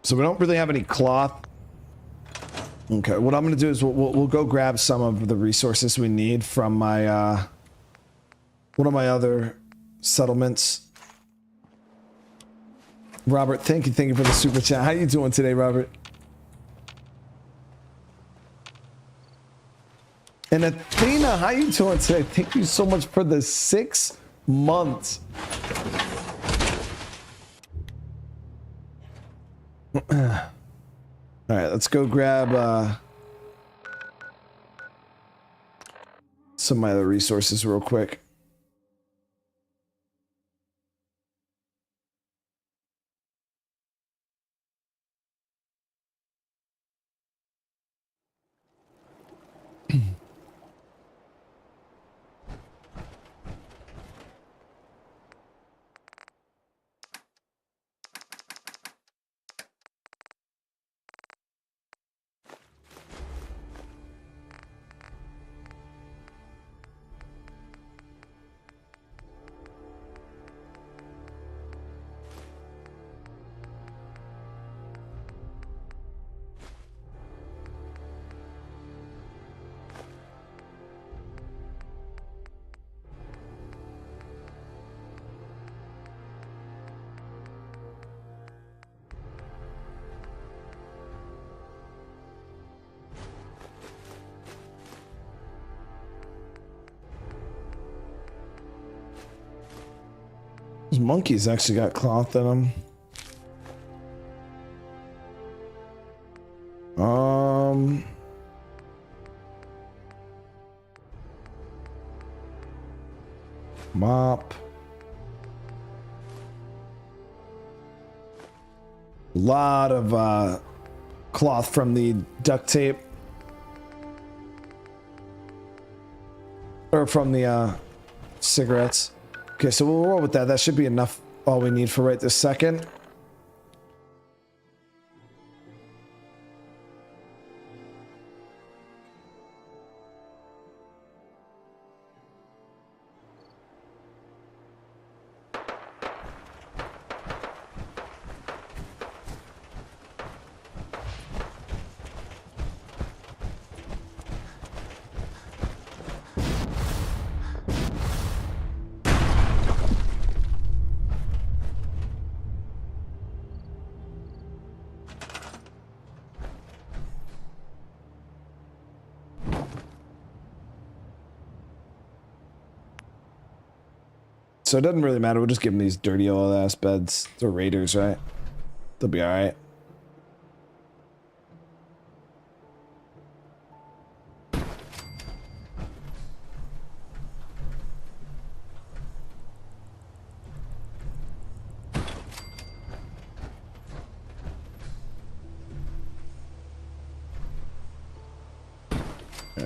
So we don't really have any cloth. Okay, what I'm going to do is we'll go grab some of the resources we need from my one of my other settlements. Robert, thank you for the super chat. How you doing today, Robert? And Athena, how you doing today? Thank you so much for the 6 months. All right, let's go grab some of my other resources real quick. Those monkeys actually got cloth in them. Mop. Lot of cloth from the duct tape. Or from the cigarettes. Okay, so we'll roll with that. That should be enough, all we need for right this second. So it doesn't really matter. We'll just give them these dirty old ass beds. They're raiders, right? They'll be all right.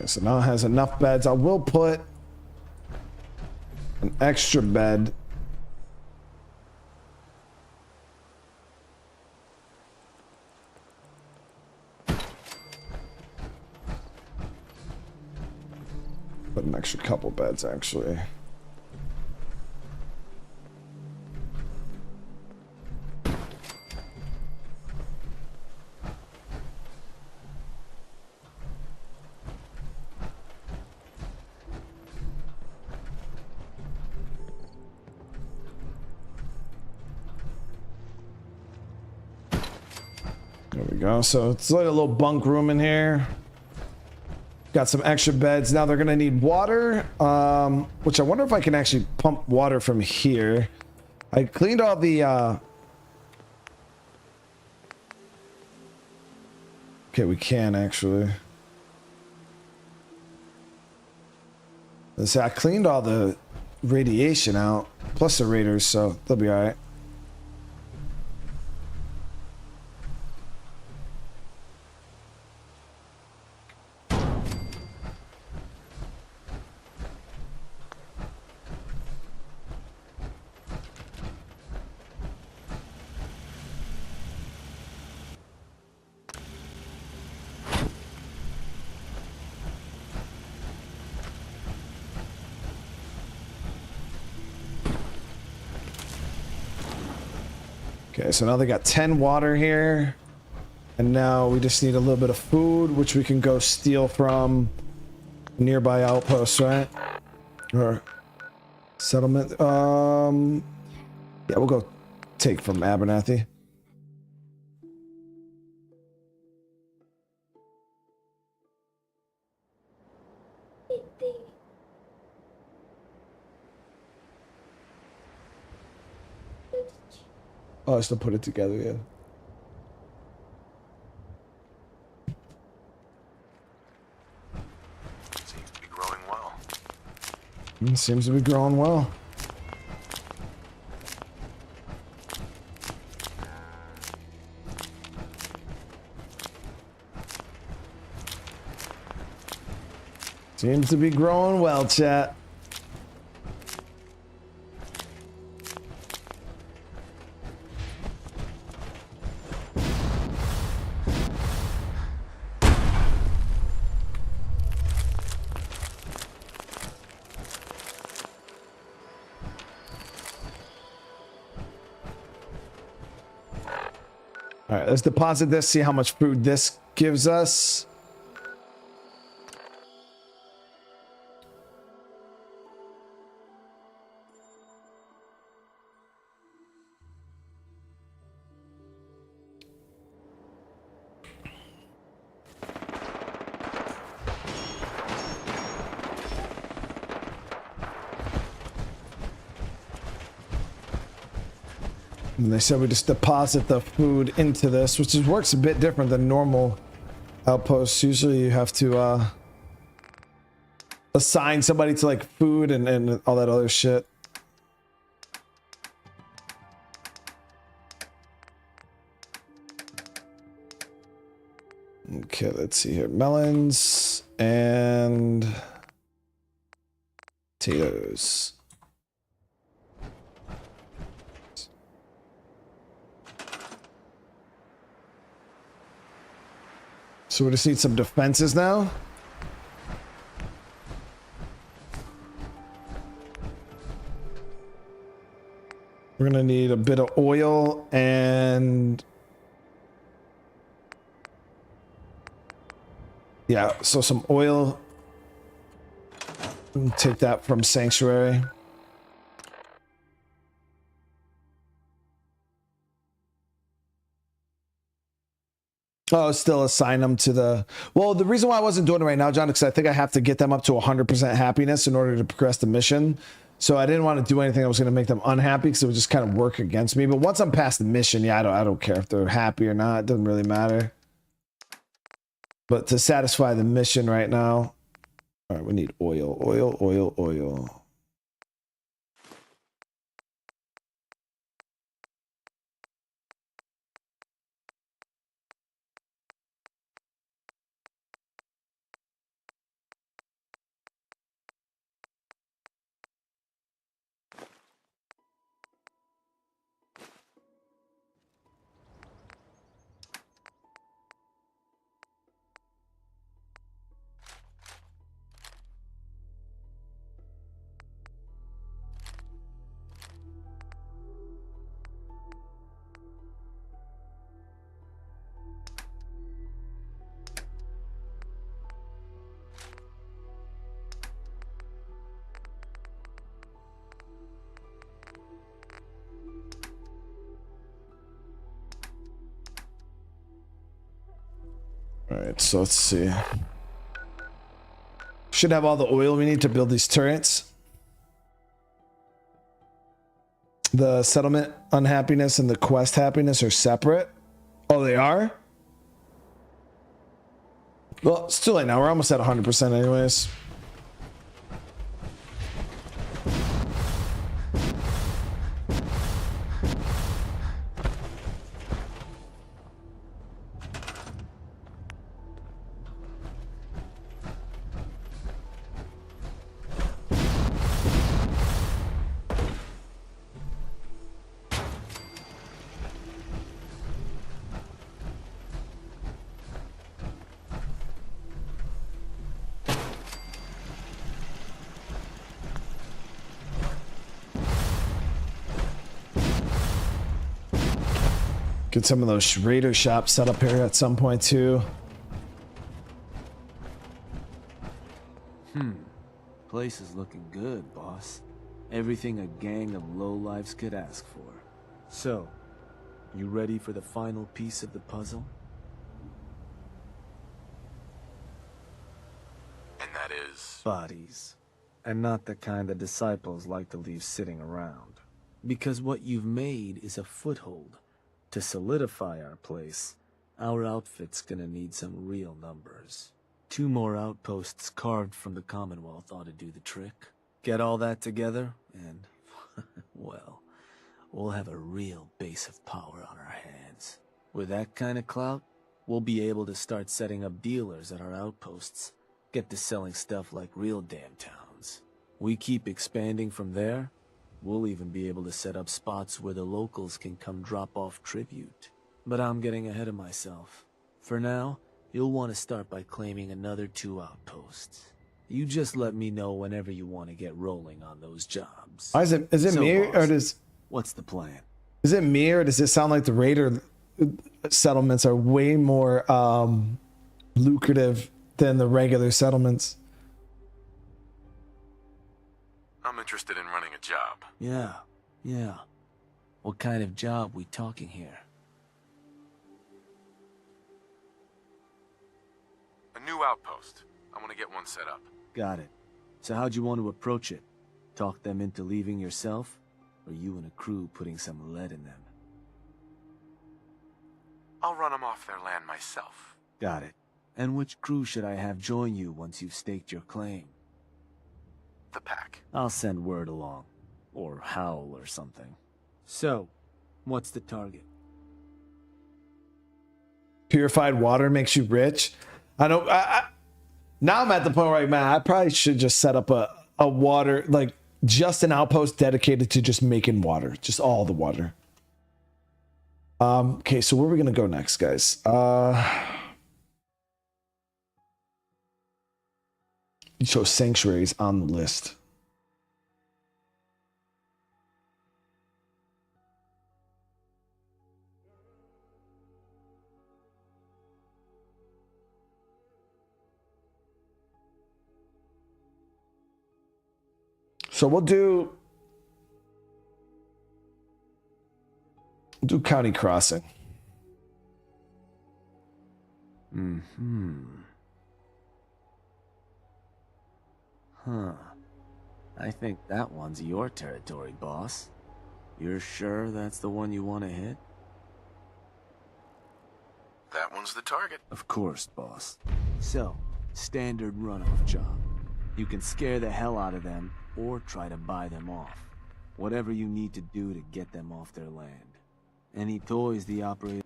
Okay, so now it has enough beds. I will put an extra bed. Put an extra couple beds, actually. There we go. So it's like a little bunk room in here. Got some extra beds. Now they're gonna need water, which I wonder if I can actually pump water from here. I cleaned all the okay, we can actually. Let's say I cleaned all the radiation out, plus the raiders, so they'll be all right. Okay, so now they got 10 water here. And now we just need a little bit of food, which we can go steal from nearby outposts, right? Or settlement. Yeah, we'll go take from Abernathy. Oh, I still put it together, yeah. Seems to be growing well. Seems to be growing well. Seems to be growing well, chat. All right, let's deposit this, see how much food this gives us. And they said we just deposit the food into this, which works a bit different than normal outposts. Usually you have to assign somebody to like food and all that other shit. Okay, let's see here. Melons and potatoes. So we just need some defenses now. We're gonna need a bit of oil and yeah, so some oil. We'll take that from Sanctuary. Oh, still assign them to the... Well, the reason why I wasn't doing it right now, John, because I think I have to get them up to 100% happiness in order to progress the mission. So I didn't want to do anything that was going to make them unhappy because it would just kind of work against me. But once I'm past the mission, yeah, I don't care if they're happy or not. It doesn't really matter. But to satisfy the mission right now... All right, we need oil, oil, oil, oil. All right, so let's see. Should have all the oil we need to build these turrets. The settlement unhappiness and the quest happiness are separate. Oh, they are? Well, it's too late now. We're almost at 100% anyways. Get some of those raider shops set up here at some point too. Place is looking good, boss. Everything a gang of lowlifes could ask for. So, you ready for the final piece of the puzzle? And that is... Bodies. And not the kind the disciples like to leave sitting around. Because what you've made is a foothold. To solidify our place, our outfit's gonna need some real numbers. 2 more outposts carved from the Commonwealth ought to do the trick. Get all that together, and, well, we'll have a real base of power on our hands. With that kind of clout, we'll be able to start setting up dealers at our outposts. Get to selling stuff like real damn towns. We keep expanding from there, we'll even be able to set up spots where the locals can come drop off tribute. But I'm getting ahead of myself. For now, you'll want to start by claiming another 2 outposts. You just let me know whenever you want to get rolling on those jobs. Is it So, me boss, or does... What's the plan? Is it me or does it sound like the raider settlements are way more lucrative than the regular settlements? I'm interested in running a job. Yeah. What kind of job we talking here? A new outpost. I want to get one set up. Got it. So how'd you want to approach it? Talk them into leaving yourself? Or you and a crew putting some lead in them? I'll run them off their land myself. Got it. And which crew should I have join you once you've staked your claim? The pack. I'll send word along. Or howl or something. So, what's the target? Purified water makes you rich. I don't... now I'm at the point where, man, I probably should just set up a water, like just an outpost dedicated to just making water. Just all the water. Okay, so where are we going to go next, guys? You show sanctuaries on the list. So we'll do County Crossing. I think that one's your territory, boss. You're sure that's the one you want to hit? That one's the target. Of course, boss. So, standard runoff job. You can scare the hell out of them, or try to buy them off. Whatever you need to do to get them off their land. Any toys the operator...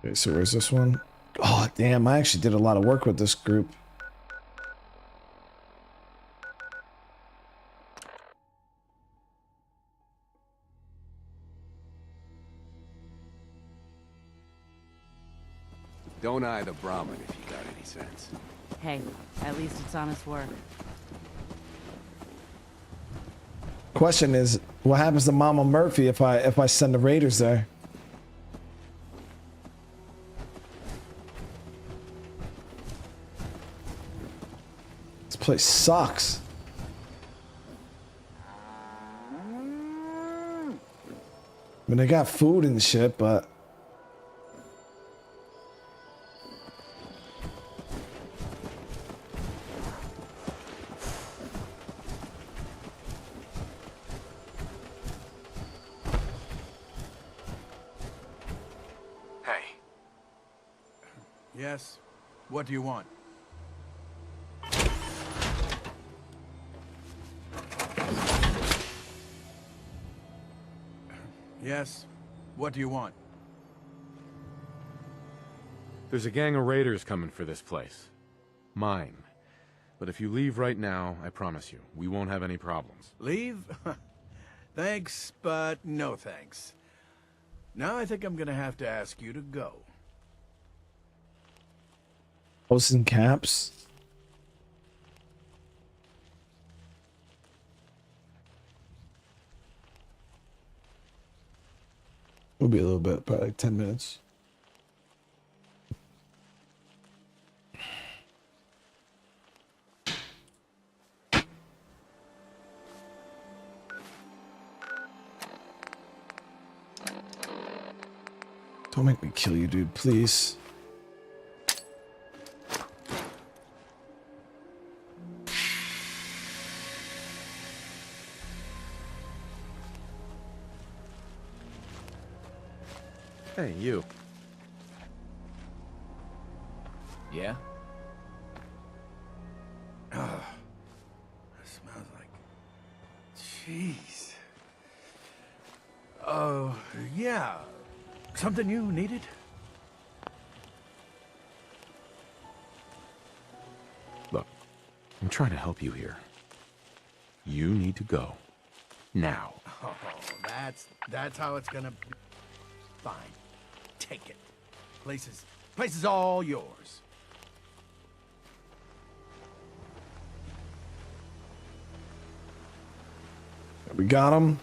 Okay, so where's this one? Oh, damn, I actually did a lot of work with this group. Don't eye the Brahmin if you got any sense. Hey, at least it's honest work. Question is, what happens to Mama Murphy if I send the raiders there? This place sucks. mean, they got food and shit, but... Hey. Yes? What do you want? Yes? What do you want? There's a gang of raiders coming for this place. Mine. But if you leave right now, I promise you, we won't have any problems. Leave? Thanks, but no thanks. Now I think I'm gonna have to ask you to go. Posts and caps. Will be a little bit, probably like 10 minutes. Don't make me kill you, dude, please. Hey, you. Yeah? It smells like cheese. Oh, yeah. Something you needed? Look, I'm trying to help you here. You need to go. Now. Oh, that's how it's gonna be. Fine. Take it. Place is all yours. We got him.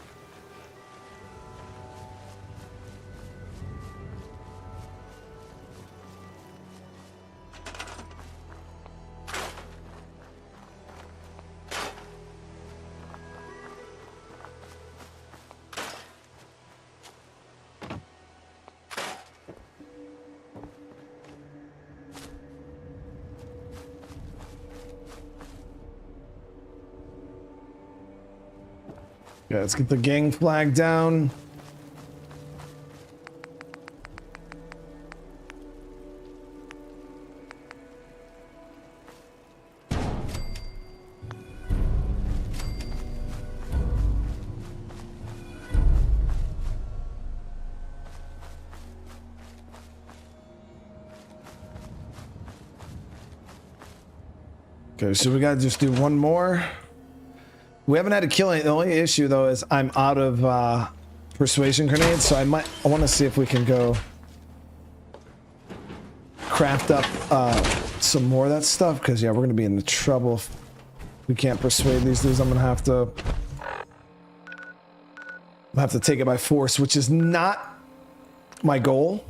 Yeah, let's get the gang flag down. Okay, so we gotta just do one more. We haven't had to kill any. The only issue though is I'm out of persuasion grenades, so I want to see if we can go craft up some more of that stuff, because yeah, we're gonna be in the trouble if we can't persuade these dudes. I'm gonna have to take it by force, which is not my goal.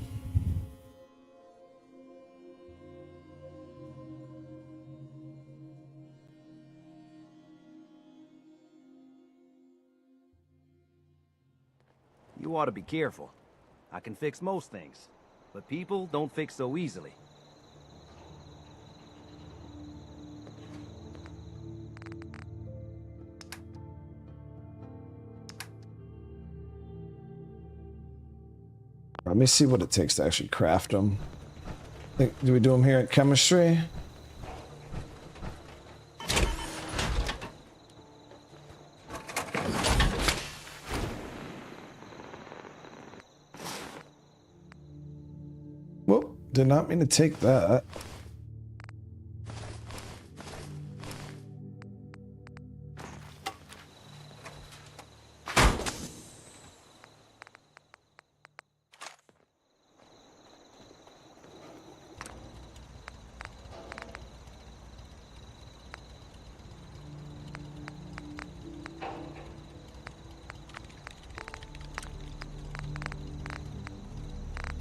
You ought to be careful. I can fix most things, but people don't fix so easily. Let me see what it takes to actually craft them. Do we do them here at chemistry? Whoop, did not mean to take that.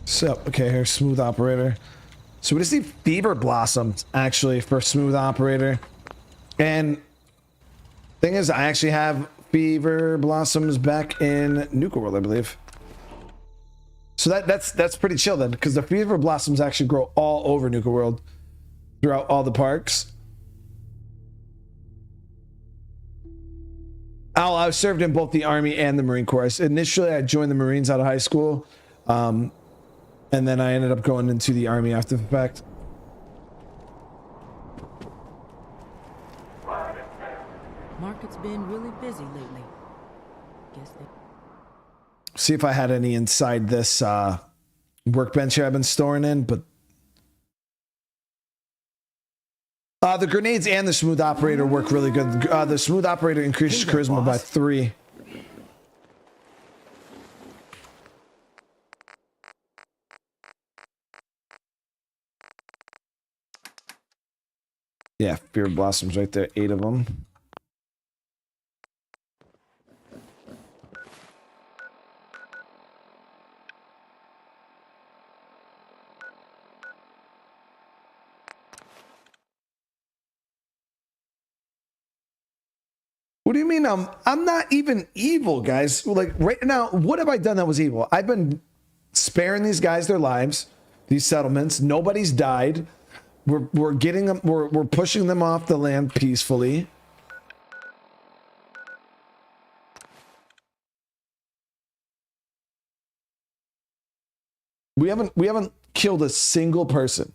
So, okay, here's smooth operator. So we just need fever blossoms actually for smooth operator. And thing is, I actually have fever blossoms back in Nuka World, I believe. So that's pretty chill then, because the fever blossoms actually grow all over Nuka World, throughout all the parks. I served in both the Army and the Marine Corps. Initially, I joined the Marines out of high school, and then I ended up going into the Army after the fact. Market's been really busy lately. Guess they... See if I had any inside this workbench here I've been storing in, but the grenades and the smooth operator work really good. The smooth operator increases charisma by 3. Yeah, Fear Blossoms right there, 8 of them. What do you mean I'm not even evil, guys? Like right now, what have I done that was evil? I've been sparing these guys their lives, these settlements. Nobody's died. We're getting them, we're pushing them off the land peacefully. We haven't killed a single person.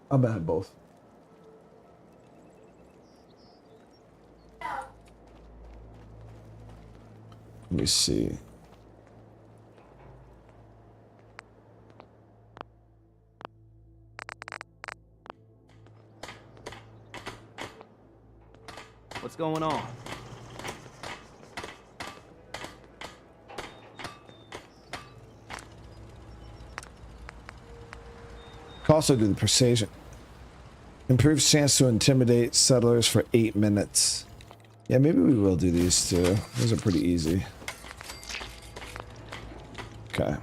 I'll bet both. Let me see. What's going on? Could also do the precision. Improves chance to intimidate settlers for 8 minutes. Yeah, maybe we will do these too. Those are pretty easy. Okay.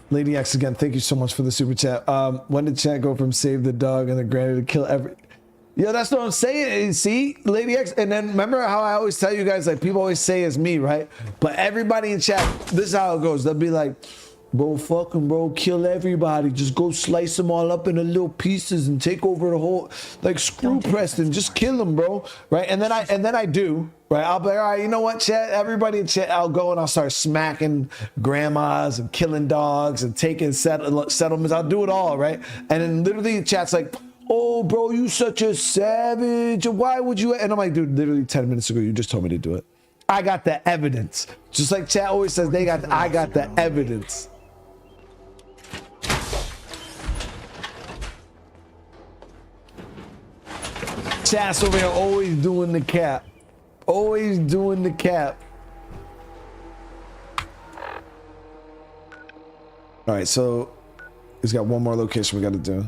Lady X again, thank you so much for the super chat. When did chat go from save the dog and then granted to kill every... Yeah, that's what I'm saying. See, Lady X, and then remember how I always tell you guys, like people always say it's me, right? But everybody in chat, this is how it goes. They'll be like, bro, fuck 'em, bro, kill everybody. Just go slice them all up into little pieces and take over the whole, like screw Preston, just kill them, bro, right? And then I do, right? I'll be like, all right, you know what, chat? Everybody in chat, I'll go and I'll start smacking grandmas and killing dogs and taking settlements. I'll do it all, right? And then literally the chat's like, oh, bro, you such a savage. Why would you? And I'm like, dude, literally 10 minutes ago, you just told me to do it. I got the evidence. Just like chat always says, I got the evidence. Chat's over here always doing the cap. Always doing the cap. All right, so he's got one more location we got to do.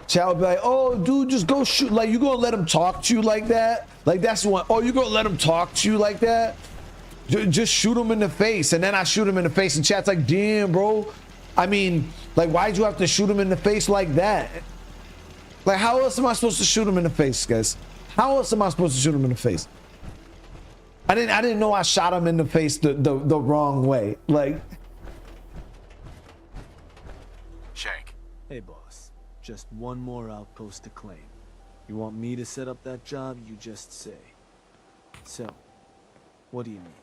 Chat would be like, oh, dude, just go shoot. Like, you gonna let him talk to you like that? Like, that's the one. Oh, you gonna let him talk to you like that? Just shoot him in the face. And then I shoot him in the face, and chat's like, damn, bro. I mean, like, why'd you have to shoot him in the face like that? Like, how else am I supposed to shoot him in the face, guys? How else am I supposed to shoot him in the face? I didn't know I shot him in the face the wrong way. Like, Shank. Hey, boss. Just one more outpost to claim. You want me to set up that job, you just say. So, what do you need?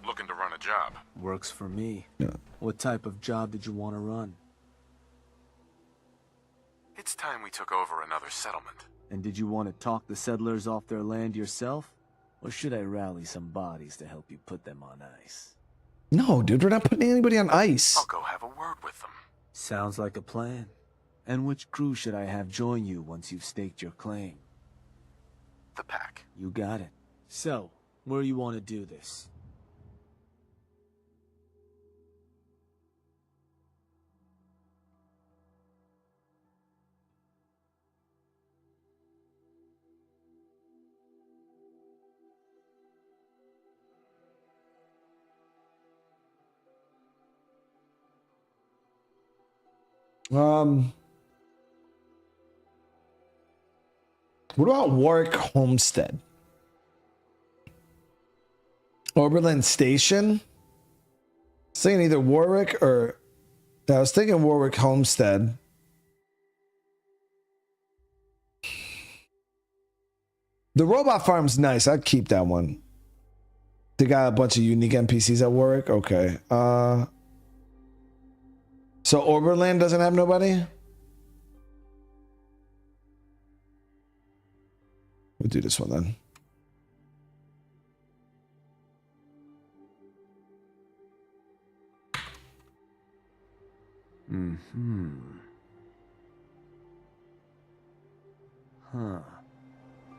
Looking to run a job. Works for me. Yeah. What type of job did you want to run? It's time we took over another settlement. And did you want to talk the settlers off their land yourself? Or should I rally some bodies to help you put them on ice? no, dude, we're not putting anybody on ice. I'll go have a word with them. Sounds like a plan. And which crew should I have join you once you've staked your claim? The pack. You got it. So, where you want to do this? What about Warwick Homestead? Oberlin Station? I was thinking either Warwick or... I was thinking Warwick Homestead. The robot farm's nice. I'd keep that one. They got a bunch of unique NPCs at Warwick? Okay. So Oberlin doesn't have nobody? We'll do this one then. Huh.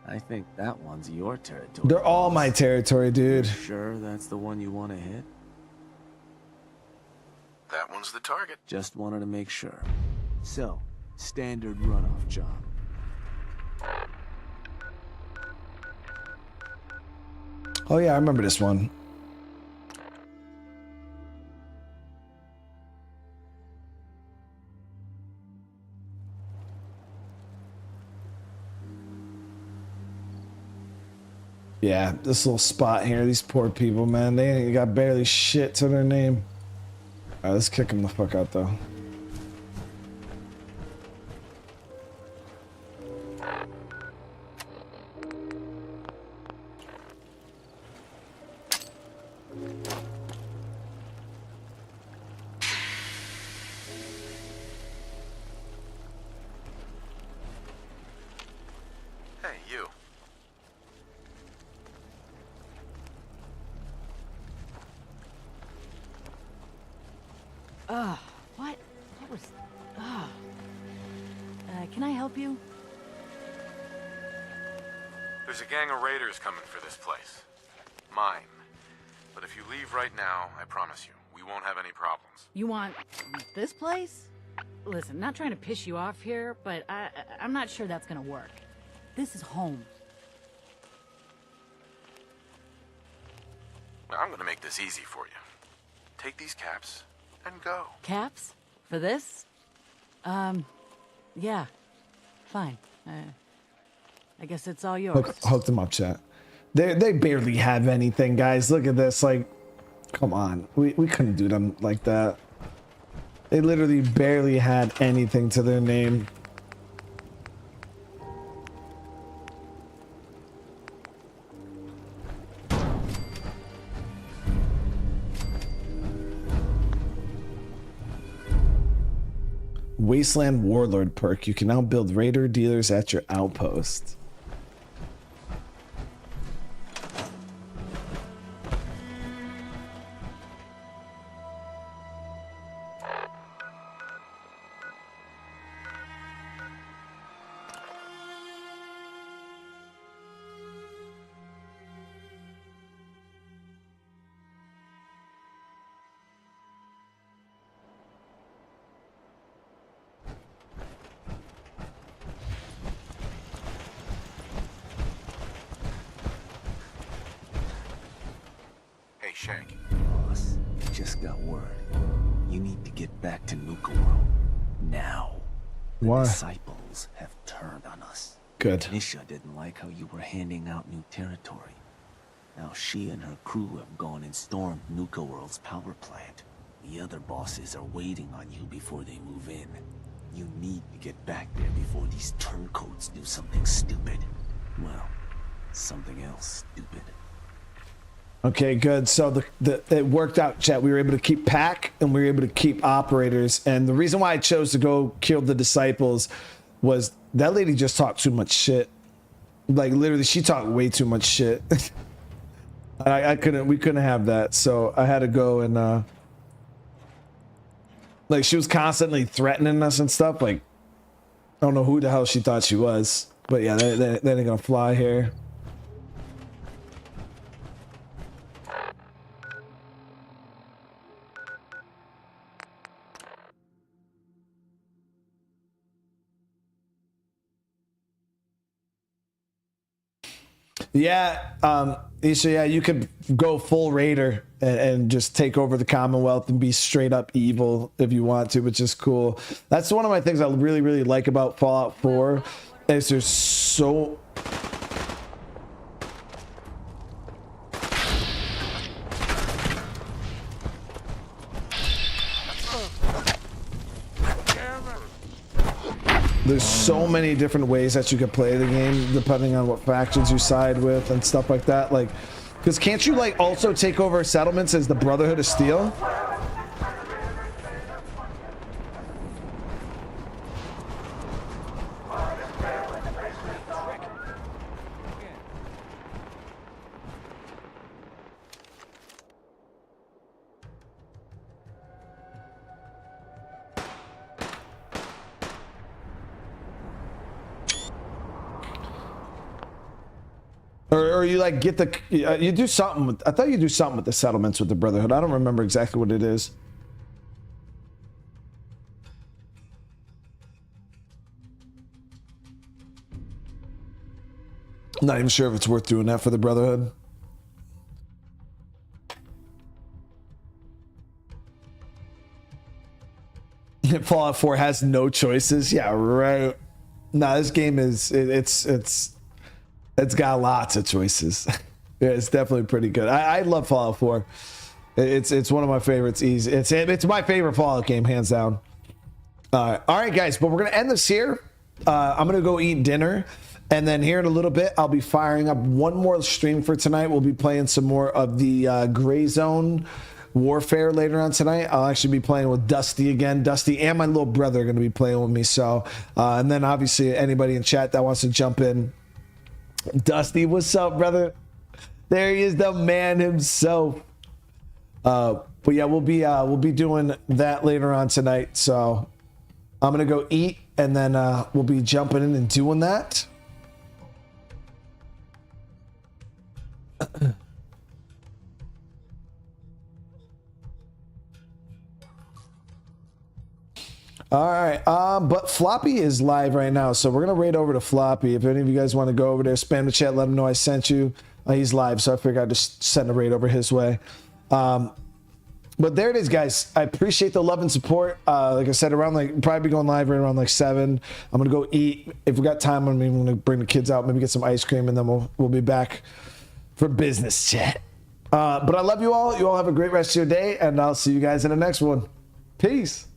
I think that one's your territory. They're all my territory, dude. Sure that's the one you want to hit? That one's the target. Just wanted to make sure. So, standard runoff job. Oh yeah, I remember this one. Yeah, this little spot here, these poor people, man, they ain't got barely shit to their name. All right, let's kick them the fuck out, though. Hey, you. What was... can I help you? There's a gang of raiders coming for this place. Mine. But if you leave right now, I promise you, we won't have any problems. You want this place? Listen, not trying to piss you off here, but I'm not sure that's gonna work. This is home. I'm gonna make this easy for you. Take these caps and go. Caps? For this? Yeah. Fine. I guess it's all yours. Hook them up, chat. They barely have anything, guys. Look at this. Like, come on. We couldn't do them like that. They literally barely had anything to their name. Wasteland Warlord perk. You can now build raider dealers at your outpost. Hey, Shank. Boss, just got word. You need to get back to Nuka World. Now. The Why? disciples have turned on us. Good. Nisha didn't like how you were handing out new territory. Now she and her crew have gone and stormed Nuka World's power plant. The other bosses are waiting on you before they move in. You need to get back there before these turncoats do something stupid. Well, something else stupid. Okay, good. So it worked out, chat. We were able to keep Pack and we were able to keep operators. And the reason why I chose to go kill the disciples was that lady just talked too much shit. Like literally, she talked way too much shit. We couldn't have that. So I had to go and like she was constantly threatening us and stuff. Like I don't know who the hell she thought she was, but yeah, that ain't gonna fly here. Yeah, Isha, yeah, you could go full raider. and just take over the Commonwealth and be straight up evil if you want to, which is cool. That's one of my things I really, really like about Fallout 4 is there's so... There's so many different ways that you can play the game depending on what factions you side with and stuff like that. Like, because can't you like also take over settlements as the Brotherhood of Steel? Or you like get the you do something with, I thought you do something with the settlements with the Brotherhood. I don't remember exactly what it is. I'm not even sure if it's worth doing that for the Brotherhood. Fallout 4 has no choices. Yeah, right. Nah, this game is it's got lots of choices. Yeah, it's definitely pretty good. I love Fallout 4. It's one of my favorites. Easy. It's my favorite Fallout game, hands down. All right, guys. But we're gonna end this here. I'm gonna go eat dinner, and then here in a little bit, I'll be firing up one more stream for tonight. We'll be playing some more of the Gray Zone Warfare later on tonight. I'll actually be playing with Dusty again. Dusty and my little brother are gonna be playing with me. So, and then obviously anybody in chat that wants to jump in. Dusty, what's up, brother? There he is, the man himself. But yeah, we'll be doing that later on tonight. So I'm gonna go eat, and then we'll be jumping in and doing that. All right, but Floppy is live right now, so we're gonna raid over to Floppy. If any of you guys want to go over there, spam the chat, let him know I sent you. He's live, so I figured I'd just send a raid over his way. But there it is, guys. I appreciate the love and support. Like I said, around like probably be going live right around like 7. I'm gonna go eat. If we got time, I'm gonna bring the kids out, maybe get some ice cream, and then we'll be back for business chat. But I love you all. You all have a great rest of your day, and I'll see you guys in the next one. Peace.